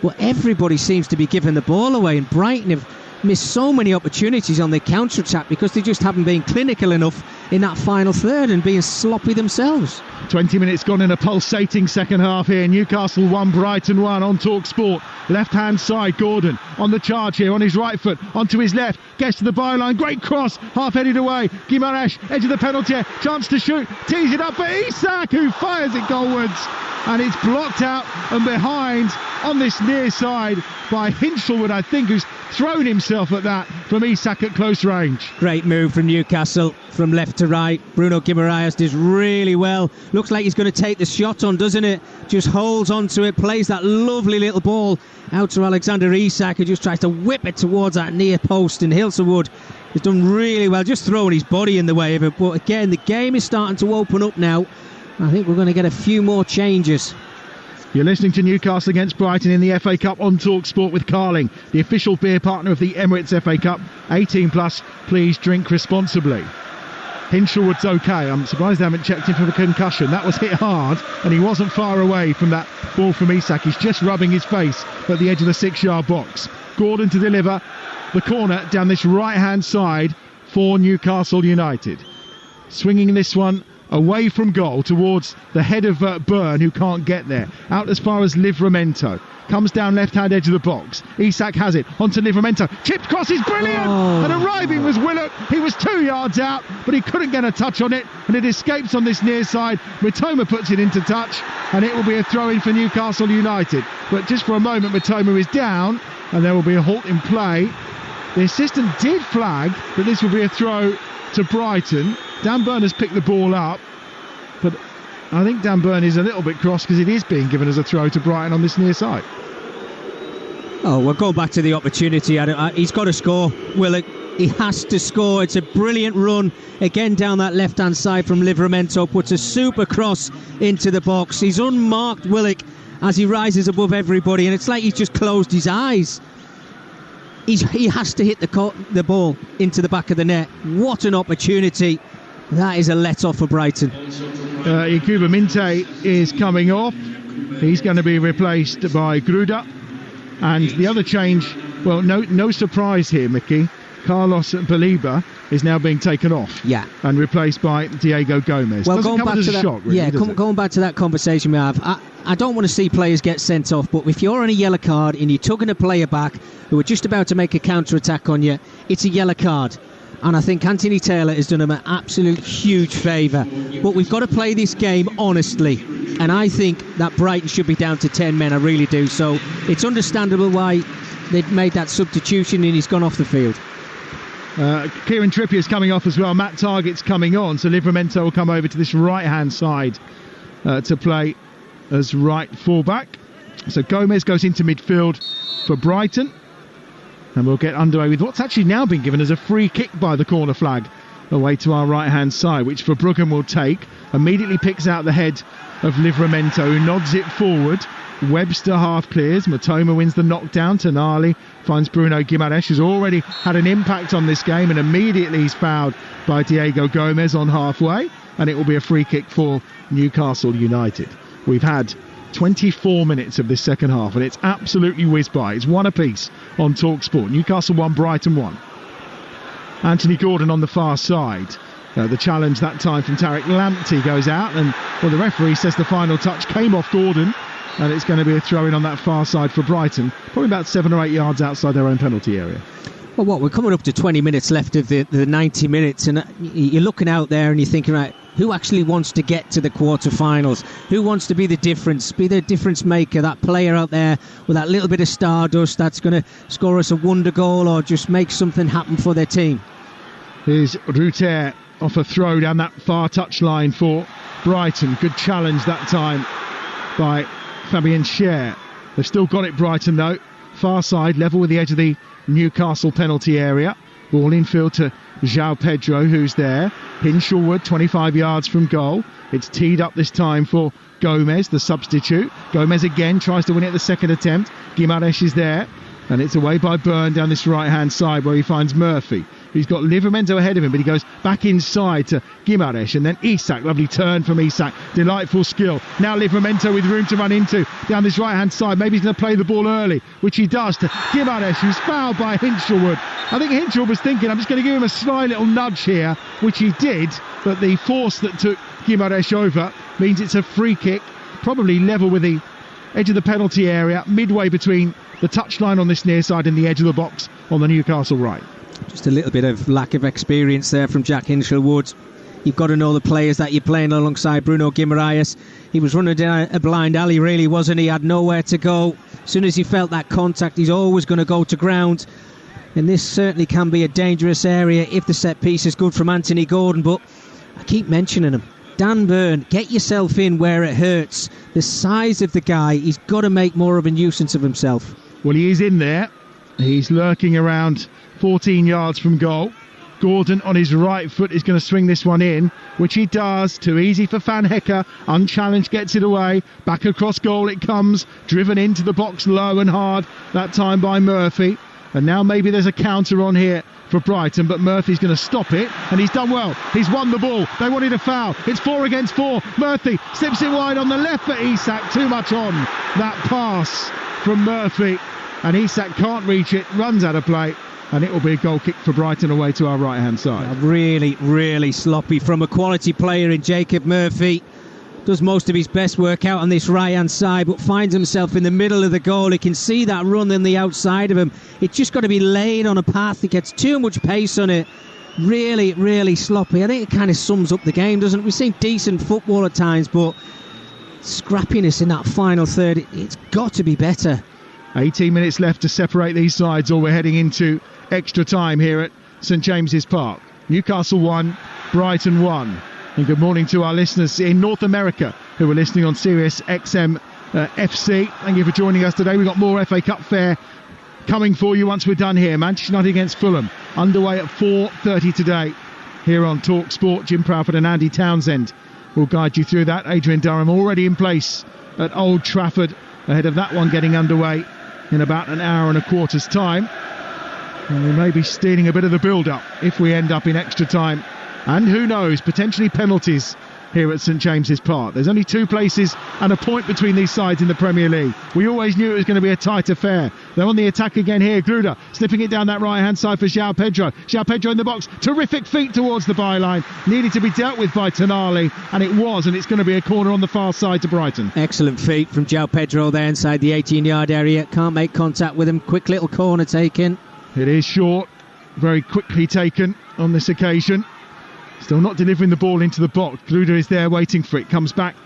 [SPEAKER 1] But everybody seems to be giving the ball away, and Brighton have missed so many opportunities on their counter-attack because they just haven't been clinical enough in that final third and being sloppy themselves.
[SPEAKER 3] 20 minutes gone in a pulsating second half here. Newcastle 1, Brighton 1 on Talksport. Left-hand side, Gordon on the charge here, on his right foot, onto his left, gets to the byline, great cross, half-headed away. Guimaraes, edge of the penalty area, chance to shoot, tees it up for Isak, who fires it goalwards, and it's blocked out and behind on this near side by Hinshelwood, I think, who's thrown himself at that from Isak at close range.
[SPEAKER 1] Great move from Newcastle from left to right. Bruno Guimaraes does really well. Looks like he's going to take the shot on, doesn't it? Just holds onto it, plays that lovely little ball out to Alexander Isak, who just tries to whip it towards that near post, and Hinshelwood has done really well, just throwing his body in the way of it. But again, the game is starting to open up now. I think we're going to get a few more changes.
[SPEAKER 3] You're listening to Newcastle against Brighton in the FA Cup on Talksport with Carling, the official beer partner of the Emirates FA Cup. 18 plus, please drink responsibly. Hinshelwood's okay. I'm surprised they haven't checked him for the concussion. That was hit hard, and he wasn't far away from that ball from Isak. He's just rubbing his face at the edge of the 6-yard box. Gordon to deliver the corner down this right-hand side for Newcastle United. Swinging this one away from goal towards the head of Byrne, who can't get there. Out as far as Livramento. Comes down left-hand edge of the box. Isak has it. Onto Livramento. Chipped cross is brilliant! And arriving was Willock. He was 2 yards out, but he couldn't get a touch on it, and it escapes on this near side. Matoma puts it into touch, and it will be a throw-in for Newcastle United. But just for a moment, Matoma is down, and there will be a halt in play. The assistant did flag that this will be a throw to Brighton. Dan Burn has picked the ball up, but I think Dan Burn is a little bit cross because it is being given as a throw to Brighton on this near side.
[SPEAKER 1] Oh, we'll go back to the opportunity. He's got to score, Willock. He has to score. It's a brilliant run again down that left-hand side from Livramento. Puts a super cross into the box. He's unmarked, Willock, as he rises above everybody, and it's like he's just closed his eyes. He has to hit the ball into the back of the net. What an opportunity. That is a let-off for Brighton.
[SPEAKER 3] Ikuba Minte is coming off. He's going to be replaced by Gruda. And the other change, well, no surprise here, Mickey. Carlos Belieber is now being taken off.
[SPEAKER 1] Yeah.
[SPEAKER 3] And replaced by Diego Gomez.
[SPEAKER 1] Well,
[SPEAKER 3] doesn't come as a shock, really,
[SPEAKER 1] going back to that conversation we have, I don't want to see players get sent off, but if you're on a yellow card and you're tugging a player back who are just about to make a counter-attack on you, it's a yellow card. And I think Anthony Taylor has done him an absolute huge favour. But we've got to play this game honestly. And I think that Brighton should be down to 10 men, I really do. So it's understandable why they've made that substitution and he's gone off the field.
[SPEAKER 3] Kieran Trippier's coming off as well. Matt Targett's coming on. So Livramento will come over to this right-hand side to play as right fullback. So Gomez goes into midfield for Brighton. And we'll get underway with what's actually now been given as a free kick by the corner flag away to our right-hand side, which Verbruggen will take. Immediately picks out the head of Livramento, who nods it forward. Webster half clears. Matoma wins the knockdown. Tonali finds Bruno Guimaraes, who's already had an impact on this game, and immediately he's fouled by Diego Gomez on halfway, and it will be a free kick for Newcastle United. We've had 24 minutes of this second half, and it's absolutely whizzed by. It's one apiece on Talksport. Newcastle 1, Brighton 1. Anthony Gordon on the far side. The challenge that time from Tariq Lamptey goes out, and the referee says the final touch came off Gordon, and it's going to be a throw-in on that far side for Brighton, probably about 7 or 8 yards outside their own penalty area.
[SPEAKER 1] Well, we're coming up to 20 minutes left of the 90 minutes, and you're looking out there and you're thinking, right, who actually wants to get to the quarterfinals? Who wants to be the difference maker, that player out there with that little bit of stardust that's going to score us a wonder goal or just make something happen for their team?
[SPEAKER 3] Here's Ruter off a throw down that far touchline for Brighton. Good challenge that time by Fabian Schär. They've still got it, Brighton, though. Far side, level with the edge of the Newcastle penalty area. Ball infield to João Pedro, who's there. Hinchillwood, 25 yards from goal. It's teed up this time for Gomez, the substitute. Gomez again tries to win it at the second attempt. Guimaraes is there. And it's away by Byrne down this right-hand side where he finds Murphy. He's got Livramento ahead of him, but he goes back inside to Guimaraes, and then Isak. Lovely turn from Isak. Delightful skill. Now Livramento with room to run into down this right-hand side. Maybe he's going to play the ball early, which he does to Guimaraes, who's fouled by Hinchillwood. I think Hinchillwood was thinking, I'm just going to give him a sly little nudge here, which he did, but the force that took Guimaraes over means it's a free kick, probably level with the edge of the penalty area, midway between the touchline on this near side and the edge of the box on the Newcastle right.
[SPEAKER 1] Just a little bit of lack of experience there from Jack Hinchillwood. You've got to know the players that you're playing alongside. Bruno Guimaraes, he was running down a blind alley, really, wasn't he? Had nowhere to go. As soon as he felt that contact, he's always going to go to ground. And this certainly can be a dangerous area if the set piece is good from Anthony Gordon. But I keep mentioning him. Dan Burn, get yourself in where it hurts. The size of the guy, he's got to make more of a nuisance of himself.
[SPEAKER 3] Well, he is in there. He's lurking around 14 yards from goal. Gordon on his right foot is going to swing this one in, which he does. Too easy for Van Hecker. Unchallenged, gets it away. Back across goal it comes. Driven into the box low and hard, that time by Murphy. And now maybe there's a counter on here for Brighton, but Murphy's going to stop it, and he's done well. He's won the ball. They wanted a foul. It's 4 against 4. Murphy slips it wide on the left for Isak. Too much on that pass from Murphy, and Isak can't reach it, runs out of play, and it will be a goal kick for Brighton away to our right-hand side.
[SPEAKER 1] Really, really sloppy from a quality player in Jacob Murphy. Does most of his best work out on this right-hand side, but finds himself in the middle of the goal. He can see that run in the outside of him. It's just got to be laid on a path. It gets too much pace on it. Really, really sloppy. I think it kind of sums up the game, doesn't it? We've seen decent football at times, but scrappiness in that final third, it's got to be better.
[SPEAKER 3] 18 minutes left to separate these sides, or we're heading into extra time here at St James's Park. Newcastle 1, Brighton 1. And good morning to our listeners in North America who are listening on Sirius XM FC. Thank you for joining us today. We've got more FA Cup fare coming for you once we're done here. Manchester United against Fulham, underway at 4:30 today here on Talksport. Jim Proudfoot and Andy Townsend will guide you through that. Adrian Durham already in place at Old Trafford ahead of that one getting underway in about an hour and a quarter's time. And we may be stealing a bit of the build-up if we end up in extra time. And who knows, potentially penalties here at St James's Park. There's only 2 places and a point between these sides in the Premier League. We always knew it was going to be a tight affair. They're on the attack again here. Gruder slipping it down that right-hand side for João Pedro. João Pedro in the box. Terrific feet towards the byline. Needed to be dealt with by Tonali, and it was, and it's going to be a corner on the far side to Brighton.
[SPEAKER 1] Excellent feet from João Pedro there inside the 18-yard area. Can't make contact with him. Quick little corner taken.
[SPEAKER 3] It is short. Very quickly taken on this occasion. Still not delivering the ball into the box. Gruder is there waiting for it. Comes back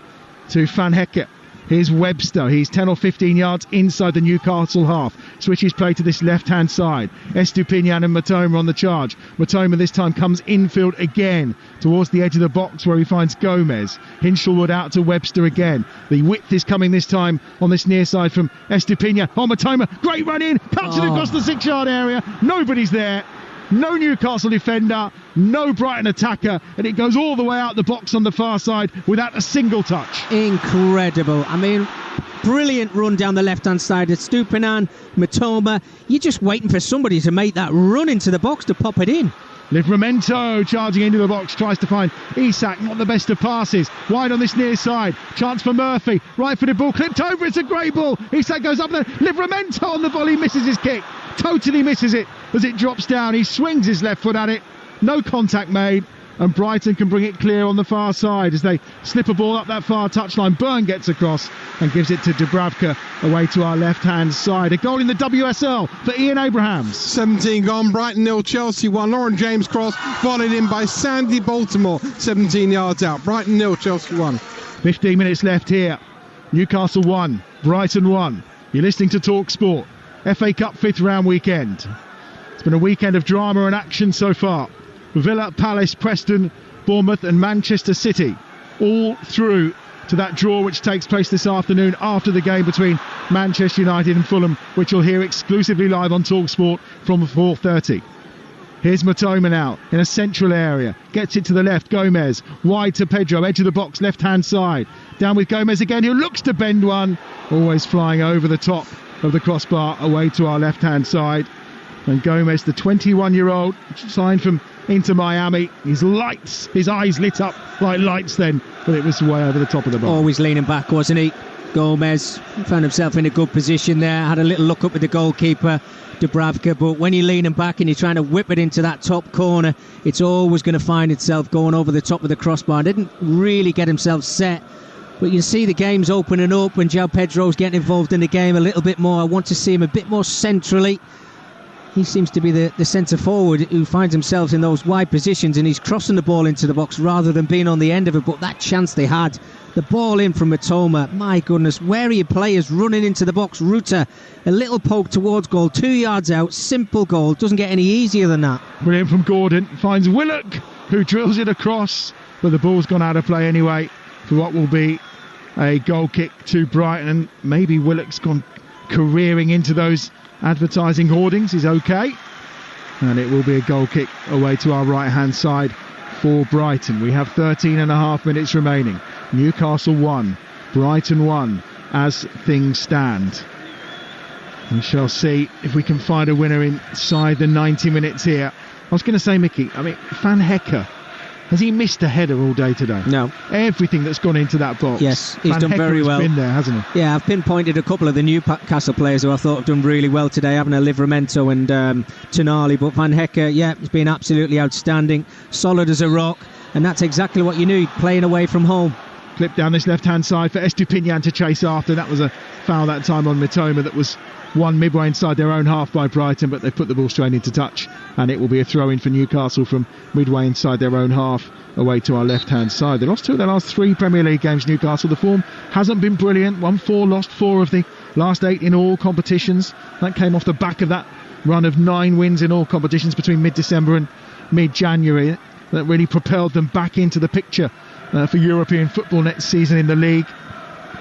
[SPEAKER 3] to Van Hekke. Here's Webster. He's 10 or 15 yards inside the Newcastle half. Switches play to this left-hand side. Estupiñán and Matoma on the charge. Matoma this time comes infield again towards the edge of the box where he finds Gomez. Hinshelwood out to Webster again. The width is coming this time on this near side from Estupiñán. Oh, Matoma, great run in. Cuts it across the 6-yard area. Nobody's there. No Newcastle defender, no Brighton attacker, and it goes all the way out the box on the far side without a single touch.
[SPEAKER 1] Incredible. I mean, brilliant run down the left-hand side. Estupiñán, Matoma. You're just waiting for somebody to make that run into the box to pop it in.
[SPEAKER 3] Livramento charging into the box, tries to find Isak, not the best of passes. Wide on this near side, chance for Murphy. Right-footed ball, clipped over, it's a great ball. Isak goes up there, Livramento on the volley, misses his kick. Totally misses it as it drops down. He swings his left foot at it, no contact made, and Brighton can bring it clear on the far side as they slip a ball up that far touchline. Byrne gets across and gives it to Dubravka away to our left-hand side. A goal in the WSL for Ian Abrahams.
[SPEAKER 4] 17 gone, Brighton 0, Chelsea 1. Lauren James cross, volleyed in by Sandy Baltimore, 17 yards out. Brighton 0, Chelsea 1.
[SPEAKER 3] 15 minutes left here. Newcastle 1, Brighton 1. You're listening to Talksport. FA Cup 5th round weekend. It's been a weekend of drama and action so far. Villa, Palace, Preston, Bournemouth and Manchester City all through to that draw which takes place this afternoon after the game between Manchester United and Fulham, which you'll hear exclusively live on Talksport from 4:30. Here's Matoma now in a central area, gets it to the left, Gomez wide to Pedro, edge of the box, left hand side, down with Gomez again, who looks to bend one, always flying over the top of the crossbar away to our left hand side. And Gomez, the 21-year-old, signed from Inter Miami, his eyes lit up like lights then, but it was way over the top of the bar.
[SPEAKER 1] Always leaning back, wasn't he? Gomez found himself in a good position there, had a little look up with the goalkeeper Dubravka, but when you're leaning back and you're trying to whip it into that top corner, it's always going to find itself going over the top of the crossbar. Didn't really get himself set, but you see the game's opening up when João Pedro's getting involved in the game a little bit more. I want to see him a bit more centrally. He seems to be the centre forward who finds himself in those wide positions, and he's crossing the ball into the box rather than being on the end of it. But that chance they had, the ball in from Matoma, my goodness, where are your players running into the box? Ruta, a little poke towards goal, 2 yards out, simple goal, doesn't get any easier than that.
[SPEAKER 3] Brilliant from Gordon, finds Willock, who drills it across, but the ball's gone out of play anyway for what will be a goal kick to Brighton. Maybe Willock's gone careering into those advertising hoardings. He's okay, and it will be a goal kick away to our right hand side for Brighton. We have 13.5 minutes remaining. Newcastle 1, Brighton 1 as things stand. We shall see if we can find a winner inside the 90 minutes here. I was going to say, Mickey, I mean, Van Hekke, has he missed a header all day today?
[SPEAKER 1] No.
[SPEAKER 3] Everything that's gone into that box.
[SPEAKER 1] Yes, he's
[SPEAKER 3] Van
[SPEAKER 1] done
[SPEAKER 3] Hekke
[SPEAKER 1] very well.
[SPEAKER 3] Been there, hasn't he?
[SPEAKER 1] Yeah, I've pinpointed a couple of the Newcastle players who I thought have done really well today, having a Livramento and Tonali, but Van Hekke, yeah, he's been absolutely outstanding, solid as a rock, and that's exactly what you need, playing away from home.
[SPEAKER 3] Clip down this left-hand side for Estupiñán to chase after. That was a foul that time on Matoma that was won midway inside their own half by Brighton, but they put the ball straight into touch, and it will be a throw-in for Newcastle from midway inside their own half away to our left-hand side. They lost 2 of their last 3 Premier League games, Newcastle. The form hasn't been brilliant. 1-4, lost 4 of the last 8 in all competitions. That came off the back of that run of 9 wins in all competitions between mid-December and mid-January. That really propelled them back into the picture for European football next season in the league.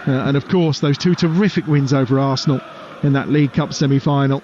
[SPEAKER 3] And of course, those 2 terrific wins over Arsenal in that League Cup semi-final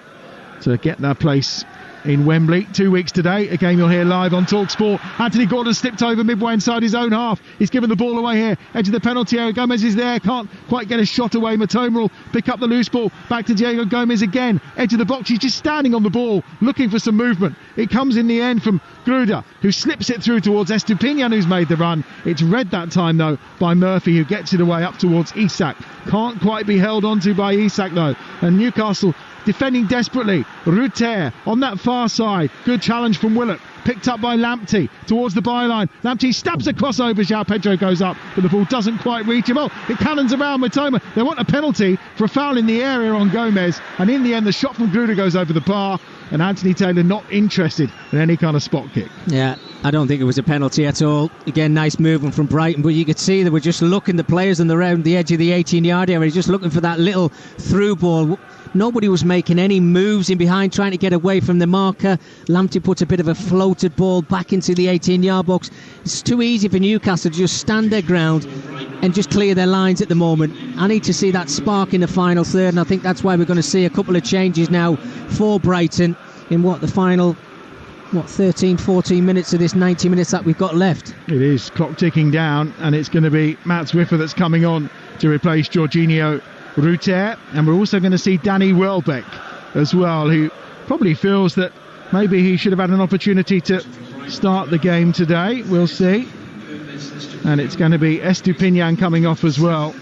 [SPEAKER 3] to get their place in Wembley 2 weeks today. A game you'll hear live on Talksport. Anthony Gordon slipped over midway inside his own half. He's given the ball away here, edge of the penalty area. Gomez is there, can't quite get a shot away. Matoma will pick up the loose ball, back to Diego Gomez again, edge of the box. He's just standing on the ball looking for some movement. It comes in the end from Gruda, who slips it through towards Estupiñán, who's made the run. It's read that time though by Murphy, who gets it away up towards Isak. Can't quite be held onto by Isak though, and Newcastle defending desperately. Ruter on that far side. Good challenge from Willock. Picked up by Lamptey towards the byline. Lamptey stabs a crossover. João Pedro goes up, but the ball doesn't quite reach him. Oh, it cannons around Matoma. They want a penalty for a foul in the area on Gomez, and in the end the shot from Gruda goes over the bar. and Anthony Taylor not interested in any kind of spot kick.
[SPEAKER 1] Yeah, I don't think it was a penalty at all. Again, nice movement from Brighton, but you could see they were just looking, the players on around the edge of the 18-yard area, just looking for that little through ball. Nobody was making any moves in behind, trying to get away from the marker. Lamptey puts a bit of a floated ball back into the 18-yard box. It's too easy for Newcastle to just stand their ground and just clear their lines at the moment. I need to see that spark in the final third, and I think that's why we're going to see a couple of changes now for Brighton in the final 13, 14 minutes of this 90 minutes that we've got left.
[SPEAKER 3] It is clock ticking down, and it's going to be Matt Swiffer that's coming on to replace Jorginho Ruter, and we're also going to see Danny Welbeck as well, who probably feels that maybe he should have had an opportunity to start the game today. We'll see. And it's going to be Estupinian coming off as well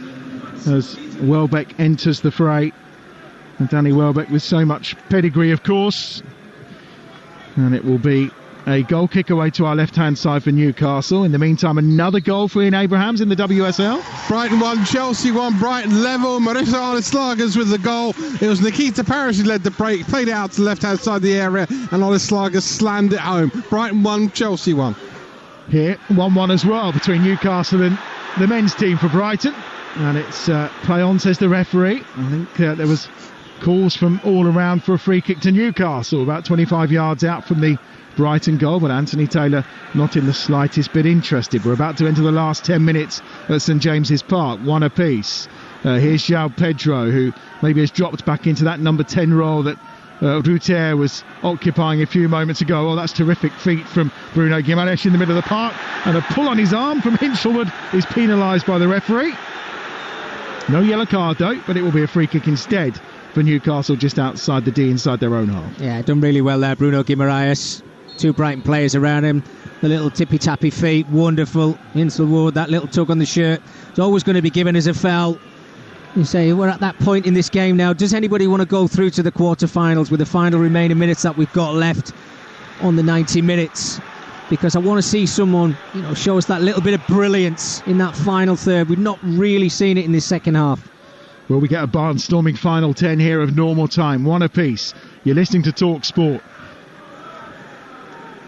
[SPEAKER 3] as Welbeck enters the fray. And Danny Welbeck with so much pedigree, of course. And it will be a goal kick away to our left-hand side for Newcastle. In the meantime, another goal for Ian Abrahams in the WSL.
[SPEAKER 4] Brighton 1, Chelsea 1, Brighton level. Marissa Oleslagas with the goal. It was Nikita Parrish who led the break, played it out to the left-hand side of the area, and Oleslagas slammed it home. Brighton 1, Chelsea 1.
[SPEAKER 3] Here, 1-1 as well between Newcastle and the men's team for Brighton. And it's play on, says the referee. I think there was calls from all around for a free kick to Newcastle, about 25 yards out from the Brighton goal, but Anthony Taylor not in the slightest bit interested. We're about to enter the last 10 minutes at St James's Park, one apiece. Here's João Pedro, who maybe has dropped back into that number 10 role that Ruter was occupying a few moments ago. Oh, that's terrific feet from Bruno Guimaraes in the middle of the park, and a pull on his arm from Hinchelwood is penalised by the referee. No yellow card though, but it will be a free kick instead for Newcastle just outside the D, inside their own half.
[SPEAKER 1] Yeah, done really well there, Bruno Guimaraes. Two Brighton players around him, the little tippy-tappy feet, wonderful. Hinchelwood, that little tug on the shirt, it's always going to be given as a foul. You say we're at that point in this game now. Does anybody want to go through to the quarter-finals with the final remaining minutes that we've got left on the 90 minutes? Because I want to see someone, show us that little bit of brilliance in that final third. We've not really seen it in this second half.
[SPEAKER 3] Well, we get a barnstorming final 10 here of normal time, one apiece. You're listening to Talksport.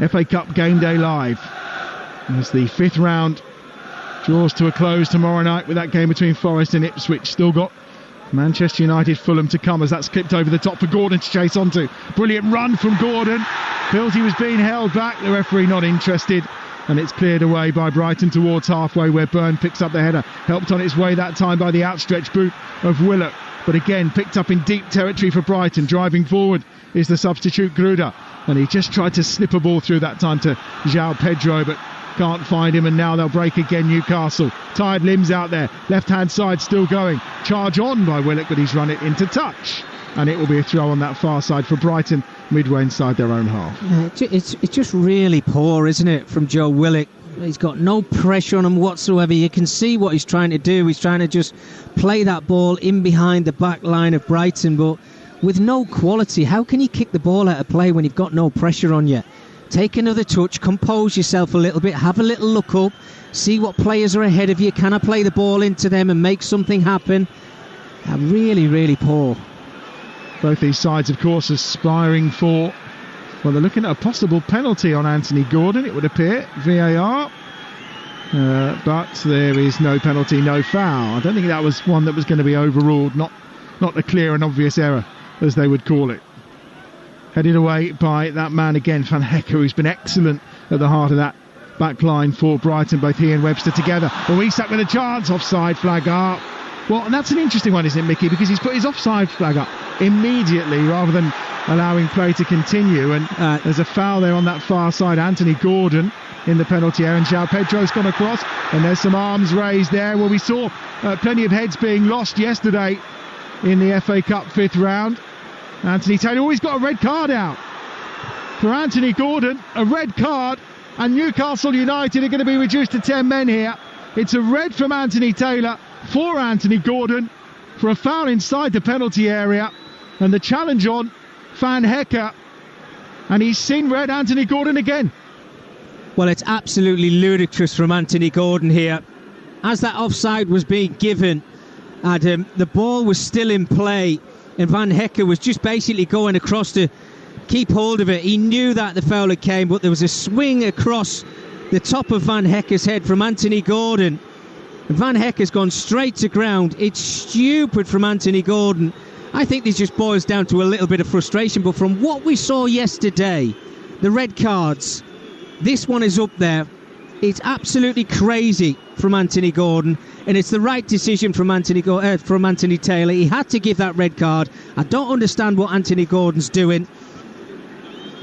[SPEAKER 3] FA Cup Game Day Live as the fifth round draws to a close tomorrow night with that game between Forest and Ipswich. Still got Manchester United Fulham to come as that's clipped over the top for Gordon to chase onto. Brilliant run from Gordon. Feels he was being held back. The referee not interested. And it's cleared away by Brighton towards halfway where Byrne picks up the header. Helped on its way that time by the outstretched boot of Willock. But again, picked up in deep territory for Brighton. Driving forward is the substitute Gruda. And he just tried to slip a ball through that time to João Pedro, but can't find him. And now they'll break again, Newcastle. Tired limbs out there. Left-hand side still going. Charge on by Willock, but he's run it into touch. And it will be a throw on that far side for Brighton, midway inside their own half.
[SPEAKER 1] It's just really poor, isn't it, from Joe Willock? He's got no pressure on him whatsoever. You can see what he's trying to do. He's trying to just play that ball in behind the back line of Brighton, but with no quality. How can you kick the ball out of play when you've got no pressure on you? Take another touch, compose yourself a little bit, have a little look up, see what players are ahead of you. Can I play the ball into them and make something happen? Really, really poor.
[SPEAKER 3] Both these sides, of course, aspiring for, well, they're looking at a possible penalty on Anthony Gordon, it would appear, VAR. But there is no penalty, no foul. I don't think that was one that was going to be overruled, not a clear and obvious error, as they would call it. Headed away by that man again, Van Hecker, who's been excellent at the heart of that back line for Brighton, both he and Webster together. Well, Isak with a chance, offside flag up. Well, and that's an interesting one, isn't it, Mickey? Because he's put his offside flag up immediately rather than allowing play to continue. And there's a foul there on that far side. Anthony Gordon in the penalty area, and João Pedro's gone across. And there's some arms raised there. Well, we saw plenty of heads being lost yesterday in the FA Cup fifth round. Anthony Taylor, he's got a red card out. For Anthony Gordon, a red card, and Newcastle United are going to be reduced to 10 men here. It's a red from Anthony Taylor for Anthony Gordon for a foul inside the penalty area, and the challenge on Van Hecker, and he's seen red. Anthony Gordon again.
[SPEAKER 1] Well, it's absolutely ludicrous from Anthony Gordon here. As that offside was being given, Adam, the ball was still in play, and Van Hecker was just basically going across to keep hold of it. He knew that the foul had came, but there was a swing across the top of Van Hecke's head from Anthony Gordon. Van Hecke's gone straight to ground. It's stupid from Anthony Gordon. I think this just boils down to a little bit of frustration, but from what we saw yesterday, the red cards, this one is up there. It's absolutely crazy from Anthony Gordon, and it's the right decision from Anthony Taylor. He had to give that red card. I don't understand what Anthony Gordon's doing.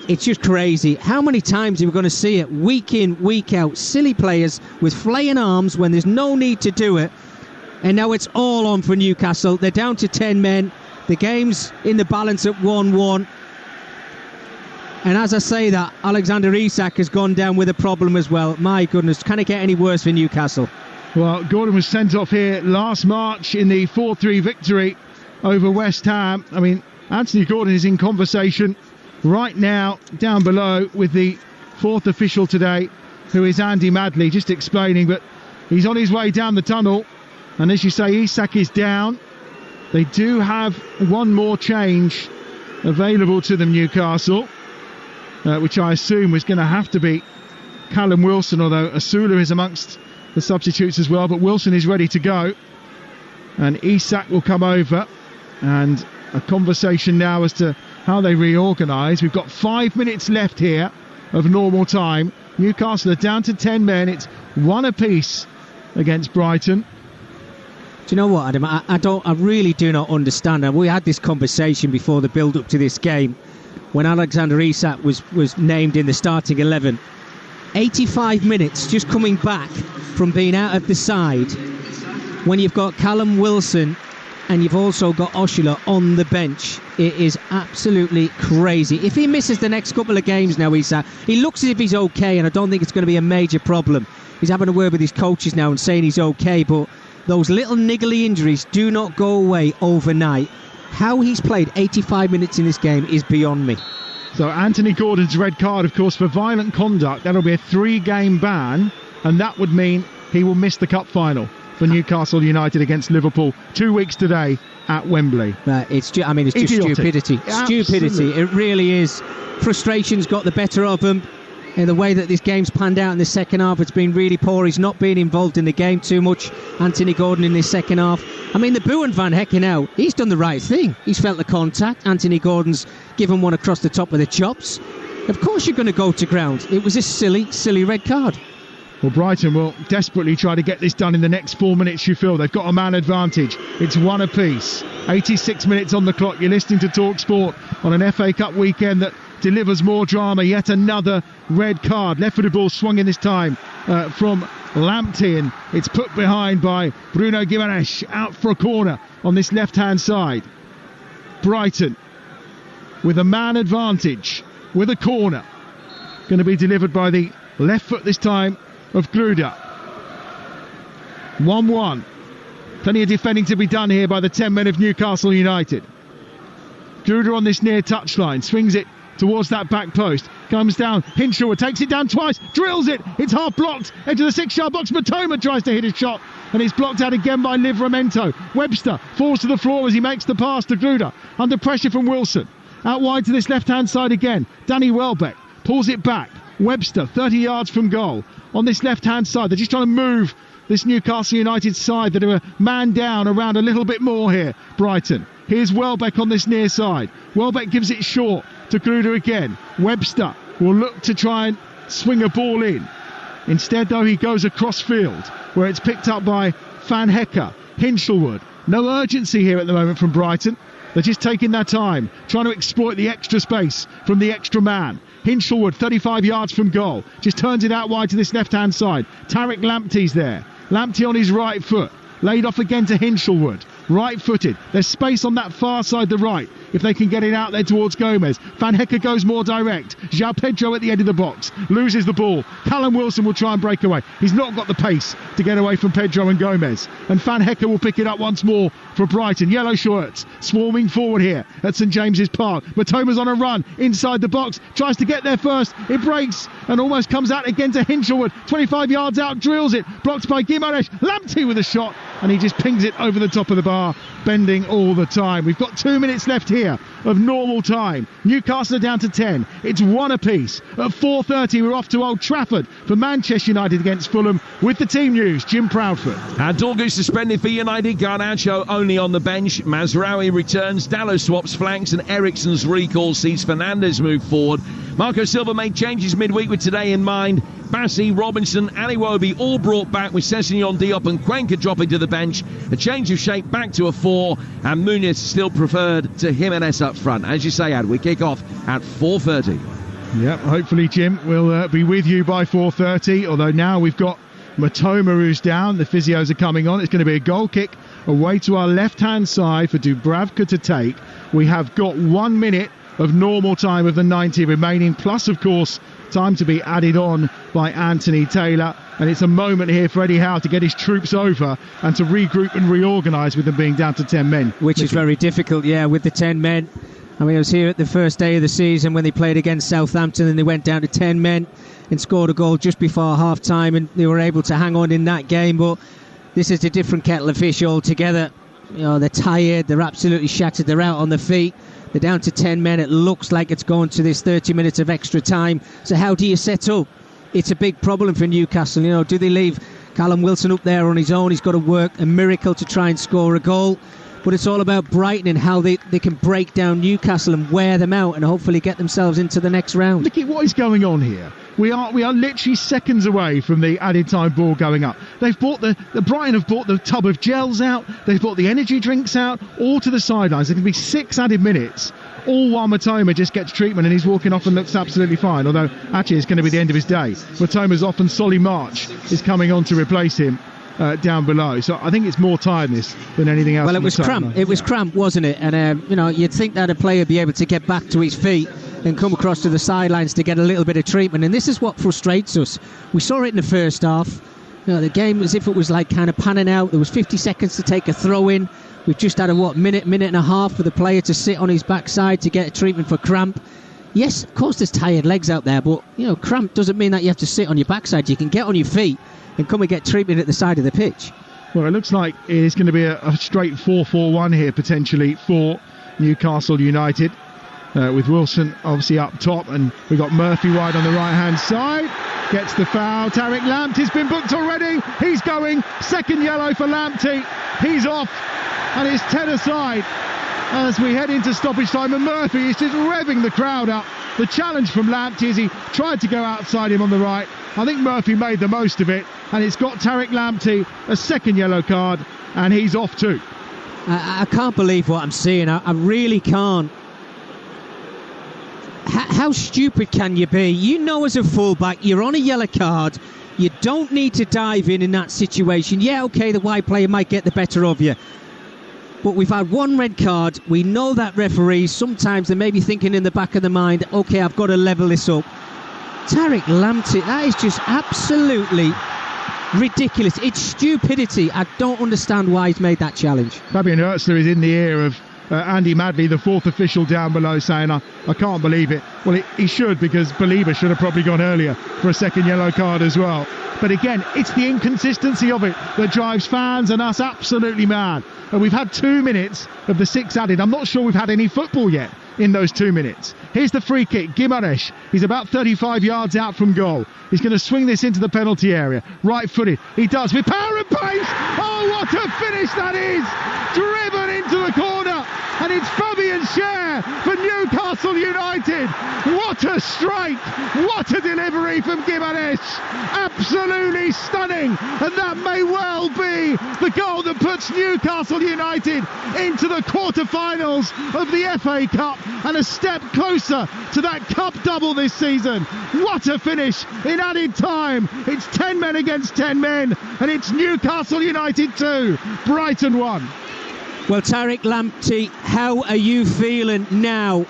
[SPEAKER 1] It's just crazy. How many times are we going to see it? Week in, week out. Silly players with flaying arms when there's no need to do it. And now it's all on for Newcastle. They're down to 10 men. The game's in the balance at 1-1. And as I say that, Alexander Isak has gone down with a problem as well. My goodness, can it get any worse for Newcastle?
[SPEAKER 3] Well, Gordon was sent off here last March in the 4-3 victory over West Ham. I mean, Anthony Gordon is in conversation right now down below with the fourth official today, who is Andy Madley, just explaining that he's on his way down the tunnel. And as you say, Isak is down. They do have one more change available to them, Newcastle, which I assume was going to have to be Callum Wilson, although Asula is amongst the substitutes as well. But Wilson is ready to go, and Isak will come over, and a conversation now as to how they reorganise. We've got 5 minutes left here of normal time. Newcastle are down to 10 men. It's one apiece against Brighton.
[SPEAKER 1] Do you know what, Adam? I really do not understand. And we had this conversation before the build-up to this game when Alexander Isak was named in the starting 11. 85 minutes just coming back from being out of the side when you've got Callum Wilson and you've also got Osula on the bench. It is absolutely crazy. If he misses the next couple of games now, Isak, he looks as if he's okay, and I don't think it's going to be a major problem. He's having a word with his coaches now and saying he's okay, but those little niggly injuries do not go away overnight. How he's played 85 minutes in this game is beyond me.
[SPEAKER 3] So Anthony Gordon's red card, of course, for violent conduct. That'll be a 3-game ban, and that would mean he will miss the cup final for Newcastle United against Liverpool 2 weeks today at Wembley.
[SPEAKER 1] It's just stupidity. Stupidity. It really is. Frustration's got the better of him. In the way that this game's panned out in the second half, it's been really poor. He's not been involved in the game too much, Anthony Gordon, in this second half. I mean, the boo and Van Hecke now, he's done the right thing. He's felt the contact. Anthony Gordon's given one across the top of the chops. Of course you're going to go to ground. It was a silly red card.
[SPEAKER 3] Well, Brighton will desperately try to get this done in the next 4 minutes, you feel. They've got a man advantage. It's one apiece. 86 minutes on the clock. You're listening to Talksport on an FA Cup weekend that delivers more drama. Yet another red card. Left-footed ball swung in this time from Lamptey, and it's put behind by Bruno Guimaraes out for a corner on this left-hand side. Brighton with a man advantage with a corner. Going to be delivered by the left foot this time of Gruda. 1-1. Plenty of defending to be done here by the 10 men of Newcastle United. Gruda on this near touchline, swings it towards that back post, comes down, Hinshaw takes it down twice, drills it, it's half blocked, into the 6-yard box. Matoma tries to hit a shot, and it's blocked out again by Livramento. Webster falls to the floor as he makes the pass to Gruda, under pressure from Wilson. Out wide to this left-hand side again, Danny Welbeck pulls it back. Webster, 30 yards from goal. On this left-hand side, they're just trying to move this Newcastle United side that are a man down around a little bit more here, Brighton. Here's Welbeck on this near side. Welbeck gives it short to Gruda again. Webster will look to try and swing a ball in. Instead, though, he goes across field, where it's picked up by Van Hecke. Hinshelwood. No urgency here at the moment from Brighton. They're just taking their time, trying to exploit the extra space from the extra man. Hinshelwood, 35 yards from goal, just turns it out wide to this left-hand side. Tariq Lamptey's there. Lamptey on his right foot, laid off again to Hinshelwood. Right-footed. There's space on that far side, the right, if they can get it out there towards Gomez. Van Hecke goes more direct. João Pedro at the end of the box, loses the ball. Callum Wilson will try and break away. He's not got the pace to get away from Pedro and Gomez. And Van Hecke will pick it up once more for Brighton. Yellow shirts swarming forward here at St James's Park. Matoma's on a run inside the box, tries to get there first. It breaks and almost comes out again to Hinshelwood. 25 yards out, drills it. Blocked by Guimaraes. Lamptey with a shot. and he just pings it over the top of the bar, bending all the time. We've got 2 minutes left here of normal time. Newcastle are down to 10. It's 1 apiece. At 4:30 we're off to Old Trafford for Manchester United against Fulham with the team news. Jim Proudfoot.
[SPEAKER 14] And Dorgu suspended for United. Garnacho only on the bench. Mazraoui returns. Dallo swaps flanks, and Eriksen's recall sees Fernandes move forward. Marco Silva made changes midweek with today in mind. Bassi, Robinson, Aliwobi all brought back, with Sessegnon, Diop and Cuenca dropping to the bench. A change of shape back to a 4, and Muniz still preferred to Jimenez up front. As you say, Ad, we kick off at 4:30.
[SPEAKER 3] Yep, hopefully, Jim, we'll be with you by 4:30, although now we've got Matoma who's down. The physios are coming on. It's going to be a goal kick away to our left-hand side for Dubravka to take. We have got 1 minute of normal time of the 90 remaining, plus, of course, time to be added on by Anthony Taylor. And it's a moment here for Eddie Howe to get his troops over and to regroup and reorganise with them being down to 10 men.
[SPEAKER 1] Which is very difficult, yeah, with the 10 men. I mean, I was here at the first day of the season when they played against Southampton, and they went down to 10 men and scored a goal just before half-time, and they were able to hang on in that game. But this is a different kettle of fish altogether. You know, they're tired, they're absolutely shattered, they're out on their feet. They're down to 10 men. It looks like it's going to this 30 minutes of extra time. So how do you set up? It's a big problem for Newcastle. You know, do they leave Callum Wilson up there on his own? He's got to work a miracle to try and score a goal. But it's all about Brighton and how they can break down Newcastle and wear them out and hopefully get themselves into the next round.
[SPEAKER 3] Look at what is going on here. We are literally seconds away from the added time ball going up. They've bought the Brighton have bought the tub of gels out. They've bought the energy drinks out, all to the sidelines. There can be 6 added minutes, all while Matoma just gets treatment and he's walking off and looks absolutely fine. Although actually it's going to be the end of his day. Matoma's off and Solly March is coming on to replace him down below. So I think it's more tiredness than anything else.
[SPEAKER 1] Well, it was cramp. It was cramp, wasn't it? And you know, you'd think that a player would be able to get back to his feet and come across to the sidelines to get a little bit of treatment. And this is what frustrates us. We saw it in the first half. You know, the game as if it was like kind of panning out. There was 50 seconds to take a throw in. We've just had a minute and a half for the player to sit on his backside to get a treatment for cramp. Yes, of course there's tired legs out there, but you know, cramp doesn't mean that you have to sit on your backside. You can get on your feet and come and get treatment at the side of the pitch.
[SPEAKER 3] Well, it looks like it's going to be a straight 4-4-1 here potentially for Newcastle United. With Wilson obviously up top, and we've got Murphy wide on the right hand side. Gets the foul. Tariq Lamptey's been booked already. He's going. Second yellow for Lamptey. He's off, and it's 10 aside as we head into stoppage time, and Murphy is just revving the crowd up. The challenge from Lamptey as he tried to go outside him on the right. I think Murphy made the most of it, and it's got Tariq Lamptey a second yellow card, and he's off too.
[SPEAKER 1] I can't believe what I'm seeing. I really can't. How stupid can you be? You know, as a fullback, you're on a yellow card. You don't need to dive in that situation. Yeah, okay, the wide player might get the better of you. But we've had one red card. We know that referees, sometimes they may be thinking in the back of the mind, okay, I've got to level this up. Tariq Lamptey, that is just absolutely ridiculous. It's stupidity. I don't understand why he's made that challenge.
[SPEAKER 3] Fabian Hertzler is in the ear of Andy Madley, the fourth official down below, saying, I can't believe it. Well, he should, because Belieber should have probably gone earlier for a second yellow card as well. But again, it's the inconsistency of it that drives fans and us absolutely mad. And we've had 2 minutes of the 6 added. I'm not sure we've had any football yet in those 2 minutes. Here's the free kick. Gimaresh, he's about 35 yards out from goal. He's going to swing this into the penalty area. Right-footed. He does with power and pace. Oh, what a finish that is! Driven into the corner. And it's Fabian Schär for Newcastle United. What a strike! What a delivery from Gimaresh! Absolutely stunning! And that may well be the goal that puts Newcastle United into the quarter-finals of the FA Cup and a step closer to that cup double this season. What a finish in added time! It's 10 men against 10 men, and it's Newcastle United 2, Brighton 1.
[SPEAKER 1] Well, Tariq Lamptey, how are you feeling now?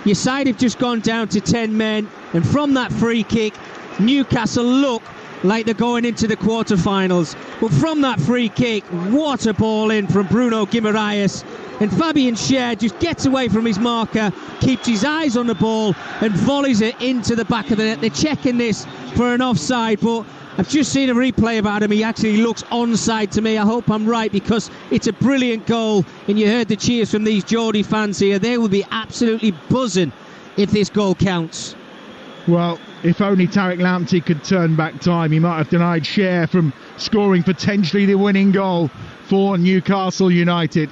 [SPEAKER 1] Your side have just gone down to 10 men, and from that free kick, Newcastle look like they're going into the quarter-finals. But from that free kick, what a ball in from Bruno Guimaraes. And Fabian Schär just gets away from his marker, keeps his eyes on the ball, and volleys it into the back of the net. They're checking this for an offside, but I've just seen a replay about him. He actually looks onside to me. I hope I'm right, because it's a brilliant goal, and you heard the cheers from these Geordie fans here. They will be absolutely buzzing if this goal counts.
[SPEAKER 3] Well, if only Tariq Lamptey could turn back time, he might have denied Cher from scoring potentially the winning goal for Newcastle United.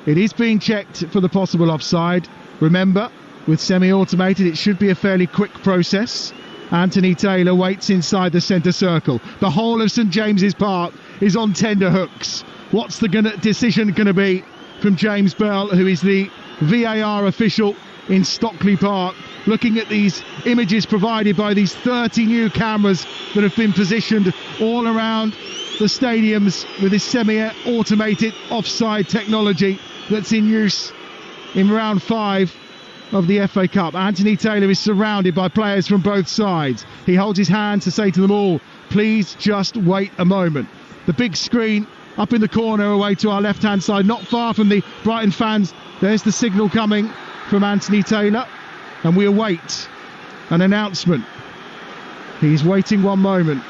[SPEAKER 3] It is being checked for the possible offside. Remember, with semi-automated, it should be a fairly quick process. Anthony Taylor waits inside the centre circle. The whole of St James's Park is on tender hooks. What's the decision going to be from James Bell, who is the VAR official in Stockley Park, looking at these images provided by these 30 new cameras that have been positioned all around the stadiums with this semi-automated offside technology that's in use in round 5 of the FA Cup. Anthony Taylor is surrounded by players from both sides. He holds his hand to say to them all, please just wait a moment. The big screen up in the corner away to our left-hand side, not far from the Brighton fans. There's the signal coming from Anthony Taylor, and we await an announcement. He's waiting one moment.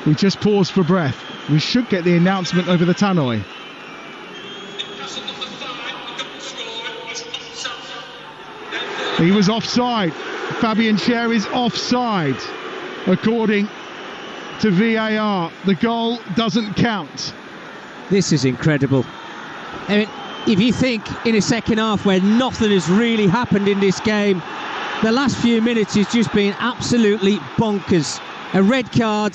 [SPEAKER 3] We just paused for breath. We should get the announcement over the tannoy. He was offside. Fabian Cher is offside, according to VAR. The goal doesn't count.
[SPEAKER 1] This is incredible. I mean, if you think in a second half where nothing has really happened in this game, the last few minutes has just been absolutely bonkers. A red card.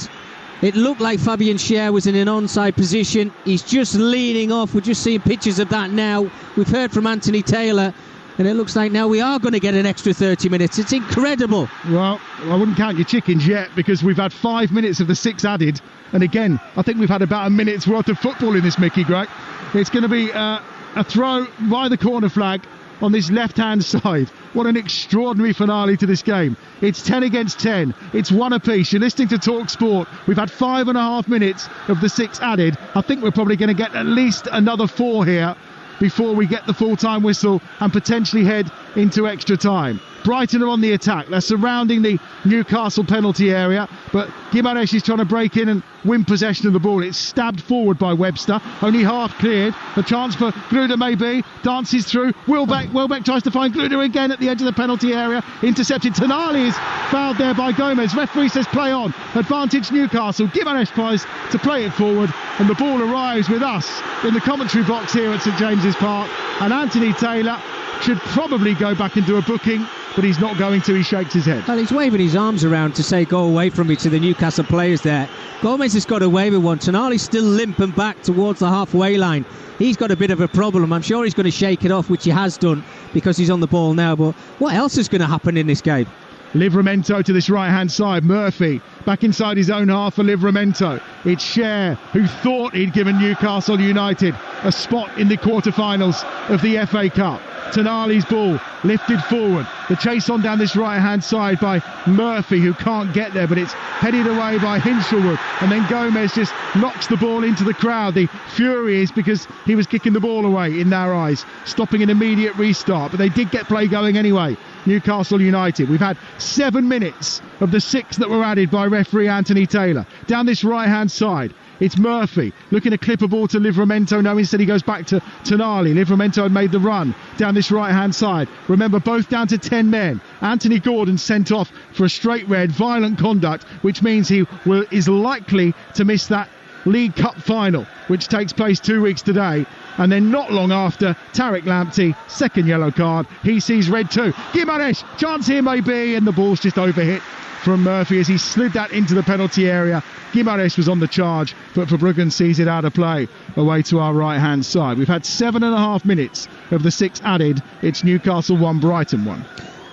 [SPEAKER 1] It looked like Fabian Cher was in an onside position. He's just leaning off. We're just seeing pictures of that now. We've heard from Anthony Taylor, and it looks like now we are going to get an extra 30 minutes. It's incredible.
[SPEAKER 3] Well, I wouldn't count your chickens yet, because we've had 5 minutes of the 6 added. And again, I think we've had about a minute's worth of football in this, Mickey, Greg. It's going to be a throw by the corner flag on this left-hand side. What an extraordinary finale to this game. It's 10 against 10. It's one apiece. You're listening to Talksport. We've had 5.5 minutes of the 6 added. I think we're probably going to get at least another 4 here before we get the full-time whistle and potentially head into extra time. Brighton are on the attack. They're surrounding the Newcastle penalty area, but Gimaresh is trying to break in and win possession of the ball. It's stabbed forward by Webster, only half cleared. A chance for Gluder maybe, dances through. Welbeck tries to find Gluder again at the edge of the penalty area, intercepted. Tonali is fouled there by Gomez. Referee says play on. Advantage Newcastle. Gimaresh tries to play it forward, and the ball arrives with us in the commentary box here at St James's Park, and Anthony Taylor should probably go back and do a booking, but he's not going to. He shakes his head.
[SPEAKER 1] Well, he's waving his arms around to say go away from me to the Newcastle players there. Gomez has got away with one. Tonali's still limping back towards the halfway line. He's got a bit of a problem. I'm sure he's going to shake it off, which he has done, because he's on the ball now. But what else is going to happen in this game?
[SPEAKER 3] Livramento to this right-hand side. Murphy back inside his own half for Livramento. It's Cher, who thought he'd given Newcastle United a spot in the quarter-finals of the FA Cup. Tonali's ball lifted forward. The chase on down this right-hand side by Murphy, who can't get there, but it's headed away by Hinshelwood. And then Gomez just knocks the ball into the crowd. The fury is because he was kicking the ball away in their eyes, stopping an immediate restart. But they did get play going anyway. Newcastle United. We've had 7 minutes of the 6 that were added by referee Anthony Taylor. Down this right-hand side, it's Murphy looking to clip a ball to Livramento. No, instead he goes back to Tonali. Livramento had made the run down this right-hand side. Remember, both down to 10 men. Anthony Gordon sent off for a straight red, violent conduct, which means he is likely to miss that League Cup final, which takes place 2 weeks today. And then not long after, Tariq Lamptey, second yellow card. He sees red too. Gimaresh, chance here may be, and the ball's just overhit from Murphy as he slid that into the penalty area. Gimaresh was on the charge, but Verbruggen sees it out of play away to our right-hand side. We've had 7.5 minutes of the 6 added. It's Newcastle 1, Brighton 1.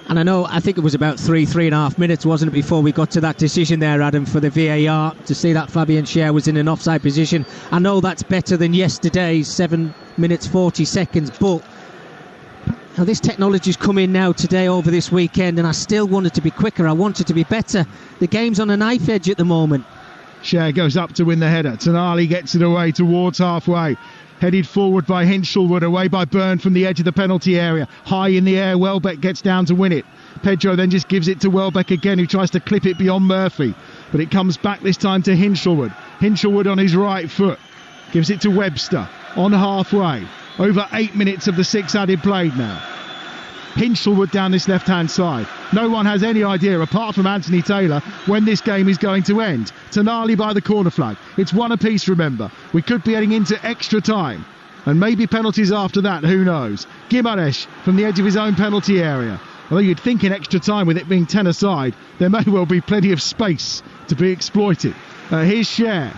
[SPEAKER 1] And I think it was about 3.5 minutes, wasn't it, before we got to that decision there, Adam, for the VAR to see that Fabian Cher was in an offside position. I know that's better than yesterday's 7 minutes 40 seconds, but now this technology's come in now today over this weekend, and I still want it to be quicker. I want it to be better. The game's on a knife edge at the moment.
[SPEAKER 3] Cher goes up to win the header. Tonali gets it away towards halfway. Headed forward by Hinshelwood, away by Byrne from the edge of the penalty area. High in the air, Welbeck gets down to win it. Pedro then just gives it to Welbeck again, who tries to clip it beyond Murphy. But it comes back this time to Hinshelwood. Hinshelwood on his right foot. Gives it to Webster on halfway. Over 8 minutes of the 6 added played now. Hinshelwood down this left-hand side. No one has any idea, apart from Anthony Taylor, when this game is going to end. Tonali by the corner flag. It's one apiece, remember. We could be heading into extra time. And maybe penalties after that, who knows. Gimaresh from the edge of his own penalty area. Although you'd think in extra time, with it being 10 aside, there may well be plenty of space to be exploited. Here's Cher.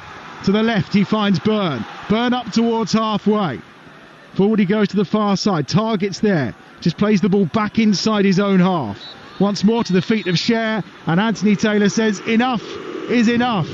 [SPEAKER 3] To the left, he finds Byrne. Byrne up towards halfway. Forward he goes to the far side. Target's there. Just plays the ball back inside his own half. Once more to the feet of Cher. And Anthony Taylor says, enough is enough.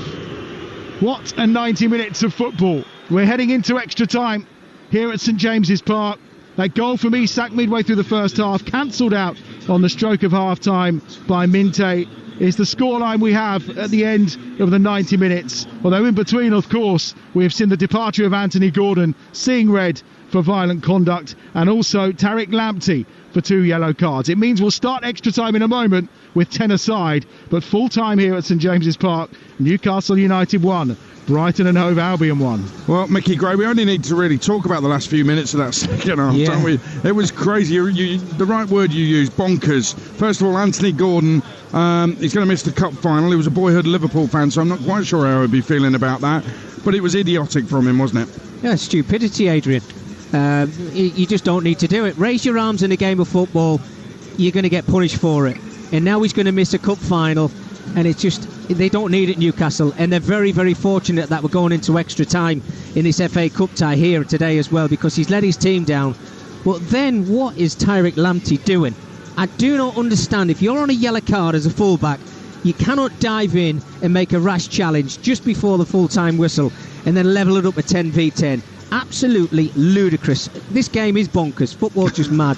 [SPEAKER 3] What a 90 minutes of football. We're heading into extra time here at St James's Park. That goal from Isak midway through the first half, cancelled out on the stroke of half-time by Minte, is the scoreline we have at the end of the 90 minutes. Although in between, of course, we have seen the departure of Anthony Gordon, seeing red for violent conduct, and also Tariq Lamptey for 2 yellow cards. It means we'll start extra time in a moment with 10 aside, but full time here at St James's Park. Newcastle United 1, Brighton and Hove Albion 1.
[SPEAKER 2] Well, Mickey Gray, we only need to really talk about the last few minutes of that second half, don't we? It was crazy. The right word you used, bonkers. First of all, Anthony Gordon, he's going to miss the cup final. He was a boyhood Liverpool fan, so I'm not quite sure how he'd be feeling about that. But it was idiotic from him, wasn't it?
[SPEAKER 1] Yeah, stupidity, Adrian. You just don't need to do it. Raise your arms in a game of football, you're going to get punished for it. And now he's going to miss a cup final, and it's just, they don't need it, Newcastle, and they're very, very fortunate that we're going into extra time in this FA Cup tie here today as well, because he's let his team down. But then what is Tariq Lamptey doing? I do not understand. If you're on a yellow card as a fullback, you cannot dive in and make a rash challenge just before the full-time whistle and then level it up at 10v10. Absolutely ludicrous. This game is bonkers. Football's just mad.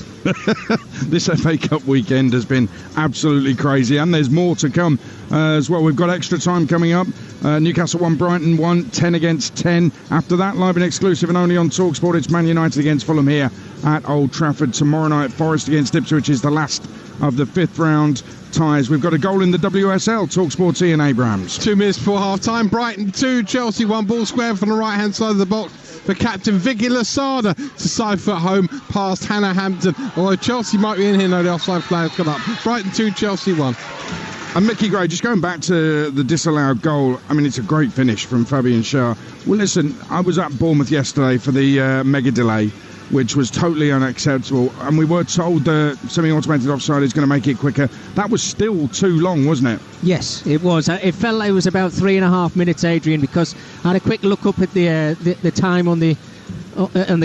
[SPEAKER 2] This FA Cup weekend has been absolutely crazy, and there's more to come as well. We've got extra time coming up. Newcastle 1, Brighton 1, 10 against 10. After that, live and exclusive and only on Talksport, it's Man United against Fulham here at Old Trafford. Tomorrow night, Forest against Ipswich is the last of the 5th round ties. We've got a goal in the WSL. Talksport's Ian Abrams.
[SPEAKER 4] 2 minutes before half-time. Brighton 2, Chelsea 1. Ball square from the right-hand side of the box for captain Vicky Losada to side foot home past Hannah Hampton. Although Chelsea might be in here, no, the offside flag's gone up. Brighton 2, Chelsea 1.
[SPEAKER 2] And Mickey Gray, just going back to the disallowed goal, I mean, it's a great finish from Fabian Schär. Well, listen, I was at Bournemouth yesterday for the mega delay, which was totally unacceptable, and we were told the semi-automated offside is going to make it quicker. That was still too long, wasn't it?
[SPEAKER 1] Yes, it was. It felt like it was about 3.5 minutes, Adrian, because I had a quick look up at the time on the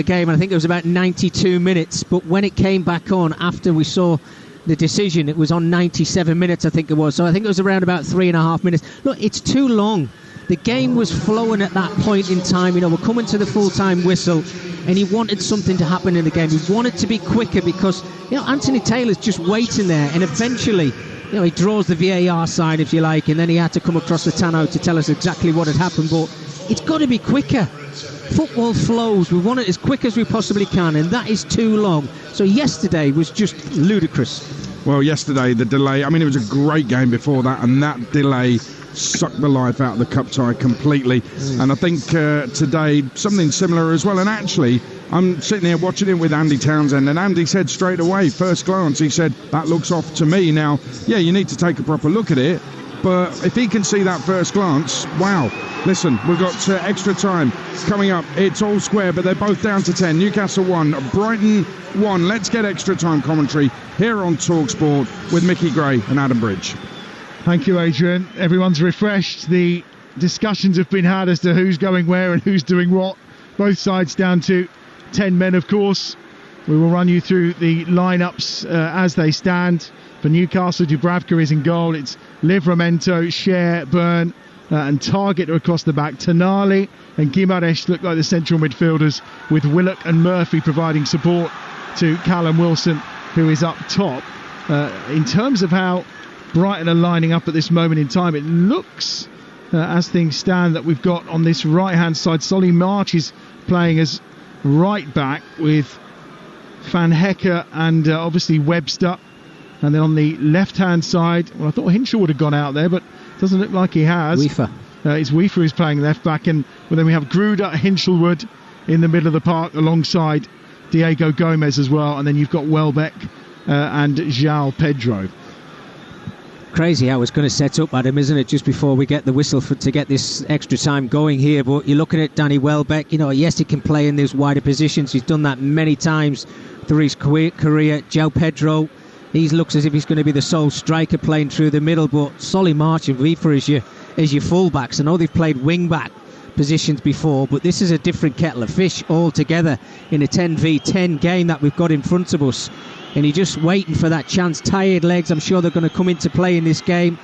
[SPEAKER 1] game, and I think it was about 92 minutes. But when it came back on after we saw the decision, it was on 97 minutes, I think it was. So I think it was around about 3.5 minutes. Look, it's too long. The game was flowing at that point in time. You know, we're coming to the full-time whistle, and he wanted something to happen in the game. He wanted to be quicker because, you know, Anthony Taylor's just waiting there, and eventually, you know, he draws the VAR side, if you like, and then he had to come across the tannoy to tell us exactly what had happened. But it's got to be quicker. Football flows. We want it as quick as we possibly can, and that is too long. So yesterday was just ludicrous.
[SPEAKER 2] Well, yesterday, the delay, I mean, it was a great game before that, and that delay sucked the life out of the cup tie completely. And I think today, something similar as well. And actually, I'm sitting here watching it with Andy Townsend, and Andy said straight away, first glance, he said, that looks off to me. Now, yeah, you need to take a proper look at it, but if he can see that first glance, wow. Listen, we've got extra time coming up. It's all square, but they're both down to 10. Newcastle 1, Brighton 1. Let's get extra time commentary here on TalkSport with Mickey Gray and Adam Bridge.
[SPEAKER 3] Thank you, Adrian. Everyone's refreshed. The discussions have been had as to who's going where and who's doing what. Both sides down to 10 men, of course. We will run you through the lineups as they stand. For Newcastle, Dubravka is in goal. It's Livramento, Cher, Byrne, and Target are across the back. Tonali and Gimaresh look like the central midfielders, with Willock and Murphy providing support to Callum Wilson, who is up top. In terms of how Brighton are lining up at this moment in time, it looks, as things stand, that we've got on this right-hand side, Solly March is playing as right back with Van Hecker and obviously Webster And then on the left-hand side, well, I thought Hinchell would have gone out there, but doesn't look like he has.
[SPEAKER 1] Weaver.
[SPEAKER 3] It's Weaver who's playing left-back, and then we have Gruder, Hinchelwood in the middle of the park alongside Diego Gomez as well, and then you've got Welbeck and João Pedro.
[SPEAKER 1] Crazy how it's going to set up, Adam, isn't it, just before we get the whistle to get this extra time going here. But you're looking at Danny Welbeck, yes, he can play in those wider positions. He's done that many times through his career. João Pedro, he looks as if he's going to be the sole striker playing through the middle, but Solly March and Weaver as your fullbacks. I know they've played wing-back positions before, but this is a different kettle of fish altogether in a 10v10 game that we've got in front of us. And you're just waiting for that chance. Tired legs, I'm sure they're going to come into play in this game.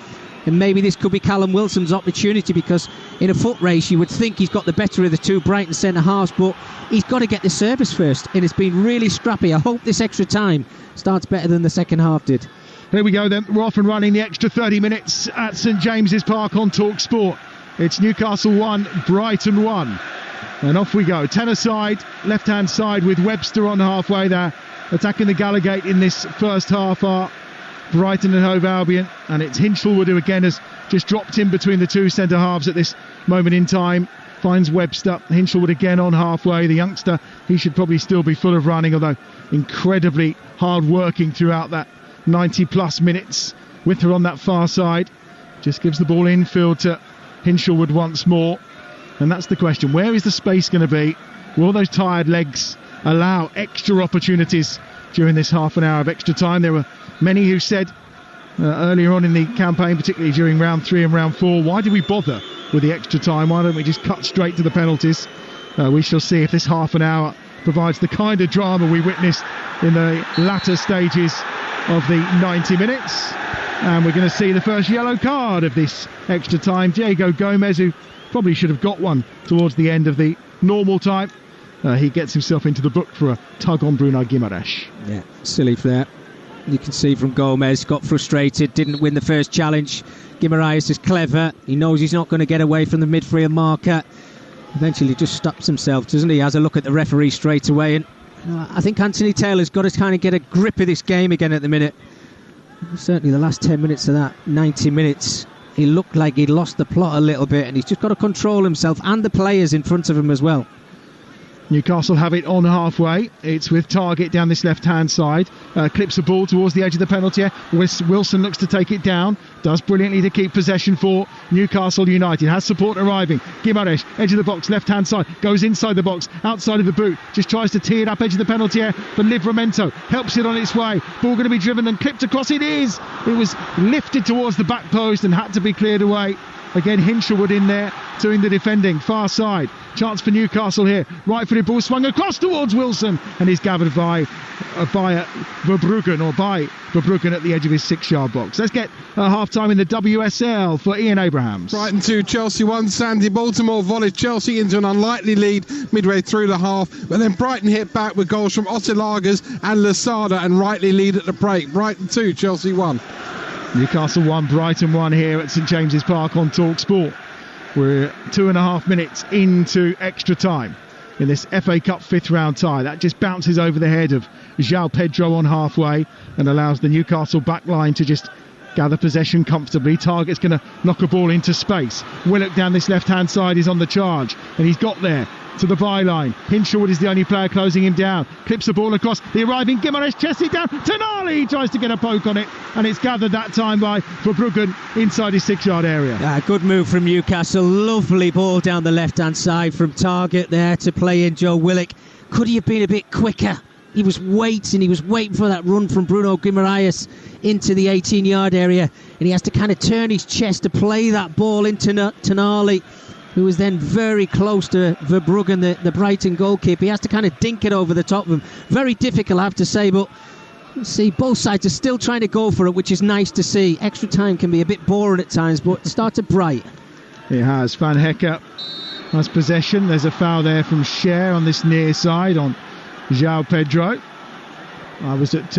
[SPEAKER 1] And maybe this could be Callum Wilson's opportunity, because in a foot race you would think he's got the better of the two Brighton centre-halves, but he's got to get the service first. And it's been really scrappy. I hope this extra time starts better than the second half did.
[SPEAKER 3] Here we go then. We're off and running the extra 30 minutes at St James's Park on Talksport. It's Newcastle 1, Brighton 1. And off we go. 10 aside, left-hand side with Webster on halfway there, attacking the Gallowgate in this first half are Brighton and Hove Albion. And it's Hinchelwood who again has just dropped in between the two centre-halves at this moment in time. Finds Webster. Hinchelwood again on halfway. The youngster, he should probably still be full of running, although incredibly hard-working throughout that 90-plus minutes. With her on that far side. Just gives the ball infield to Hinchelwood once more, and that's the question. Where is the space going to be? Will those tired legs allow extra opportunities during this half an hour of extra time? There were many who said earlier on in the campaign, particularly during round 3 and round 4, why do we bother with the extra time? Why don't we just cut straight to the penalties? We shall see if this half an hour provides the kind of drama we witnessed in the latter stages of the 90 minutes. And we're going to see the first yellow card of this extra time. Diego Gomez, who probably should have got one towards the end of the normal time. He gets himself into the book for a tug on Bruno Guimaraes.
[SPEAKER 1] Yeah, silly for that. You can see from Gomez, got frustrated, didn't win the first challenge. Guimaraes is clever. He knows he's not going to get away from the midfield marker. Eventually just stops himself, doesn't he? Has a look at the referee straight away. And I think Anthony Taylor's got to kind of get a grip of this game again at the minute. Certainly the last 10 minutes of that 90 minutes, he looked like he'd lost the plot a little bit, and he's just got to control himself and the players in front of him as well.
[SPEAKER 3] Newcastle have it on halfway. It's with Targett down this left-hand side. Clips the ball towards the edge of the penalty area. Wilson looks to take it down. Does brilliantly to keep possession for Newcastle United. Has support arriving. Guimaraes, edge of the box, left-hand side. Goes inside the box, outside of the boot. Just tries to tee it up, edge of the penalty area for Livramento. Helps it on its way. Ball going to be driven and clipped across. It is. It was lifted towards the back post and had to be cleared away. Again, Hinchelwood in there doing the defending. Far side. Chance for Newcastle here. Right-footed ball swung across towards Wilson, and he's gathered by Verbruggen at the edge of his 6-yard box. Let's get half-time in the WSL for Ian Abrahams.
[SPEAKER 4] Brighton 2, Chelsea 1. Sandy Baltimore volleyed Chelsea into an unlikely lead midway through the half, but then Brighton hit back with goals from Otilagas and Lasada and rightly lead at the break. Brighton 2, Chelsea 1.
[SPEAKER 3] Newcastle 1, Brighton 1 here at St James's Park on Talksport. We're 2.5 minutes into extra time in this FA Cup 5th round tie. That just bounces over the head of João Pedro on halfway and allows the Newcastle back line to just gather possession comfortably. Target's going to knock a ball into space. Willock down this left-hand side is on the charge, and he's got there to the byline. Hinchelwood is the only player closing him down. Clips the ball across. The arriving Guimaraes chests it down. Tonali tries to get a poke on it, and it's gathered that time by Verbruggen inside his 6-yard area.
[SPEAKER 1] Good move from Newcastle. Lovely ball down the left-hand side from Target there to play in Joe Willock. Could he have been a bit quicker? He was waiting for that run from Bruno Guimaraes into the 18-yard area, and he has to kind of turn his chest to play that ball into Tonali, who was then very close to Verbruggen, the Brighton goalkeeper. He has to kind of dink it over the top of him. Very difficult, I have to say, but see, both sides are still trying to go for it, which is nice to see. Extra time can be a bit boring at times, but it started bright.
[SPEAKER 3] It has. Van Hecker has possession. There's a foul there from Cher on this near side on João Pedro. I was at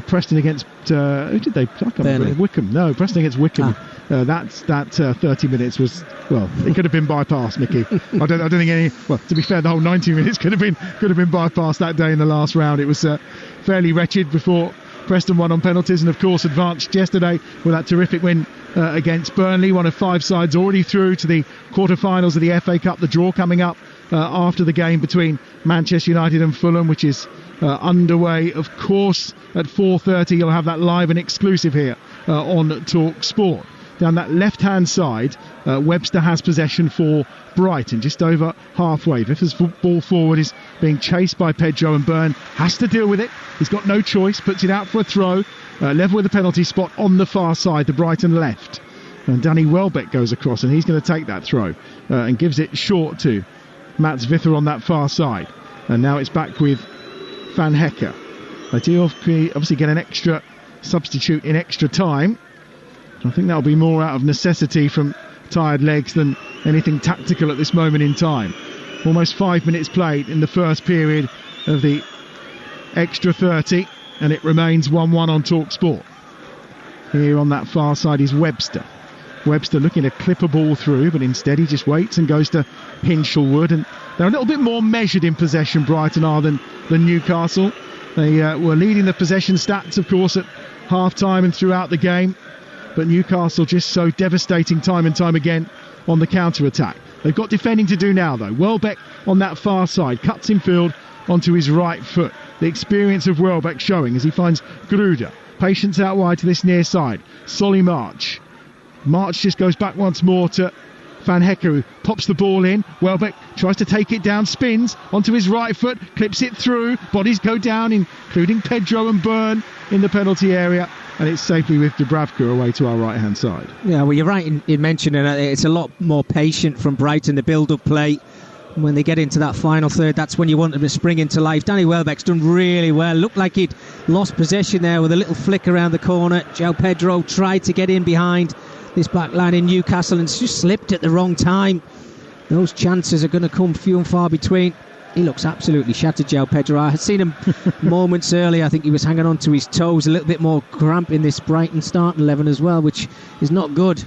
[SPEAKER 3] Preston against who did they play? Wycombe. No, Preston against Wycombe. That 30 minutes was, well, it could have been bypassed, Mickey. I don't think any. Well, to be fair, the whole 90 minutes could have been bypassed that day in the last round. It was fairly wretched before Preston won on penalties and, of course, advanced yesterday with that terrific win against Burnley. One of 5 sides already through to the quarter-finals of the FA Cup. The draw coming up after the game between Manchester United and Fulham, which is underway, of course, at 4:30. You'll have that live and exclusive here on Talksport. Down that left-hand side, Webster has possession for Brighton, just over halfway. Viffer's ball forward is being chased by Pedro, and Byrne has to deal with it. He's got no choice, puts it out for a throw, level with the penalty spot on the far side, the Brighton left. And Danny Welbeck goes across, and he's going to take that throw and gives it short to Mats Wiffer on that far side. And now it's back with Van Hecker. They do obviously get an extra substitute in extra time. I think that'll be more out of necessity from tired legs than anything tactical at this moment in time. Almost 5 minutes played in the first period of the extra 30, and it remains 1-1 on Talksport. Here on that far side is Webster. Webster looking to clip a ball through, but instead he just waits and goes to Hinchelwood. And they're a little bit more measured in possession, Brighton are, than Newcastle. They were leading the possession stats, of course, at half-time and throughout the game. But Newcastle just so devastating time and time again on the counter-attack. They've got defending to do now, though. Welbeck on that far side, cuts in field onto his right foot. The experience of Welbeck showing as he finds Gruder. Patience out wide to this near side. Solly March. March just goes back once more to Van Hecker, who pops the ball in. Welbeck tries to take it down, spins onto his right foot, clips it through. Bodies go down, including Pedro and Byrne in the penalty area. And it's safely with Dubravka away to our right-hand side.
[SPEAKER 1] Yeah, well, you're right in mentioning it. It's a lot more patient from Brighton, the build-up play. When they get into that final third, that's when you want them to spring into life. Danny Welbeck's done really well. Looked like he'd lost possession there with a little flick around the corner. João Pedro tried to get in behind this back line in Newcastle and just slipped at the wrong time. Those chances are going to come few and far between. He looks absolutely shattered, João Pedro. I had seen him moments earlier. I think he was hanging on to his toes, a little bit more cramp in this Brighton starting 11 as well, which is not good.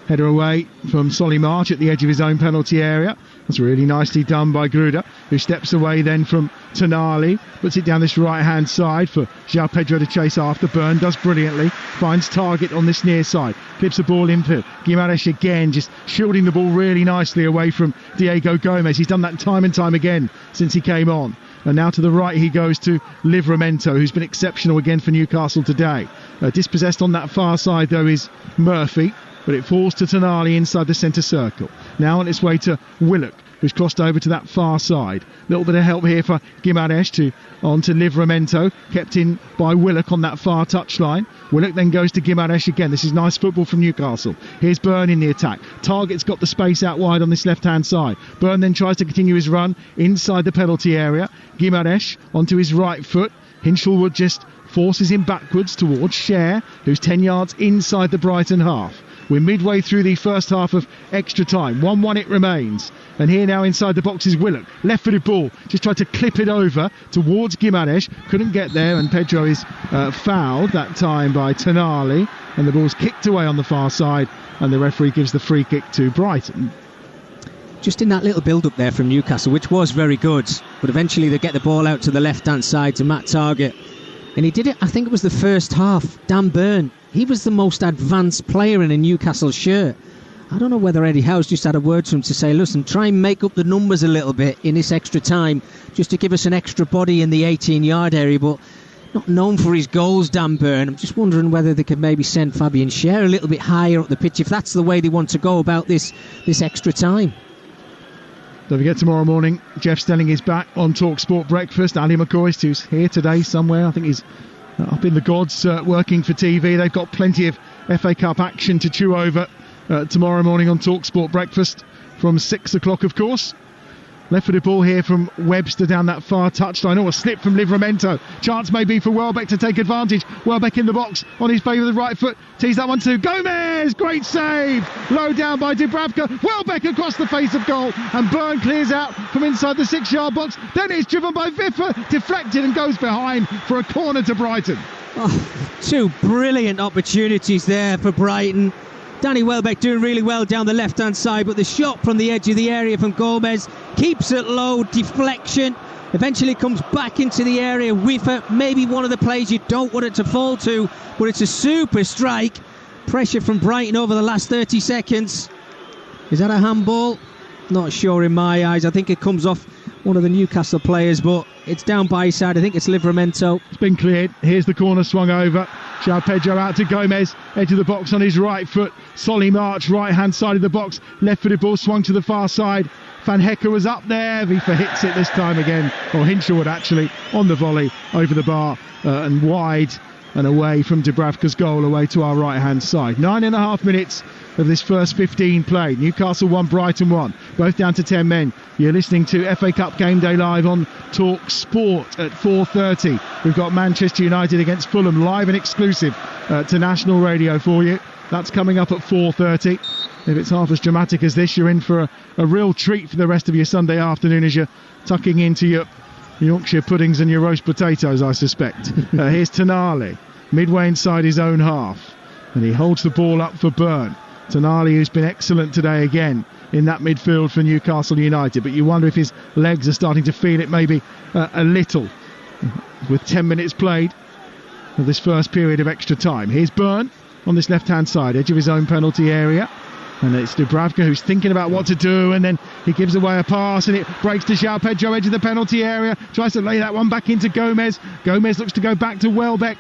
[SPEAKER 3] Header away from Solly March at the edge of his own penalty area. That's really nicely done by Gruder, who steps away then from Tonali, puts it down this right-hand side for João Pedro to chase after. Byrne does brilliantly, finds target on this near side, clips the ball infield. Guimaraes again, just shielding the ball really nicely away from Diego Gomez. He's done that time and time again since he came on. And now to the right he goes to Livramento, who's been exceptional again for Newcastle today. Dispossessed on that far side, though, is Murphy. But it falls to Tonali inside the centre circle. Now on its way to Willock, who's crossed over to that far side. A little bit of help here for Guimaraes on to Livramento, kept in by Willock on that far touchline. Willock then goes to Guimaraes again. This is nice football from Newcastle. Here's Byrne in the attack. Target's got the space out wide on this left-hand side. Byrne then tries to continue his run inside the penalty area. Guimaraes onto his right foot. Hinchelwood just forces him backwards towards Cher, who's 10 yards inside the Brighton half. We're midway through the first half of extra time. 1-1 it remains. And here now inside the box is Willock. Left-footed ball. Just tried to clip it over towards Guimaraes. Couldn't get there, and Pedro is fouled that time by Tonali. And the ball's kicked away on the far side, and the referee gives the free kick to Brighton.
[SPEAKER 1] Just in that little build-up there from Newcastle, which was very good. But eventually they get the ball out to the left-hand side to Matt Targett. And he did it, I think it was the first half. Dan Byrne, he was the most advanced player in a Newcastle shirt. I don't know whether Eddie Howe's just had a word to him to say, listen, try and make up the numbers a little bit in this extra time, just to give us an extra body in the 18-yard area. But not known for his goals, Dan Byrne. I'm just wondering whether they could maybe send Fabian Schär a little bit higher up the pitch, if that's the way they want to go about this extra time.
[SPEAKER 3] Don't forget, tomorrow morning, Jeff Stelling is back on Talksport Breakfast. Ali McCoist, who's here today somewhere, I think he's up in the gods working for TV. They've got plenty of FA Cup action to chew over tomorrow morning on Talksport Breakfast from 6 o'clock, of course. Left-footed ball here from Webster down that far touchline. Oh, a slip from Livramento. Chance maybe for Welbeck to take advantage. Welbeck in the box on his bay with the right foot. Tees that one to Gomez. Great save. Low down by Dubravka. Welbeck across the face of goal. And Byrne clears out from inside the 6-yard box. Then it's driven by Viffer. Deflected and goes behind for a corner to Brighton.
[SPEAKER 1] Oh, two brilliant opportunities there for Brighton. Danny Welbeck doing really well down the left-hand side, but the shot from the edge of the area from Gomez keeps it low, deflection, Eventually comes back into the area. Whiffer, maybe one of the plays you don't want it to fall to, but it's a super strike. Pressure from Brighton over the last 30 seconds. Is that a handball? Not sure in my eyes. I think it comes off one of the Newcastle players, but it's down by his side. I think it's Livramento.
[SPEAKER 3] It's been cleared. Here's the corner swung over. João Pedro out to Gomez, edge of the box on his right foot. Solly March, right hand side of the box. Left-footed ball swung to the far side. Van Hecker was up there. Vifa hits it this time again, or Hinshelwood actually, on the volley over the bar and wide and away from Dubravka's goal, away to our right hand side. 9.5 minutes of this first 15 played. Newcastle 1, Brighton 1, both down to 10 men. You're listening to FA Cup Game Day live on Talksport at 4:30. We've got Manchester United against Fulham live and exclusive to national radio for you. That's coming up at 4:30. If it's half as dramatic as this, you're in for a real treat for the rest of your Sunday afternoon as you're tucking into your Yorkshire puddings and your roast potatoes, I suspect. Here's Tonali, midway inside his own half, and he holds the ball up for Byrne. Tonali, who's been excellent today again in that midfield for Newcastle United, but you wonder if his legs are starting to feel it maybe a little with 10 minutes played of this first period of extra time. Here's Byrne on this left-hand side, edge of his own penalty area. And it's Dubravka who's thinking about what to do, and then he gives away a pass and it breaks to João Pedro, edge of the penalty area, tries to lay that one back into Gomez. Gomez looks to go back to Welbeck.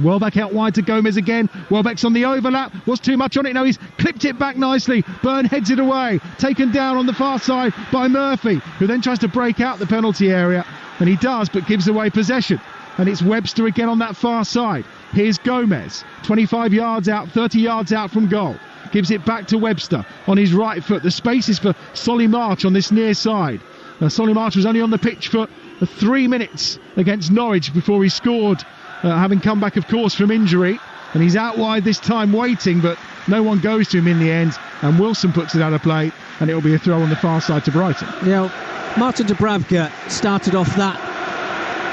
[SPEAKER 3] Welbeck out wide to Gomez again. Welbeck's on the overlap. Was too much on it. No, he's clipped it back nicely. Byrne heads it away. Taken down on the far side by Murphy, who then tries to break out the penalty area. And he does, but gives away possession. And it's Webster again on that far side. Here's Gomez. 25 yards out, 30 yards out from goal. Gives it back to Webster on his right foot. The space is for Solly March on this near side. Solly March was only on the pitch for 3 minutes against Norwich before he scored, having come back, of course, from injury. And he's out wide this time waiting, but no one goes to him in the end. And Wilson puts it out of play, and it'll be a throw on the far side to Brighton.
[SPEAKER 1] You know, Martin Dubravka started off that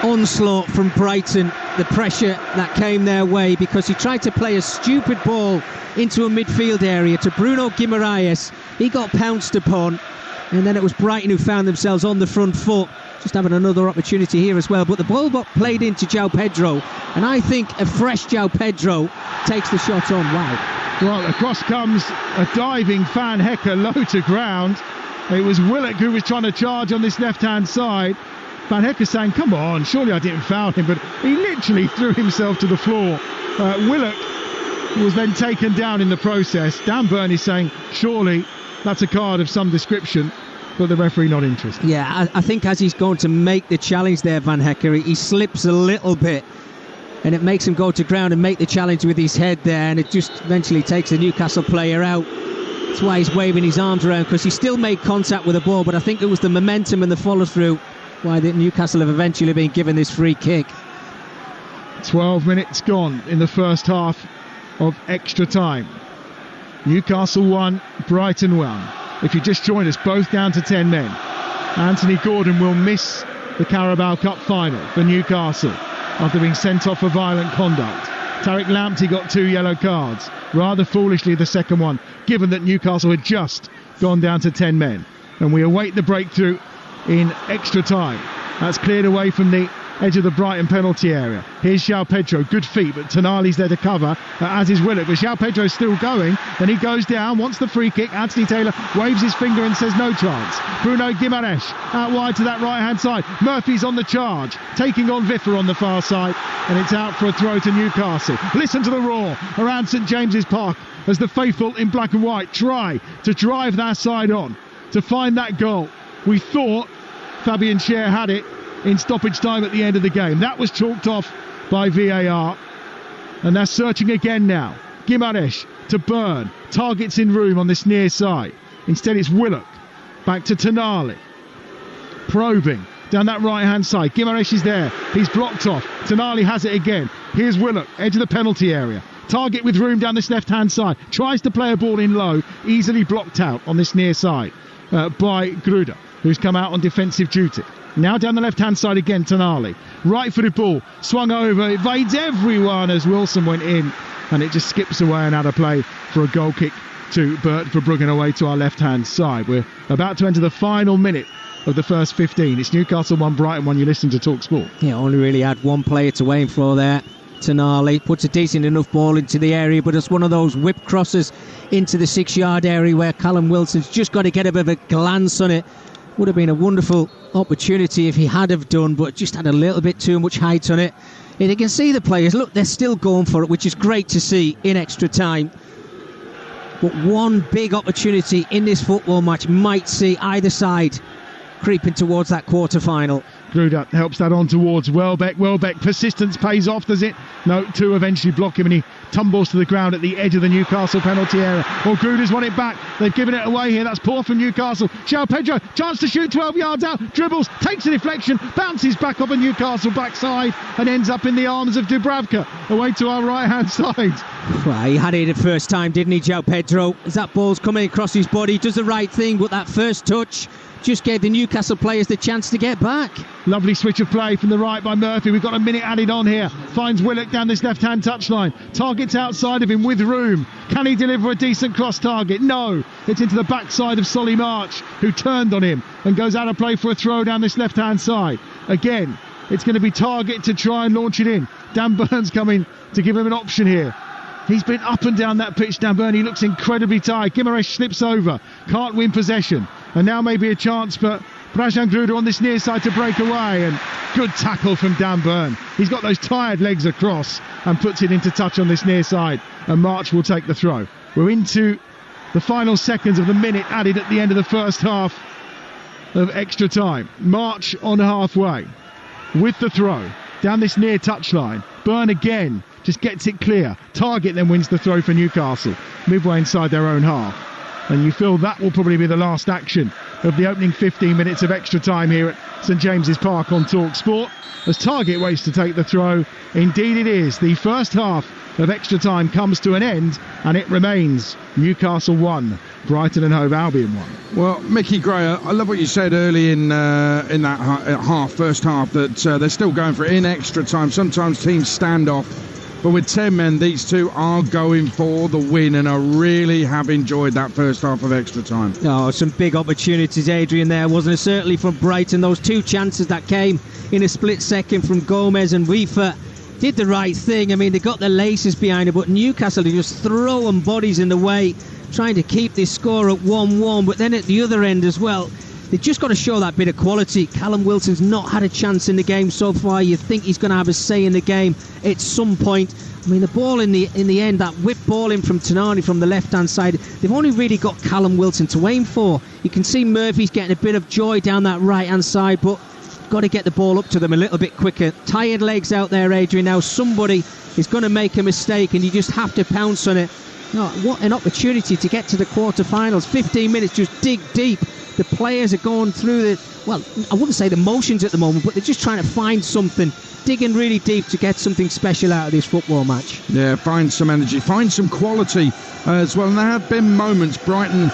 [SPEAKER 1] onslaught from Brighton, the pressure that came their way, because he tried to play a stupid ball into a midfield area to Bruno Guimaraes. He got pounced upon, and then it was Brighton who found themselves on the front foot, just having another opportunity here as well. But the ball got played into João Pedro, and I think a fresh João Pedro takes the shot on. Wow.
[SPEAKER 3] Well, across comes a diving Van Hecker low to ground. It was Willock who was trying to charge on this left-hand side. Van Hecker saying, come on, surely I didn't foul him, but he literally threw himself to the floor. Willock was then taken down in the process. Dan Byrne is saying, surely that's a card of some description, but the referee not interested.
[SPEAKER 1] Yeah, I think as he's going to make the challenge there, Van Hecker, he slips a little bit, and it makes him go to ground and make the challenge with his head there, and it just eventually takes the Newcastle player out. That's why he's waving his arms around, because he still made contact with the ball, but I think it was the momentum and the follow-through why the Newcastle have eventually been given this free kick.
[SPEAKER 3] 12 minutes gone in the first half of extra time. Newcastle 1, Brighton 1. If you just joined us, both down to 10 men. Anthony Gordon will miss the Carabao Cup final for Newcastle after being sent off for violent conduct. Tariq Lamptey got 2 yellow cards, rather foolishly the second one, given that Newcastle had just gone down to 10 men. And we await the breakthrough in extra time. That's cleared away from the edge of the Brighton penalty area. Here's João Pedro, good feet, but Tonali's there to cover, as is Willock, but João Pedro's still going, then he goes down, wants the free kick. Anthony Taylor waves his finger and says no chance. Bruno Guimaraes out wide to that right hand side. Murphy's on the charge, taking on Viffer on the far side, and it's out for a throw to Newcastle. Listen to the roar around St James's Park as the faithful in black and white try to drive that side on to find that goal. We thought Fabian Schär had it in stoppage time at the end of the game. That was chalked off by VAR, and they're searching again now. Guimaraes to Byrne, targets in room on this near side. Instead it's Willock, back to Tonali, probing down that right hand side. Guimaraes is there, he's blocked off. Tonali has it again. Here's Willock, edge of the penalty area. Target with room down this left hand side, tries to play a ball in low, easily blocked out on this near side by Gruda, who's come out on defensive duty. Now down the left-hand side again, Tonali. Right-footed ball, swung over, evades everyone as Wilson went in and it just skips away and out of play for a goal kick to Bert Verbruggen away to our left-hand side. We're about to enter the final minute of the first 15. It's Newcastle 1, Brighton 1. You listen to Talksport.
[SPEAKER 1] Yeah, only really had one player to aim for there. Tonali puts a decent enough ball into the area, but it's one of those whip crosses into the 6-yard area where Callum Wilson's just got to get a bit of a glance on it. Would have been a wonderful opportunity if he had have done, but just had a little bit too much height on it. And you can see the players, look, they're still going for it, which is great to see in extra time. But one big opportunity in this football match might see either side creeping towards that quarter-final.
[SPEAKER 3] Gruder helps that on towards Welbeck. Welbeck, persistence pays off, does it? No, two eventually block him and he tumbles to the ground at the edge of the Newcastle penalty area. Gruder's won it back. They've given it away here. That's poor from Newcastle. João Pedro, chance to shoot 12 yards out, dribbles, takes a deflection, bounces back off a Newcastle backside and ends up in the arms of Dubravka away to our right-hand side.
[SPEAKER 1] Well, he had it the first time, didn't he, João Pedro? As that ball's coming across his body, does the right thing, but that first touch just gave the Newcastle players the chance to get back.
[SPEAKER 3] Lovely switch of play from the right by Murphy. We've got a minute added on here. Finds Willock down this left-hand touchline. Target's outside of him with room. Can he deliver a decent cross target? No. It's into the backside of Solly March, who turned on him and goes out of play for a throw down this left-hand side. Again, it's going to be Target to try and launch it in. Dan Burns coming to give him an option here. He's been up and down that pitch, Dan Burn. He looks incredibly tired. Guimaraes slips over. Can't win possession. And now maybe a chance for Brajan Gruder on this near side to break away. And good tackle from Dan Burn. He's got those tired legs across and puts it into touch on this near side. And March will take the throw. We're into the final seconds of the minute added at the end of the first half of extra time. March on halfway with the throw down this near touchline. Burn again just gets it clear. Target then wins the throw for Newcastle midway inside their own half. And you feel that will probably be the last action of the opening 15 minutes of extra time here at St James's Park on Talksport, as Target waits to take the throw. Indeed it is. The first half of extra time comes to an end, and it remains Newcastle 1, Brighton and Hove Albion 1.
[SPEAKER 2] Well, Mickey Gray, I love what you said early in that first half, that they're still going for it in extra time. Sometimes teams stand off. But with 10 men, these two are going for the win, and I really have enjoyed that first half of extra time.
[SPEAKER 1] Oh, some big opportunities, Adrian, there, wasn't it? Certainly from Brighton. Those two chances that came in a split second from Gomez and Wiefer did the right thing. I mean, they got the laces behind it, but Newcastle are just throwing bodies in the way, trying to keep this score at 1-1. But then at the other end as well, they've just got to show that bit of quality. Callum Wilson's not had a chance in the game so far. You think he's going to have a say in the game at some point. I mean, the ball in the end, that whip ball in from Tonali from the left-hand side, they've only really got Callum Wilson to aim for. You can see Murphy's getting a bit of joy down that right-hand side, but got to get the ball up to them a little bit quicker. Tired legs out there, Adrian. Now somebody is going to make a mistake, and you just have to pounce on it. Oh, what an opportunity to get to the quarter-finals. 15 minutes, just dig deep. The players are going through I wouldn't say the motions at the moment, but they're just trying to find something, digging really deep to get something special out of this football match.
[SPEAKER 2] Yeah, find some energy, find some quality as well. And there have been moments. Brighton,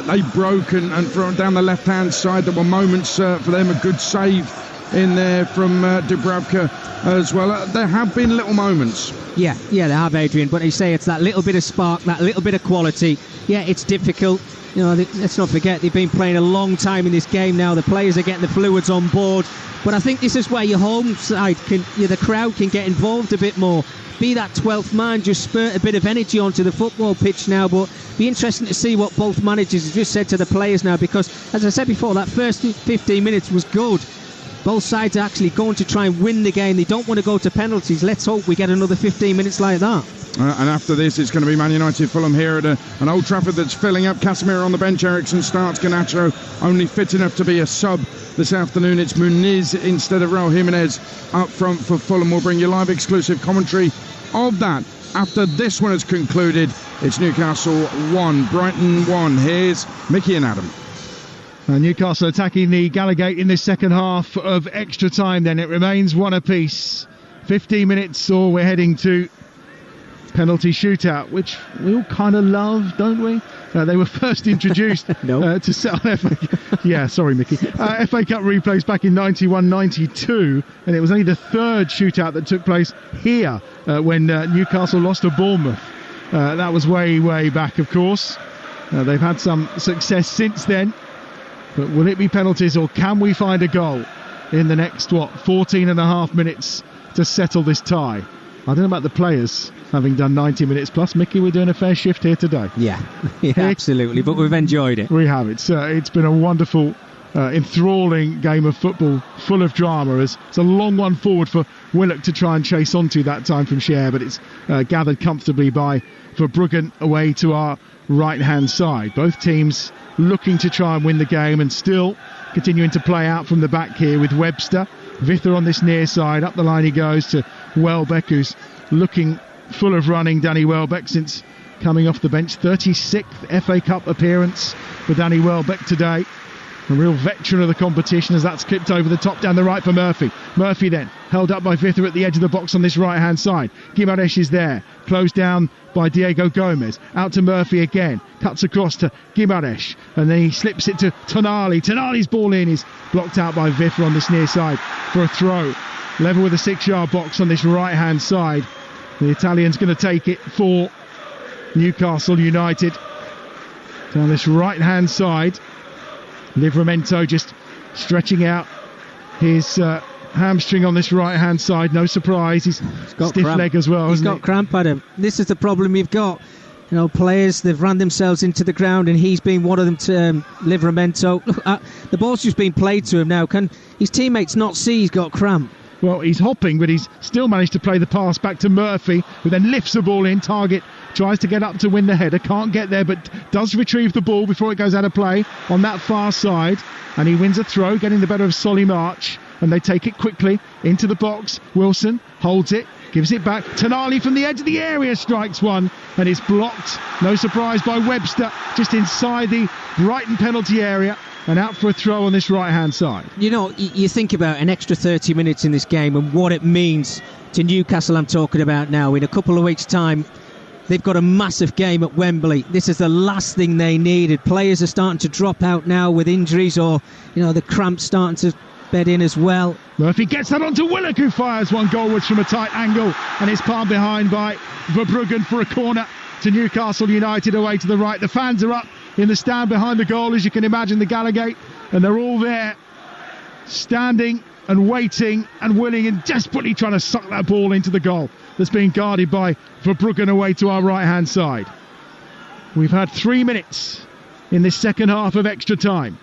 [SPEAKER 2] they broke and from down the left-hand side, there were moments for them, a good save in there from Dubravka as well. There have been little moments.
[SPEAKER 1] Yeah, they have, Adrian, but you say it's that little bit of spark, that little bit of quality. Yeah, it's difficult. You know, let's not forget, they've been playing a long time in this game now. The players are getting the fluids on board. But I think this is where your home side, the crowd can get involved a bit more. Be that 12th man, just spurt a bit of energy onto the football pitch now. But be interesting to see what both managers have just said to the players now, because, as I said before, that first 15 minutes was good. Both sides are actually going to try and win the game. They don't want to go to penalties. Let's hope we get another 15 minutes like that.
[SPEAKER 2] And after this, it's going to be Man United Fulham here at an Old Trafford that's filling up. Casemiro on the bench, Ericsson starts, Garnacho only fit enough to be a sub this afternoon. It's Muniz instead of Raul Jimenez up front for Fulham. We'll bring you live exclusive commentary of that after this one has concluded. It's Newcastle 1, Brighton 1. Here's Mickey and Adam.
[SPEAKER 3] Newcastle attacking the Gallowgate in this second half of extra time then. It remains one apiece. 15 minutes or we're heading to penalty shootout, which we all kind of love, don't we? They were first introduced to set on FA. Yeah, sorry, Mickey. FA Cup replays back in 91-92, and it was only the third shootout that took place here when Newcastle lost to Bournemouth. That was way back, of course. They've had some success since then, but will it be penalties, or can we find a goal in the next 14 and a half minutes to settle this tie? I don't know about the players having done 90 minutes plus. Mickey, we're doing a fair shift here today.
[SPEAKER 1] Yeah, absolutely, but we've enjoyed it.
[SPEAKER 3] We have. It's been a wonderful, enthralling game of football, full of drama. It's a long one forward for Willock to try and chase onto that time from Cher, but it's gathered comfortably by Verbruggen away to our right-hand side. Both teams looking to try and win the game, and still continuing to play out from the back here with Webster. Vither on this near side, up the line he goes to Welbeck, who's looking full of running. Danny Welbeck, since coming off the bench, 36th FA Cup appearance for Danny Welbeck today. A real veteran of the competition, as that's clipped over the top down the right for Murphy. Murphy then held up by Vither at the edge of the box on this right hand side. Gimaresh is there, closed down by Diego Gomez. Out to Murphy again, cuts across to Gimaresh, and then he slips it to Tonali. Tonali's ball in is blocked out by Vither on this near side for a throw. Level with a 6-yard box on this right hand side. The Italian's going to take it for Newcastle United. Down this right hand side, Livramento just stretching out his hamstring on this right hand side. No surprise, he's got stiff leg as well.
[SPEAKER 1] He's got cramp, Adam. This is the problem you've got. You know, players, they've ran themselves into the ground, and he's been one of them to Livramento. Look, the ball's just been played to him now. Can his teammates not see he's got cramp?
[SPEAKER 3] Well, he's hopping, but he's still managed to play the pass back to Murphy, who then lifts the ball in. Target tries to get up to win the header, can't get there, but does retrieve the ball before it goes out of play on that far side, and he wins a throw, getting the better of Solly March, and they take it quickly into the box. Wilson holds it, gives it back. Tonali from the edge of the area strikes one, and it's blocked, no surprise, by Webster, just inside the Brighton penalty area. And out for a throw on this right-hand side.
[SPEAKER 1] You know, you think about an extra 30 minutes in this game and what it means to Newcastle. I'm talking about now. In a couple of weeks' time, they've got a massive game at Wembley. This is the last thing they needed. Players are starting to drop out now with injuries, or, you know, the cramps starting to bed in as well.
[SPEAKER 3] Murphy gets that onto Willock, who fires one goalwards from a tight angle, and it's palmed behind by Verbruggen for a corner to Newcastle United away to the right. The fans are up in the stand behind the goal, as you can imagine, the Gallowgate, and they're all there standing and waiting and willing and desperately trying to suck that ball into the goal that's being guarded by Verbruggen away to our right hand side. We've had 3 minutes in this second half of extra time.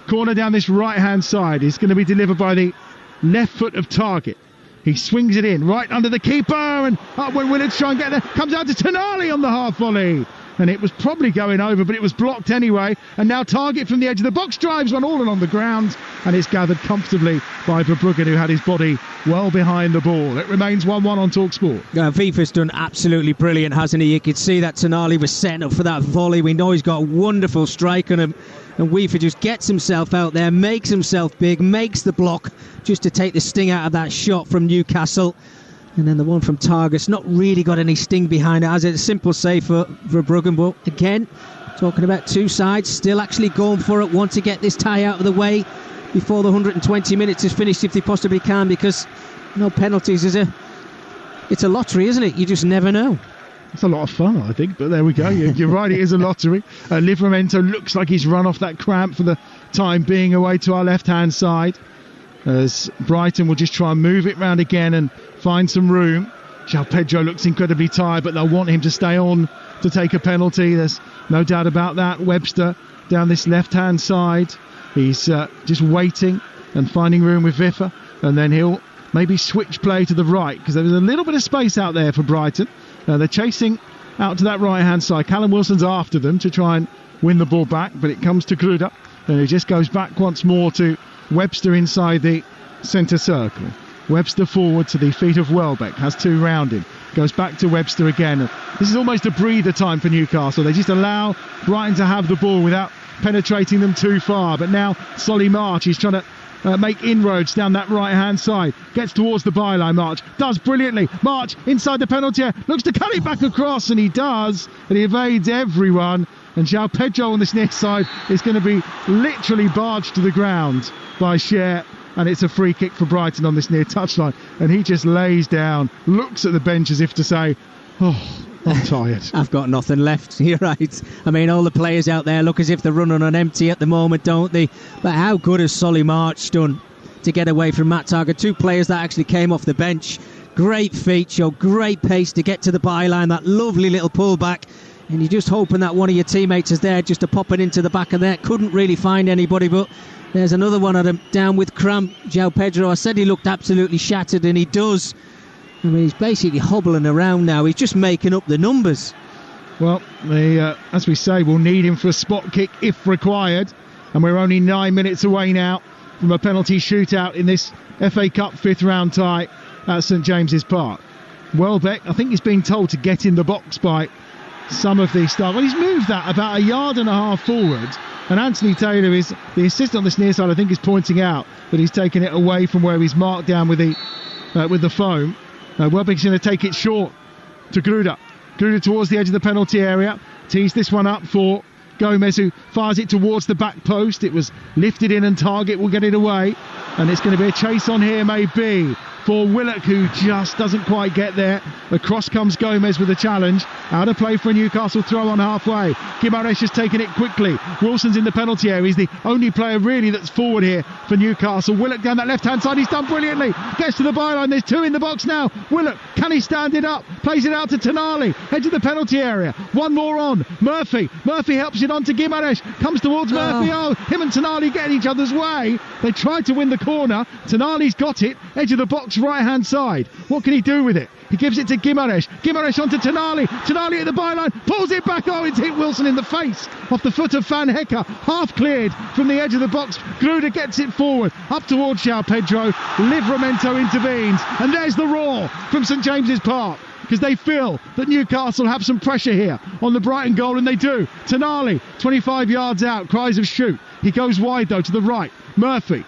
[SPEAKER 3] Corner down this right hand side is going to be delivered by the left foot of Target. He swings it in right under the keeper, and up when Willard's trying to get there, comes out to Tonali on the half volley. And it was probably going over, but it was blocked anyway. And now Target from the edge of the box drives one all along the ground, and it's gathered comfortably by Verbruggen, who had his body well behind the ball. It remains 1-1 on Talksport.
[SPEAKER 1] Viva's done absolutely brilliant, hasn't he? You could see that Tonali was setting up for that volley. We know he's got a wonderful strike on him, and Weaver just gets himself out there, makes himself big, makes the block just to take the sting out of that shot from Newcastle. And then the one from Target's not really got any sting behind it, as it's a simple save for Verbruggen. But again, talking about two sides still actually going for it, want to get this tie out of the way before the 120 minutes is finished if they possibly can, because no penalties it's a lottery, isn't it? You just never know.
[SPEAKER 3] It's a lot of fun, I think, but there we go. You're right, it is a lottery. Livramento looks like he's run off that cramp for the time being away to our left-hand side, as Brighton will just try and move it round again and find some room. João Pedro looks incredibly tired, but they'll want him to stay on to take a penalty. There's no doubt about that. Webster down this left-hand side. He's just waiting and finding room with Vither, and then he'll maybe switch play to the right, because there's a little bit of space out there for Brighton. They're chasing out to that right-hand side. Callum Wilson's after them to try and win the ball back, but it comes to Kruder, and it just goes back once more to Webster inside the centre circle. Webster forward to the feet of Welbeck, has two round him, goes back to Webster again. This is almost a breather time for Newcastle. They just allow Brighton to have the ball without penetrating them too far. But now Solly March is trying to make inroads down that right-hand side. Gets towards the byline, March. Does brilliantly. March inside the penalty area. Looks to cut it back across, and he does. And he evades everyone. And João Pedro on this near side is going to be literally barged to the ground by Cher. And it's a free kick for Brighton on this near touchline. And he just lays down, looks at the bench as if to say, oh, I'm tired.
[SPEAKER 1] I've got nothing left. You're right. I mean, all the players out there look as if they're running on empty at the moment, don't they? But how good has Solly March done to get away from Matt Targett? Two players that actually came off the bench. Great feet, showed great pace to get to the byline. That lovely little pullback. And you're just hoping that one of your teammates is there just to pop it into the back of there. Couldn't really find anybody, but there's another one of them down with cramp. João Pedro, I said he looked absolutely shattered, and he does. I mean, he's basically hobbling around now. He's just making up the numbers.
[SPEAKER 3] Well, as we say, we'll need him for a spot kick if required. And we're only 9 minutes away now from a penalty shootout in this FA Cup fifth round tie at St James's Park. Welbeck, I think he's being told to get in the box by some of these stars. Well, he's moved that about a yard and a half forward. And Anthony Taylor, is the assistant on this near side, I think, is pointing out that he's taken it away from where he's marked down with the foam. Welbeck's going to take it short to Gruder. Gruder towards the edge of the penalty area. Tees this one up for Gomez, who fires it towards the back post. It was lifted in and Targett will get it away. And it's going to be a chase on here, maybe, for Willock, who just doesn't quite get there. Across comes Gomez with a challenge. Out of play for a Newcastle throw on halfway. Guimaraes has taken it quickly. Wilson's in the penalty area. He's the only player really that's forward here for Newcastle. Willock down that left-hand side. He's done brilliantly. Gets to the byline. There's two in the box now. Willock, can he stand it up? Plays it out to Tonali. Edge of the penalty area. One more on. Murphy helps it on to Guimaraes. Comes towards Murphy. Oh, him and Tonali get in each other's way. They tried to win the corner. Tonali's got it. Edge of the box, right-hand side. What can he do with it? He gives it to Guimaraes. Guimaraes onto Tonali. Tonali at the byline. Pulls it back. Oh, it's hit Wilson in the face off the foot of Van Hecker. Half cleared from the edge of the box. Gruder gets it forward. Up towards João Pedro. Livramento intervenes. And there's the roar from St James's Park, because they feel that Newcastle have some pressure here on the Brighton goal, and they do. Tonali, 25 yards out, cries of shoot. He goes wide though to the right. Murphy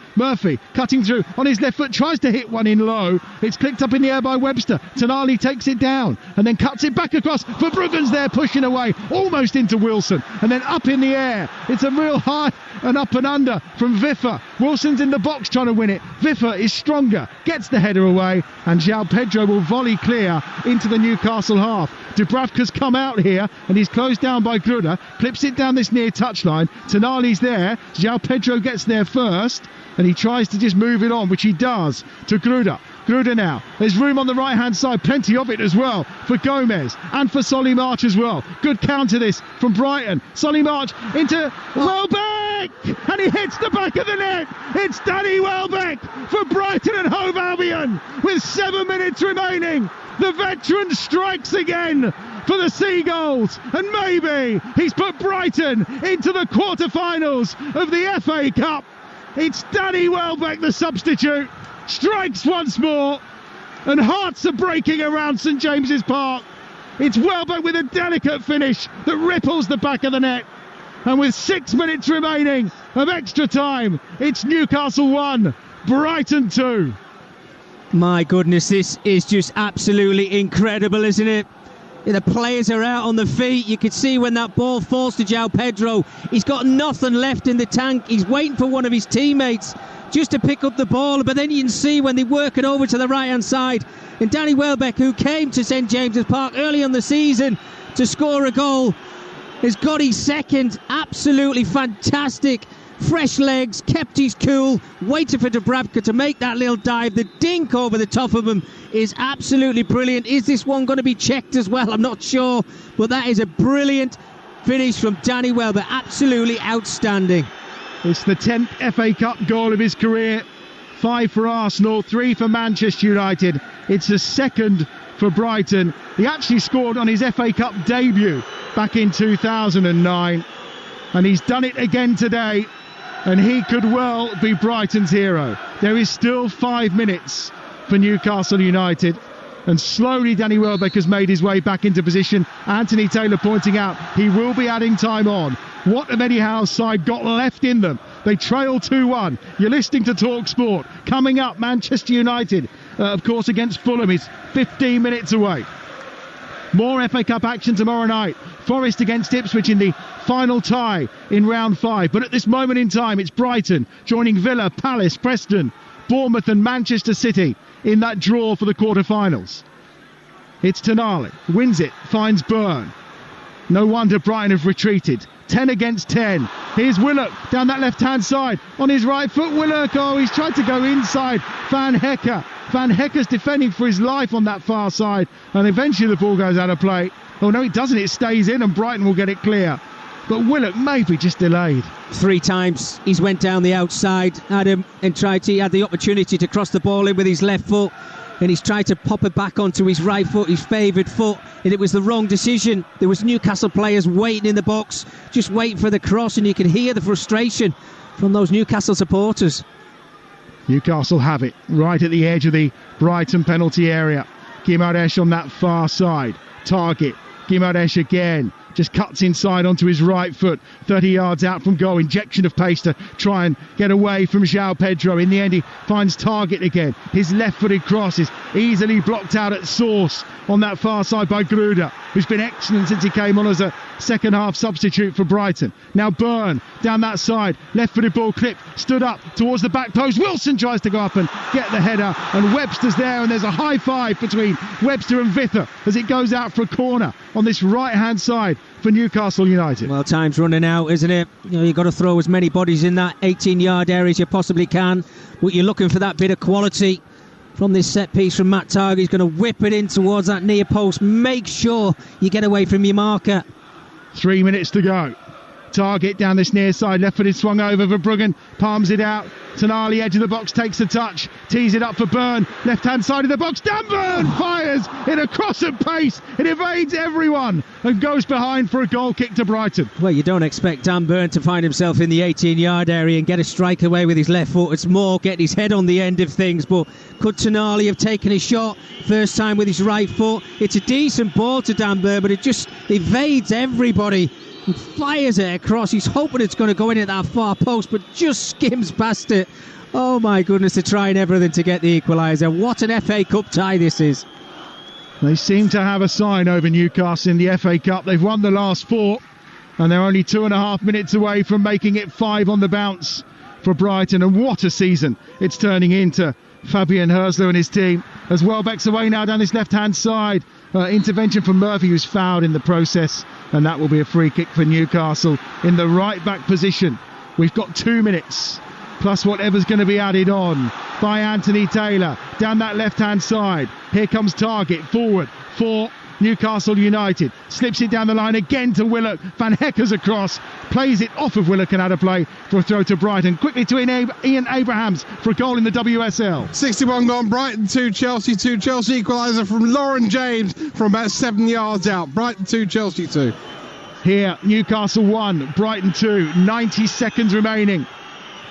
[SPEAKER 3] cutting through on his left foot, tries to hit one in low. It's clicked up in the air by Webster. Tonali takes it down and then cuts it back across. Verbruggen's there pushing away, almost into Wilson, and then up in the air. It's a real high and up and under from Viffer. Wilson's in the box trying to win it. Viffer is stronger, gets the header away, and João Pedro will volley clear into the Newcastle half. Dubravka's come out here and he's closed down by Gruder. Clips it down this near touchline. Tonali's there. João Pedro gets there first and he tries to just move it on, which he does, to Gruder. Gruder now. There's room on the right-hand side, plenty of it as well for Gomez and for Solly March as well. Good counter this from Brighton. Solly March into Welbeck, and he hits the back of the net. It's Danny Welbeck for Brighton and Hove Albion with 7 minutes remaining. The veteran strikes again for the Seagulls, and maybe he's put Brighton into the quarter-finals of the FA Cup. It's Danny Welbeck, the substitute, strikes once more, and hearts are breaking around St James's Park. It's Welbeck with a delicate finish that ripples the back of the net, and with 6 minutes remaining of extra time, it's Newcastle 1, Brighton 2.
[SPEAKER 1] My goodness, this is just absolutely incredible, isn't it? The players are out on the feet. You can see when that ball falls to João Pedro, he's got nothing left in the tank. He's waiting for one of his teammates just to pick up the ball, but then you can see when they work it over to the right-hand side, and Danny Welbeck, who came to St James's Park early on the season to score a goal, has got his second. Absolutely fantastic. Fresh legs, kept his cool, waited for Dubravka to make that little dive. The dink over the top of him is absolutely brilliant. Is this one going to be checked as well? I'm not sure, but that is a brilliant finish from Danny Welbeck. Absolutely outstanding.
[SPEAKER 3] It's the 10th FA Cup goal of his career. 5 for Arsenal, 3 for Manchester United. It's the second for Brighton. He actually scored on his FA Cup debut back in 2009, and he's done it again today. And he could well be Brighton's hero. There is still 5 minutes for Newcastle United. And slowly Danny Welbeck has made his way back into position. Anthony Taylor pointing out he will be adding time on. What have Eddie Howe's side got left in them? They trail 2-1. You're listening to Talksport. Coming up, Manchester United, of course, against Fulham is 15 minutes away. More FA Cup action tomorrow night. Forest against Ipswich in the final tie in round 5. But at this moment in time, it's Brighton joining Villa, Palace, Preston, Bournemouth and Manchester City in that draw for the quarter-finals. It's Tonali, wins it, finds Byrne. No wonder Brighton have retreated. 10 against 10. Here's Willock down that left-hand side. On his right foot, Willock. Oh, he's tried to go inside Van Hecker. Van Hecker's defending for his life on that far side. And eventually the ball goes out of play. Oh, no, it doesn't. It stays in and Brighton will get it clear. But Willock maybe just delayed.
[SPEAKER 1] 3 times he's went down the outside, Adam, and he had the opportunity to cross the ball in with his left foot. And he's tried to pop it back onto his right foot, his favoured foot, and it was the wrong decision. There was Newcastle players waiting in the box, just waiting for the cross, and you can hear the frustration from those Newcastle supporters.
[SPEAKER 3] Newcastle have it right at the edge of the Brighton penalty area. Guimaraes on that far side. Target. Guimaraes again. Just cuts inside onto his right foot, 30 yards out from goal. Injection of pace to try and get away from João Pedro. In the end, he finds Target again. His left-footed cross is easily blocked out at source on that far side by Gruder, who's been excellent since he came on as a second-half substitute for Brighton. Now Byrne down that side, left-footed ball clipped, stood up towards the back post. Wilson tries to go up and get the header, and Webster's there, and there's a high five between Webster and Vither as it goes out for a corner on this right-hand side for Newcastle United.
[SPEAKER 1] Well, time's running out, isn't it? You've got to throw as many bodies in that 18-yard area as you possibly can, but you're looking for that bit of quality from this set piece from Matt Target. He's going to whip it in towards that near post. Make sure you get away from your marker.
[SPEAKER 3] 3 minutes to go. Target down this near side, left-footed swung over Verbruggen, palms it out. Tonali, edge of the box, takes the touch, tees it up for Byrne, left-hand side of the box. Dan Byrne fires in a cross at pace. It evades everyone and goes behind for a goal kick to Brighton.
[SPEAKER 1] Well, you don't expect Dan Byrne to find himself in the 18-yard area and get a strike away with his left foot. It's more getting his head on the end of things. But could Tonali have taken a shot first time with his right foot? It's a decent ball to Dan Byrne, but it just evades everybody. He fires it across. He's hoping it's going to go in at that far post, but just skims past it. Oh my goodness, they're trying everything to get the equaliser. What an FA Cup tie this is.
[SPEAKER 3] They seem to have a sign over Newcastle in the FA Cup. They've won the last 4, and they're only 2.5 minutes away from making it 5 on the bounce for Brighton. And what a season it's turning into Fabian Hersler and his team. As Welbeck's away now down this left-hand side. Intervention from Murphy, who's fouled in the process, and that will be a free kick for Newcastle in the right-back position. We've got 2 minutes, plus whatever's going to be added on by Anthony Taylor. Down that left-hand side, here comes Target, forward for Newcastle United. Slips it down the line again to Willock. Van Hecker's across, plays it off of Willock and out of play for a throw to Brighton. Quickly to Ian Abrahams for a goal in the WSL.
[SPEAKER 4] 61 gone, Brighton 2, Chelsea 2. Chelsea equaliser from Lauren James from about 7 yards out. Brighton 2, Chelsea 2.
[SPEAKER 3] Here, Newcastle 1, Brighton 2. 90 seconds remaining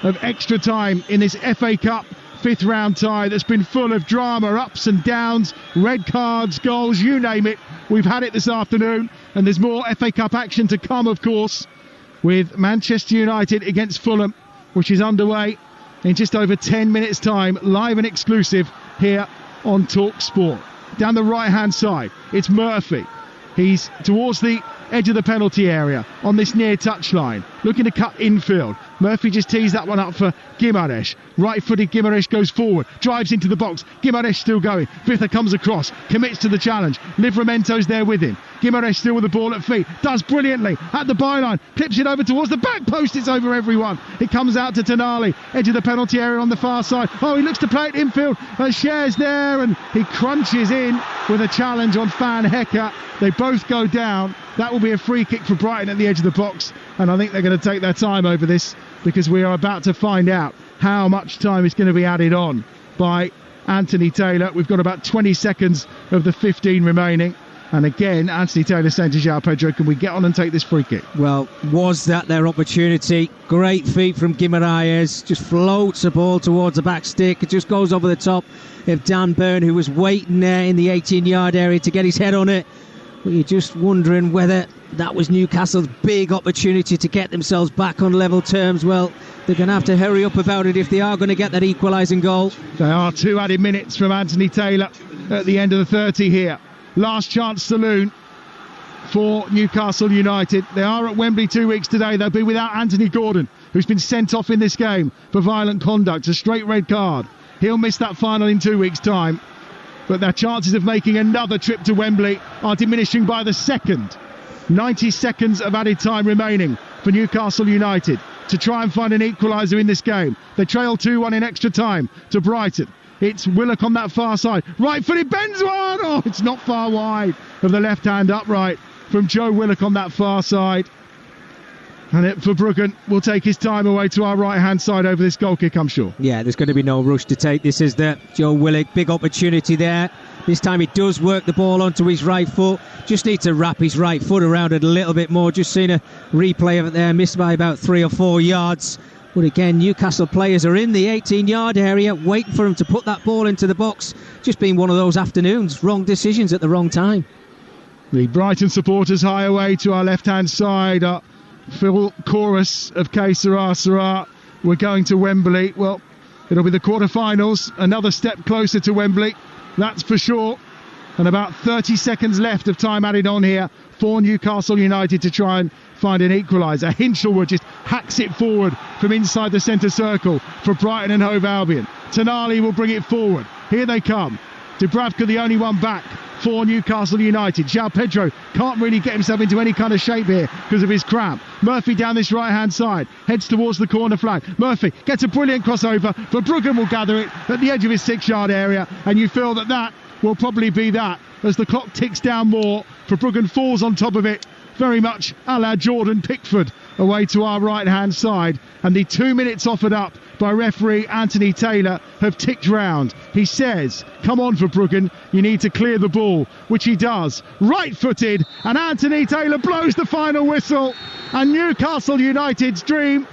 [SPEAKER 3] of extra time in this FA Cup 5th round tie that's been full of drama, ups and downs, red cards, goals, you name it. We've had it this afternoon, and there's more FA Cup action to come, of course, with Manchester United against Fulham, which is underway in just over 10 minutes' time, live and exclusive here on Talksport. Down the right-hand side, it's Murphy. He's towards the edge of the penalty area on this near touchline, looking to cut infield. Murphy just tees that one up for Guimaraes. Right-footed Guimaraes goes forward, drives into the box. Guimaraes still going. Vither comes across, commits to the challenge. Livramento's there with him. Guimaraes still with the ball at feet, does brilliantly at the byline, clips it over towards the back post. It's over everyone. It comes out to Tonali, edge of the penalty area on the far side. Oh, he looks to play it infield. Shares there, and he crunches in with a challenge on Van Hecker. They both go down. That will be a free kick for Brighton at the edge of the box, and I think they're going to take their time over this, because we are about to find out how much time is going to be added on by Anthony Taylor. We've got about 20 seconds of the 15 remaining. And again, Anthony Taylor saying to João Pedro, can we get on and take this free kick?
[SPEAKER 1] Well, was that their opportunity? Great feat from Guimaraes. Just floats the ball towards the back stick. It just goes over the top of Dan Byrne, who was waiting there in the 18-yard area to get his head on it. But you're just wondering whether that was Newcastle's big opportunity to get themselves back on level terms. Well, they're going to have to hurry up about it if they are going to get that equalising goal.
[SPEAKER 3] There are 2 added minutes from Anthony Taylor at the end of the 30 here. Last chance saloon for Newcastle United. They are at Wembley 2 weeks today. They'll be without Anthony Gordon, who's been sent off in this game for violent conduct, a straight red card. He'll miss that final in 2 weeks' time. But their chances of making another trip to Wembley are diminishing by the second. 90 seconds of added time remaining for Newcastle United to try and find an equaliser in this game. They trail 2-1 in extra time to Brighton. It's Willock on that far side. Right footed, bends one! Oh, it's not far wide of the left-hand upright from Joe Willock on that far side. And Verbruggen will take his time away to our right-hand side over this goal kick, I'm sure.
[SPEAKER 1] Yeah, there's going to be no rush to take this, is there? Joe Willock, big opportunity there. This time he does work the ball onto his right foot. Just needs to wrap his right foot around it a little bit more. Just seen a replay of it there, missed by about 3 or 4 yards. But again, Newcastle players are in the 18-yard area, waiting for him to put that ball into the box. Just been one of those afternoons. Wrong decisions at the wrong time.
[SPEAKER 3] The Brighton supporters high away to our left-hand side. Full chorus of K Sarah Sarah. We're going to Wembley. Well, it'll be the quarter-finals. Another step closer to Wembley, that's for sure. And about 30 seconds left of time added on here for Newcastle United to try and find an equaliser. Hinchelwood just hacks it forward from inside the centre circle for Brighton and Hove Albion. Tonali will bring it forward. Here they come. Dubravka the only one back for Newcastle United. João Pedro can't really get himself into any kind of shape here because of his cramp. Murphy down this right-hand side, heads towards the corner flag. Murphy gets a brilliant crossover. Verbruggen will gather it at the edge of his 6-yard area, and you feel that will probably be that as the clock ticks down more. Verbruggen falls on top of it, very much a la Jordan Pickford, away to our right-hand side. And the 2 minutes offered up by referee Anthony Taylor have ticked round. He says, come on Verbruggen, you need to clear the ball, which he does. Right-footed, and Anthony Taylor blows the final whistle. And Newcastle United's dream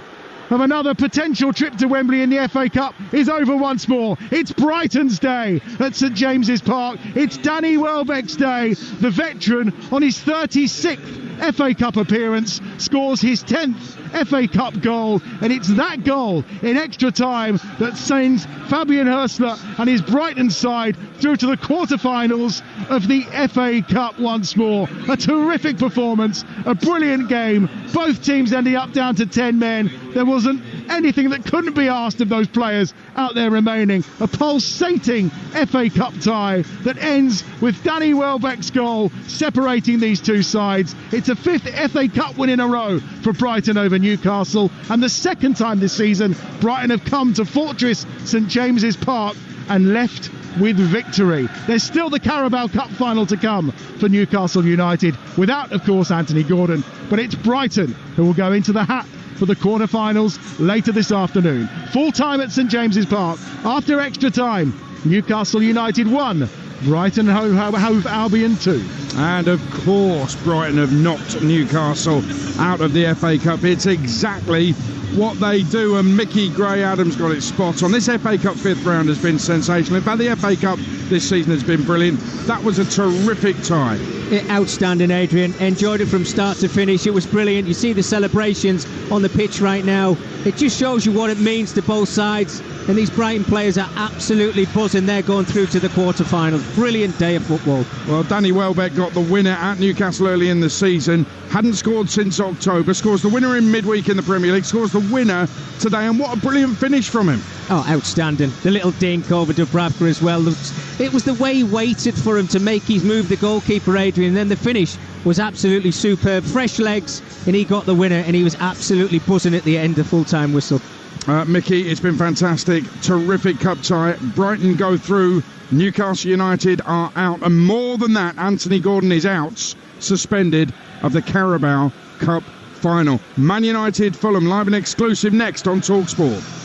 [SPEAKER 3] of another potential trip to Wembley in the FA Cup is over once more. It's Brighton's day at St James's Park. It's Danny Welbeck's day. The veteran, on his 36th FA Cup appearance, scores his 10th FA Cup goal, and it's that goal in extra time that sends Fabian Hürstler and his Brighton side through to the quarter-finals of the FA Cup once more. A terrific performance, a brilliant game, both teams ending up down to 10 men. There wasn't anything that couldn't be asked of those players out there remaining. A pulsating FA Cup tie that ends with Danny Welbeck's goal separating these two sides. It's a 5th FA Cup win in a row for Brighton over Newcastle, and the second time this season Brighton have come to Fortress St James's Park and left with victory. There's still the Carabao Cup final to come for Newcastle United, without of course Anthony Gordon, but it's Brighton who will go into the hat for the quarter-finals later this afternoon. Full time at St James's Park. After extra time, Newcastle United 1, Brighton Hove Albion 2.
[SPEAKER 2] And of course Brighton have knocked Newcastle out of the FA Cup. It's exactly what they do, and Mickey Gray-Adams got it spot on. This FA Cup 5th round has been sensational. In fact, the FA Cup this season has been brilliant. That was a terrific tie.
[SPEAKER 1] Outstanding, Adrian. Enjoyed it from start to finish. It was brilliant. You see the celebrations on the pitch right now. It just shows you what it means to both sides. And these Brighton players are absolutely buzzing. They're going through to the quarter-finals. Brilliant day of football.
[SPEAKER 2] Well, Danny Welbeck got the winner at Newcastle early in the season. Hadn't scored since October. Scores the winner in midweek in the Premier League. Scores the winner today. And what a brilliant finish from him.
[SPEAKER 1] Oh, outstanding. The little dink over Dubravka as well. It was the way he waited for him to make his move, the goalkeeper, Adrian. And then the finish was absolutely superb. Fresh legs, and he got the winner. And he was absolutely buzzing at the end, the full-time whistle.
[SPEAKER 2] Mickey, it's been fantastic. Terrific cup tie. Brighton go through. Newcastle United are out. And more than that, Anthony Gordon is out, suspended, of the Carabao Cup final. Man United, Fulham, live and exclusive next on Talksport.